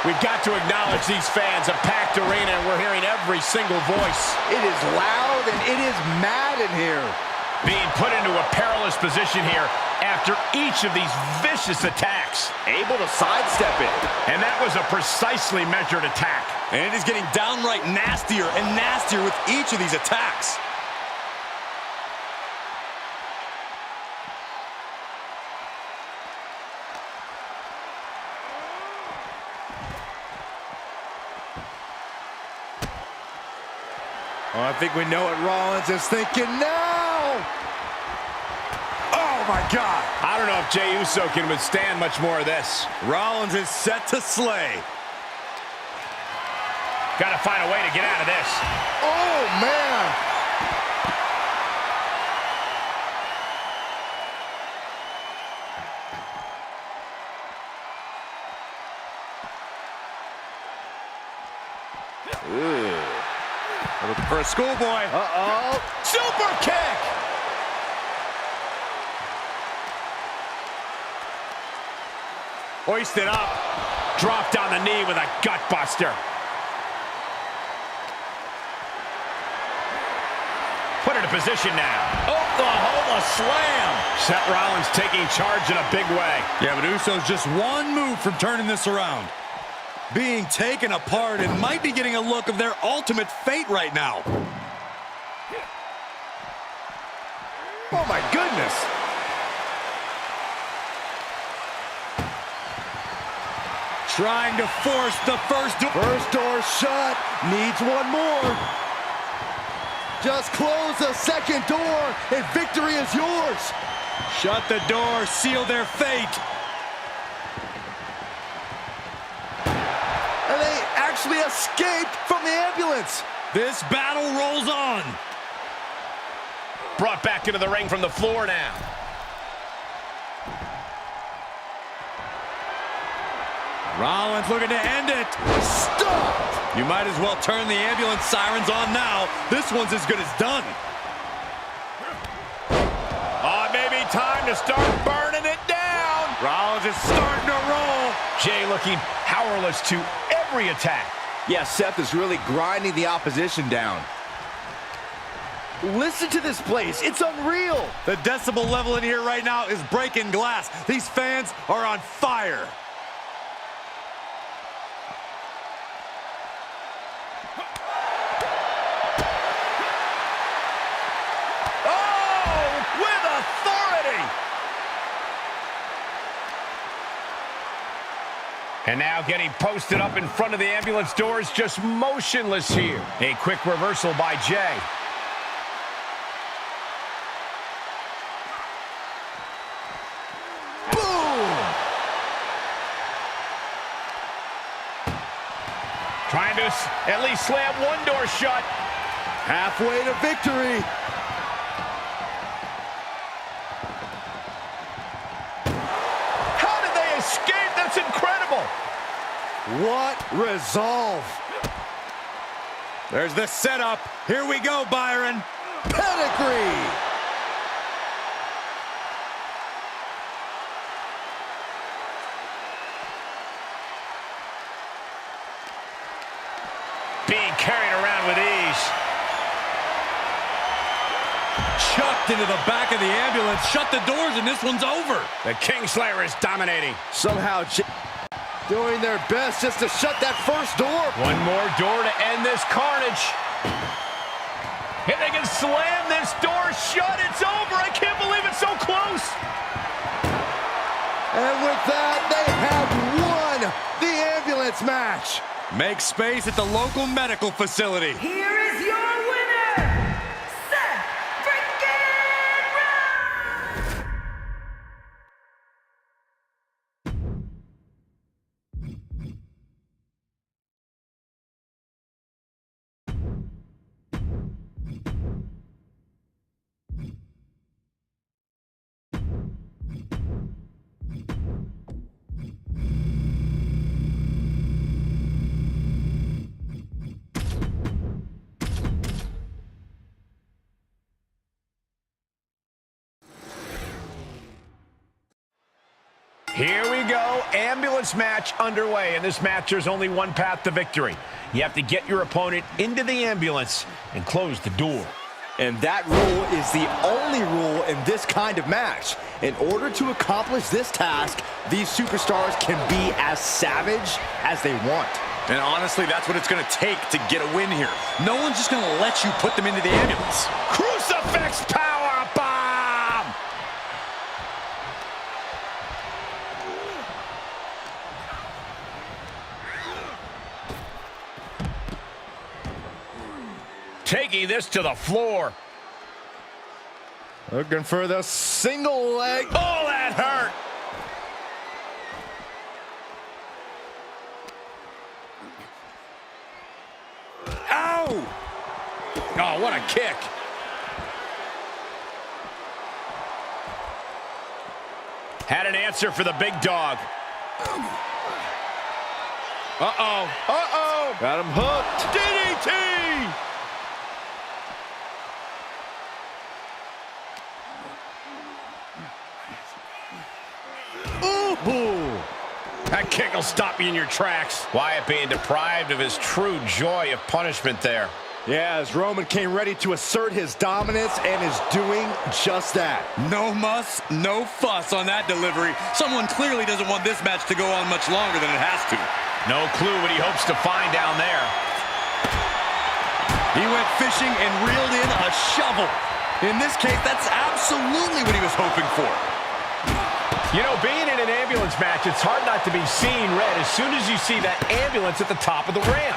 We've got to acknowledge these fans, a packed arena, and we're hearing every single voice. It is loud and it is mad in here. Being put into a perilous position here after each of these vicious attacks. Able to sidestep it. And that was a precisely measured attack. And it is getting downright nastier and nastier with each of these attacks. Oh, I think we know what Rollins is thinking now. Oh, my God. I don't know if Jey Uso can withstand much more of this. Rollins is set to slay. Got to find a way to get out of this. Oh, man. Looking for a schoolboy. Uh-oh. Super kick! Hoisted up. Dropped on the knee with a gut buster. Put it in position now. Oklahoma slam. Seth Rollins taking charge in a big way. Yeah, but Uso's just one move from turning this around. Being taken apart and might be getting a look of their ultimate fate right now. Oh, my goodness. Trying to force the first door. First door shut. Needs one more. Just close the second door and victory is yours. Shut the door, seal their fate. And they actually escaped from the ambulance. This battle rolls on. Brought back into the ring from the floor now. Rollins looking to end it. Stop! You might as well turn the ambulance sirens on now. This one's as good as done. Oh, maybe time to start burning it down. Rollins is starting to roll. Jey looking powerless to every attack. Yeah, Seth is really grinding the opposition down. Listen to this place. It's unreal. The decibel level in here right now is breaking glass. These fans are on fire. And now getting posted up in front of the ambulance doors, just motionless here. A quick reversal by Jey. Boom! Trying to at least slam one door shut. Halfway to victory. How did they escape? That's incredible. What resolve. There's the setup. Here we go, Byron. Pedigree. Being carried around with ease. Chucked into the back of the ambulance. Shut the doors and this one's over. The Kingslayer is dominating. Somehow doing their best just to shut that first door. One more door to end this carnage. If they can slam this door shut, it's over. I can't believe it's so close. And with that, they have won the ambulance match. Make space at the local medical facility. Here is your winner, Seth freaking Rollins! Here we go, ambulance match underway. In this match, there's only one path to victory. You have to get your opponent into the ambulance and close the door. And that rule is the only rule in this kind of match. In order to accomplish this task, these superstars can be as savage as they want. And honestly, that's what it's going to take to get a win here. No one's just going to let you put them into the ambulance. Crucifix power bomb! Taking this to the floor. Looking for the single leg. Oh, that hurt. Ow! Oh, what a kick. Had an answer for the big dog. Uh-oh. Uh-oh. Got him hooked. DDT! Ooh. That kick will stop you in your tracks. Wyatt being deprived of his true joy of punishment there. Yeah, as Roman came ready to assert his dominance and is doing just that. No muss, no fuss on that delivery. Someone clearly doesn't want this match to go on much longer than it has to. No clue what he hopes to find down there. He went fishing and reeled in a shovel. In this case, that's absolutely what he was hoping for. You know, being in an ambulance match, it's hard not to be seeing red as soon as you see that ambulance at the top of the ramp.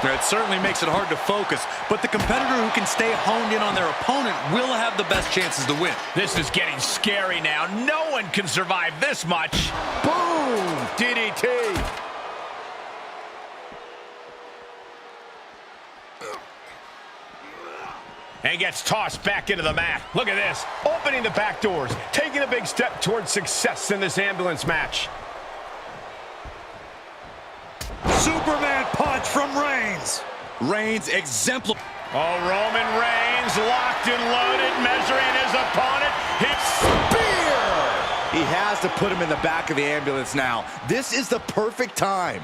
It certainly makes it hard to focus, but the competitor who can stay honed in on their opponent will have the best chances to win. This is getting scary now. No one can survive this much. Boom! DDT. And gets tossed back into the mat. Look at this. Opening the back doors. Taking a big step towards success in this ambulance match. Superman punch from Reigns. Reigns exemplifies. Oh, Roman Reigns locked and loaded, measuring his opponent. Spear! He has to put him in the back of the ambulance now. This is the perfect time.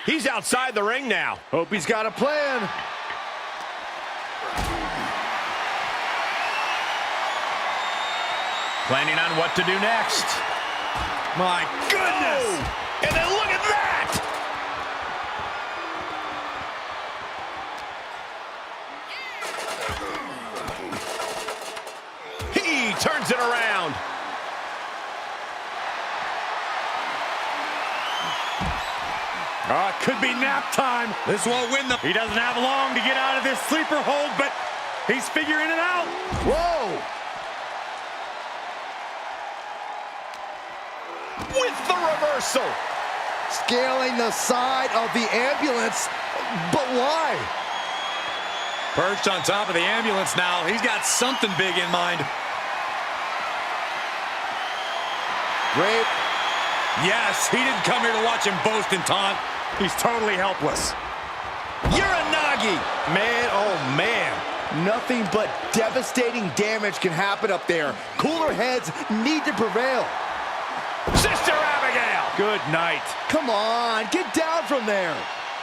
He's outside the ring now. Hope he's got a plan. Planning on what to do next. My goodness! Oh, and then look at that! He turns it around. Oh, it could be nap time. This won't win the... He doesn't have long to get out of this sleeper hold, but he's figuring it out. Whoa! With the reversal. Scaling the side of the ambulance, but why? Perched on top of the ambulance now. He's got something big in mind. Great. Yes, he didn't come here to watch him boast and taunt. He's totally helpless. Uranagi! Man, oh man. Nothing but devastating damage can happen up there. Cooler heads need to prevail. Sister Abigail. Good night. Come on, get down from there.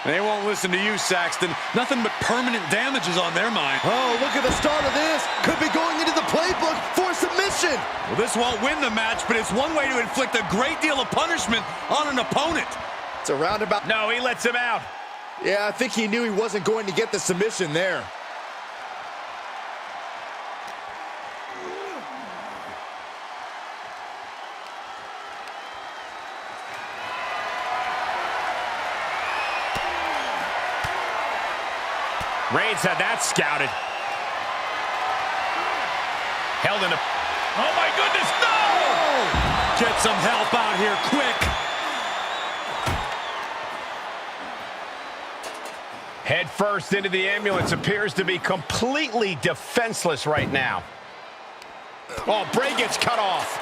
They won't listen to you, Saxton. Nothing but permanent damage is on their mind. Oh, look at the start of this. Could be going into the playbook for submission. Well, this won't win the match, but it's one way to inflict a great deal of punishment on an opponent. It's a roundabout. No, he lets him out. Yeah, I think he knew he wasn't going to get the submission there. Reigns had that scouted. Held in a... Oh, my goodness, no! Get some help out here, quick. Head first into the ambulance. Appears to be completely defenseless right now. Oh, Bray gets cut off.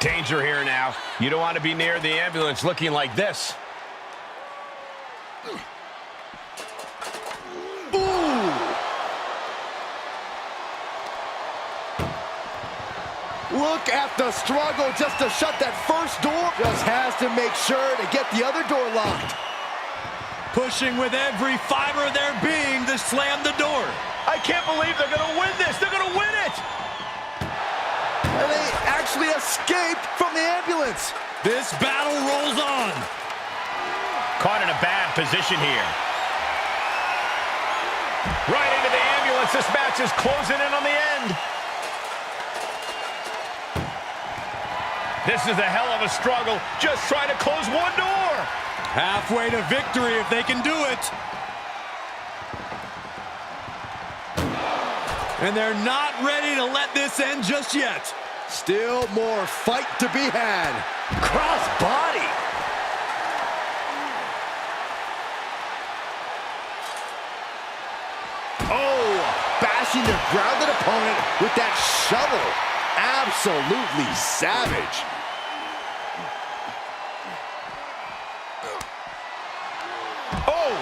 Danger here now. You don't want to be near the ambulance looking like this. Look at the struggle just to shut that first door. Just has to make sure to get the other door locked. Pushing with every fiber of their being to slam the door. I can't believe they're going to win this. They're going to win it. And they actually escaped from the ambulance. This battle rolls on. Caught in a bad position here. Right into the ambulance. This match is closing in on the end. This is a hell of a struggle. Just trying to close one door. Halfway to victory if they can do it. And they're not ready to let this end just yet. Still more fight to be had. Cross body. Oh, bashing the grounded opponent with that shovel. Absolutely savage. Oh!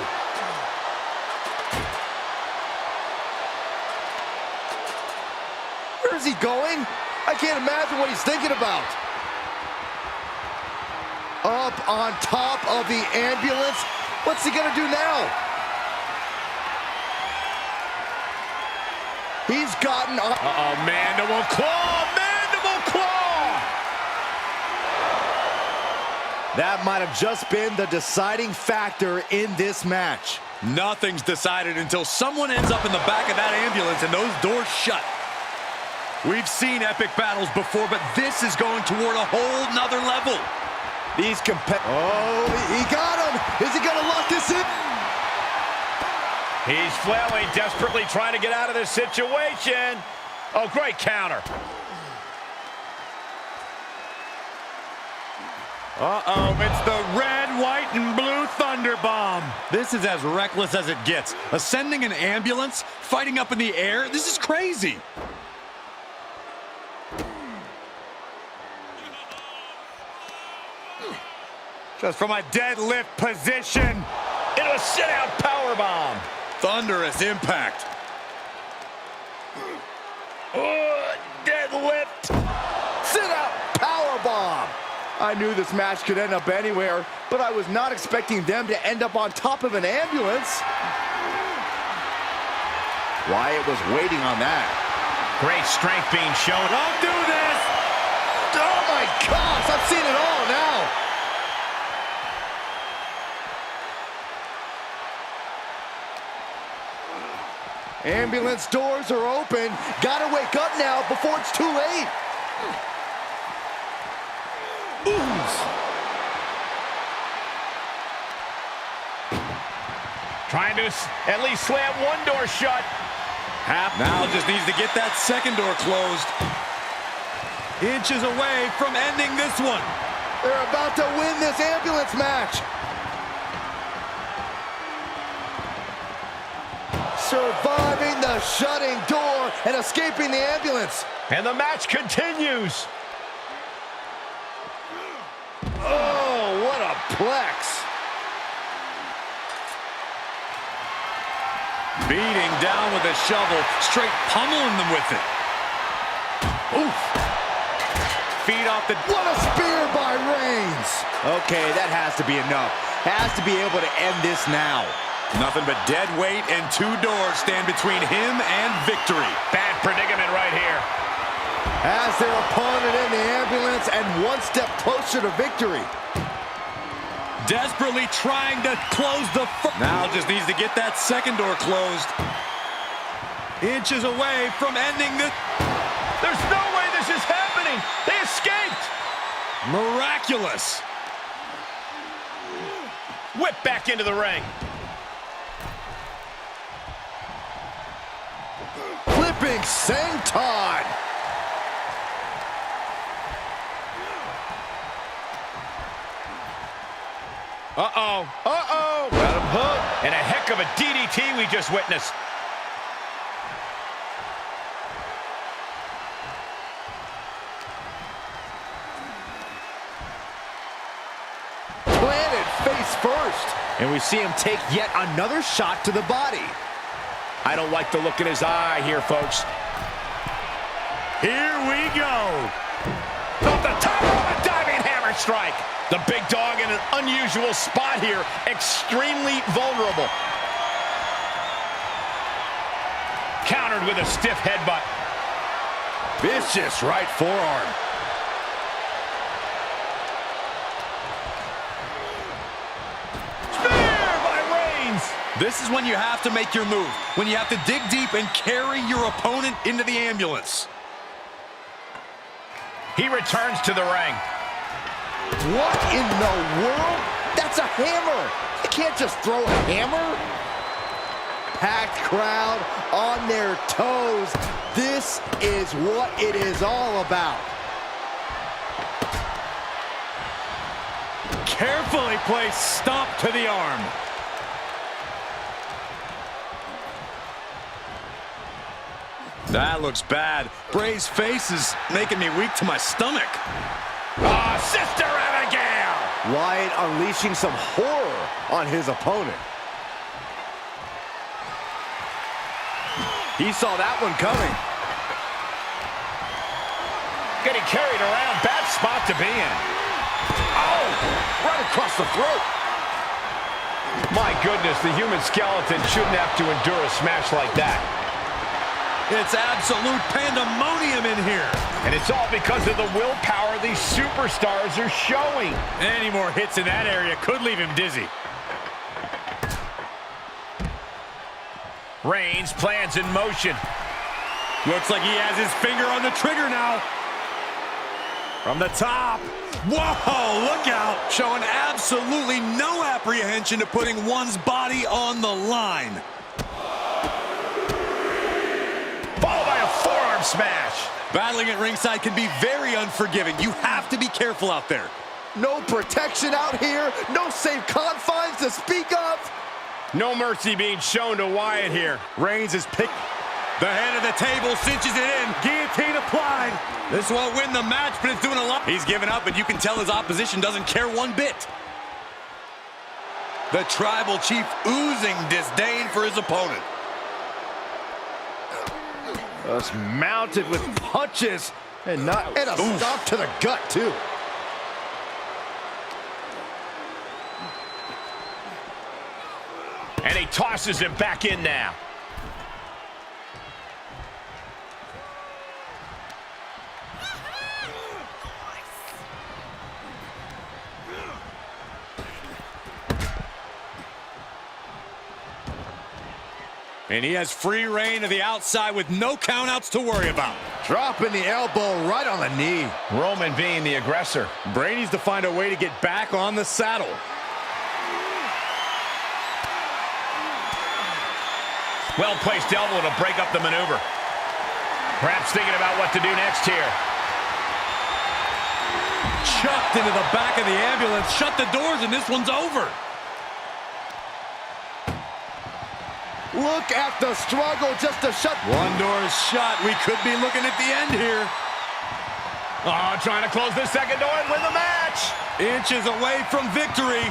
Where's he going? I can't imagine what he's thinking about. Up on top of the ambulance. What's he gonna do now? He's gotten up. Uh-oh, mandible claw! Mandible claw! That might have just been the deciding factor in this match. Nothing's decided until someone ends up in the back of that ambulance and those doors shut. We've seen epic battles before, but this is going toward a whole nother level. These oh, he got him. Is he going to lock this in? He's flailing, desperately trying to get out of this situation. Oh, great counter. Uh-oh, it's the red, white, and blue Thunder Bomb. This is as reckless as it gets. Ascending an ambulance, fighting up in the air, this is crazy. Just from a deadlift position. Into a sit-out powerbomb. Thunderous impact. Deadlift. Sit-out powerbomb. I knew this match could end up anywhere, but I was not expecting them to end up on top of an ambulance. Wyatt was waiting on that. Great strength being shown. Don't do this! Oh my gosh, I've seen it all now. Ambulance doors are open. Gotta wake up now before it's too late. Ooze. Trying to at least slam one door shut. Now just needs to get that second door closed. Inches away from ending this one. They're about to win this ambulance match. Surviving the shutting door and escaping the ambulance. And the match continues. Oh, what a plex. Beating down with a shovel, straight pummeling them with it. Oof. Feet off the... What a spear by Reigns. Okay, that has to be enough. Has to be able to end this now. Nothing but dead weight and two doors stand between him and victory. Bad predicament right here. Has their opponent in the ambulance and one step closer to victory. Desperately trying to close the first. Now just needs to get that second door closed. Inches away from ending this. There's no way this is happening. They escaped. Miraculous. Whip back into the ring. Flipping senton. Uh-oh. Uh-oh. Got him hooked. And a heck of a DDT we just witnessed. Planted face first. And we see him take yet another shot to the body. I don't like the look in his eye here, folks. Here we go. Off the top of a diving hammer strike. The big dog in an unusual spot here. Extremely vulnerable. Countered with a stiff headbutt. Vicious right forearm. Spear by Reigns. This is when you have to make your move. When you have to dig deep and carry your opponent into the ambulance. He returns to the ring. What in the world? That's a hammer. You can't just throw a hammer. Packed crowd on their toes. This is what it is all about. Carefully placed stomp to the arm. That looks bad. Bray's face is making me weak to my stomach. Ah, Sister Abigail! Wyatt unleashing some horror on his opponent. He saw that one coming. Getting carried around. Bad spot to be in. Oh, right across the throat. My goodness, the human skeleton shouldn't have to endure a smash like that. It's absolute pandemonium in here. And it's all because of the willpower these superstars are showing. Any more hits in that area could leave him dizzy. Reigns plans in motion. Looks like he has his finger on the trigger now. From the top. Whoa, look out. Showing absolutely no apprehension to putting one's body on the line. Followed by a forearm smash. Battling at ringside can be very unforgiving. You have to be careful out there. No protection out here. No safe confines to speak of. No mercy being shown to Wyatt here. Reigns is picked. The head of the table cinches it in. Guillotine applied. This won't win the match, but it's doing a lot. He's given up, but you can tell his opposition doesn't care one bit. The tribal chief oozing disdain for his opponent. Just mounted with punches and a stop to the gut too. And he tosses him back in now. And he has free reign to the outside with no countouts to worry about. Dropping the elbow right on the knee. Roman being the aggressor. Bray needs to find a way to get back on the saddle. Well-placed elbow to break up the maneuver. Perhaps thinking about what to do next here. Chucked into the back of the ambulance. Shut the doors and this one's over. Look at the struggle just to shut. One door is shut. We could be looking at the end here. Oh, trying to close the second door and win the match. Inches away from victory.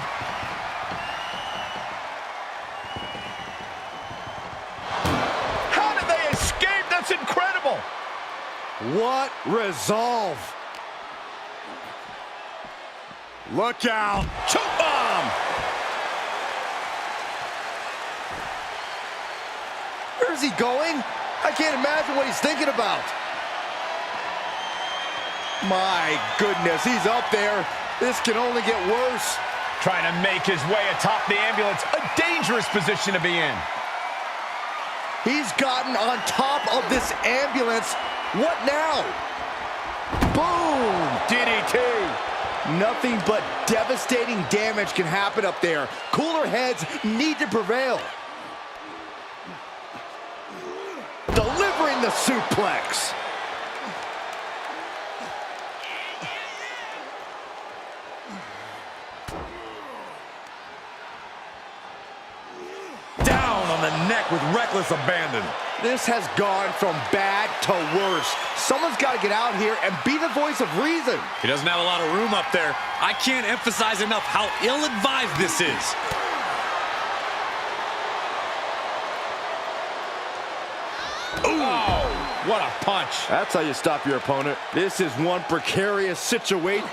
How did they escape? That's incredible. What resolve. Look out. Choke bomb. Where's he going? I can't imagine what he's thinking about. My goodness, he's up there. This can only get worse. Trying to make his way atop the ambulance. A dangerous position to be in. He's gotten on top of this ambulance. What now? Boom! DDT. Nothing but devastating damage can happen up there. Cooler heads need to prevail. Delivering the suplex. Down on the neck with reckless abandon. This has gone from bad to worse. Someone's got to get out here and be the voice of reason. He doesn't have a lot of room up there. I can't emphasize enough how ill-advised this is. Oh, what a punch. That's how you stop your opponent. This is one precarious situation.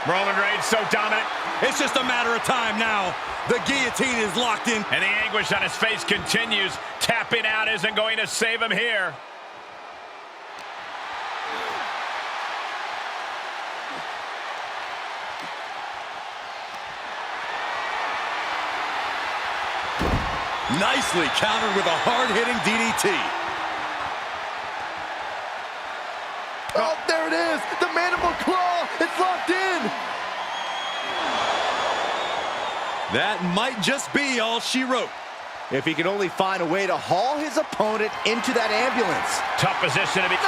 Roman Reigns so dominant. It's just a matter of time now. The guillotine is locked in. And the anguish on his face continues. Tapping out isn't going to save him here. Nicely countered with a hard-hitting DDT. Oh, there it is! The mandible claw! It's locked in! That might just be all she wrote. If he can only find a way to haul his opponent into that ambulance. Tough position to be. Oh,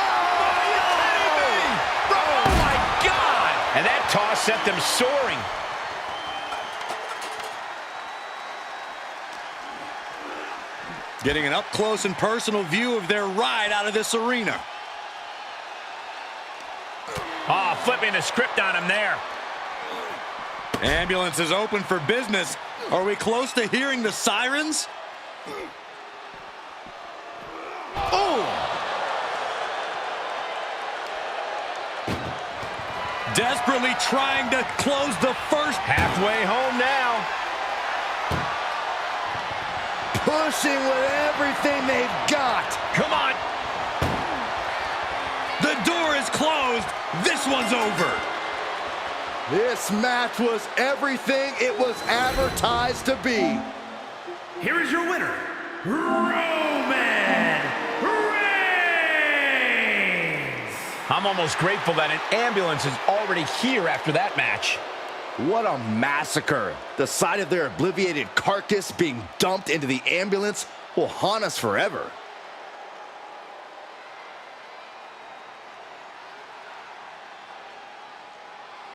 Oh, my God! And that toss sent them soaring. Getting an up-close and personal view of their ride out of this arena. Oh, flipping the script on him there. Ambulance is open for business. Are we close to hearing the sirens? oh! Desperately trying to close the first. Halfway home now. Pushing with everything they've got. Come on. The door is closed. This one's over. This match was everything it was advertised to be. Here is your winner, Roman Reigns. I'm almost grateful that an ambulance is already here after that match. What a massacre. The sight of their obliterated carcass being dumped into the ambulance will haunt us forever.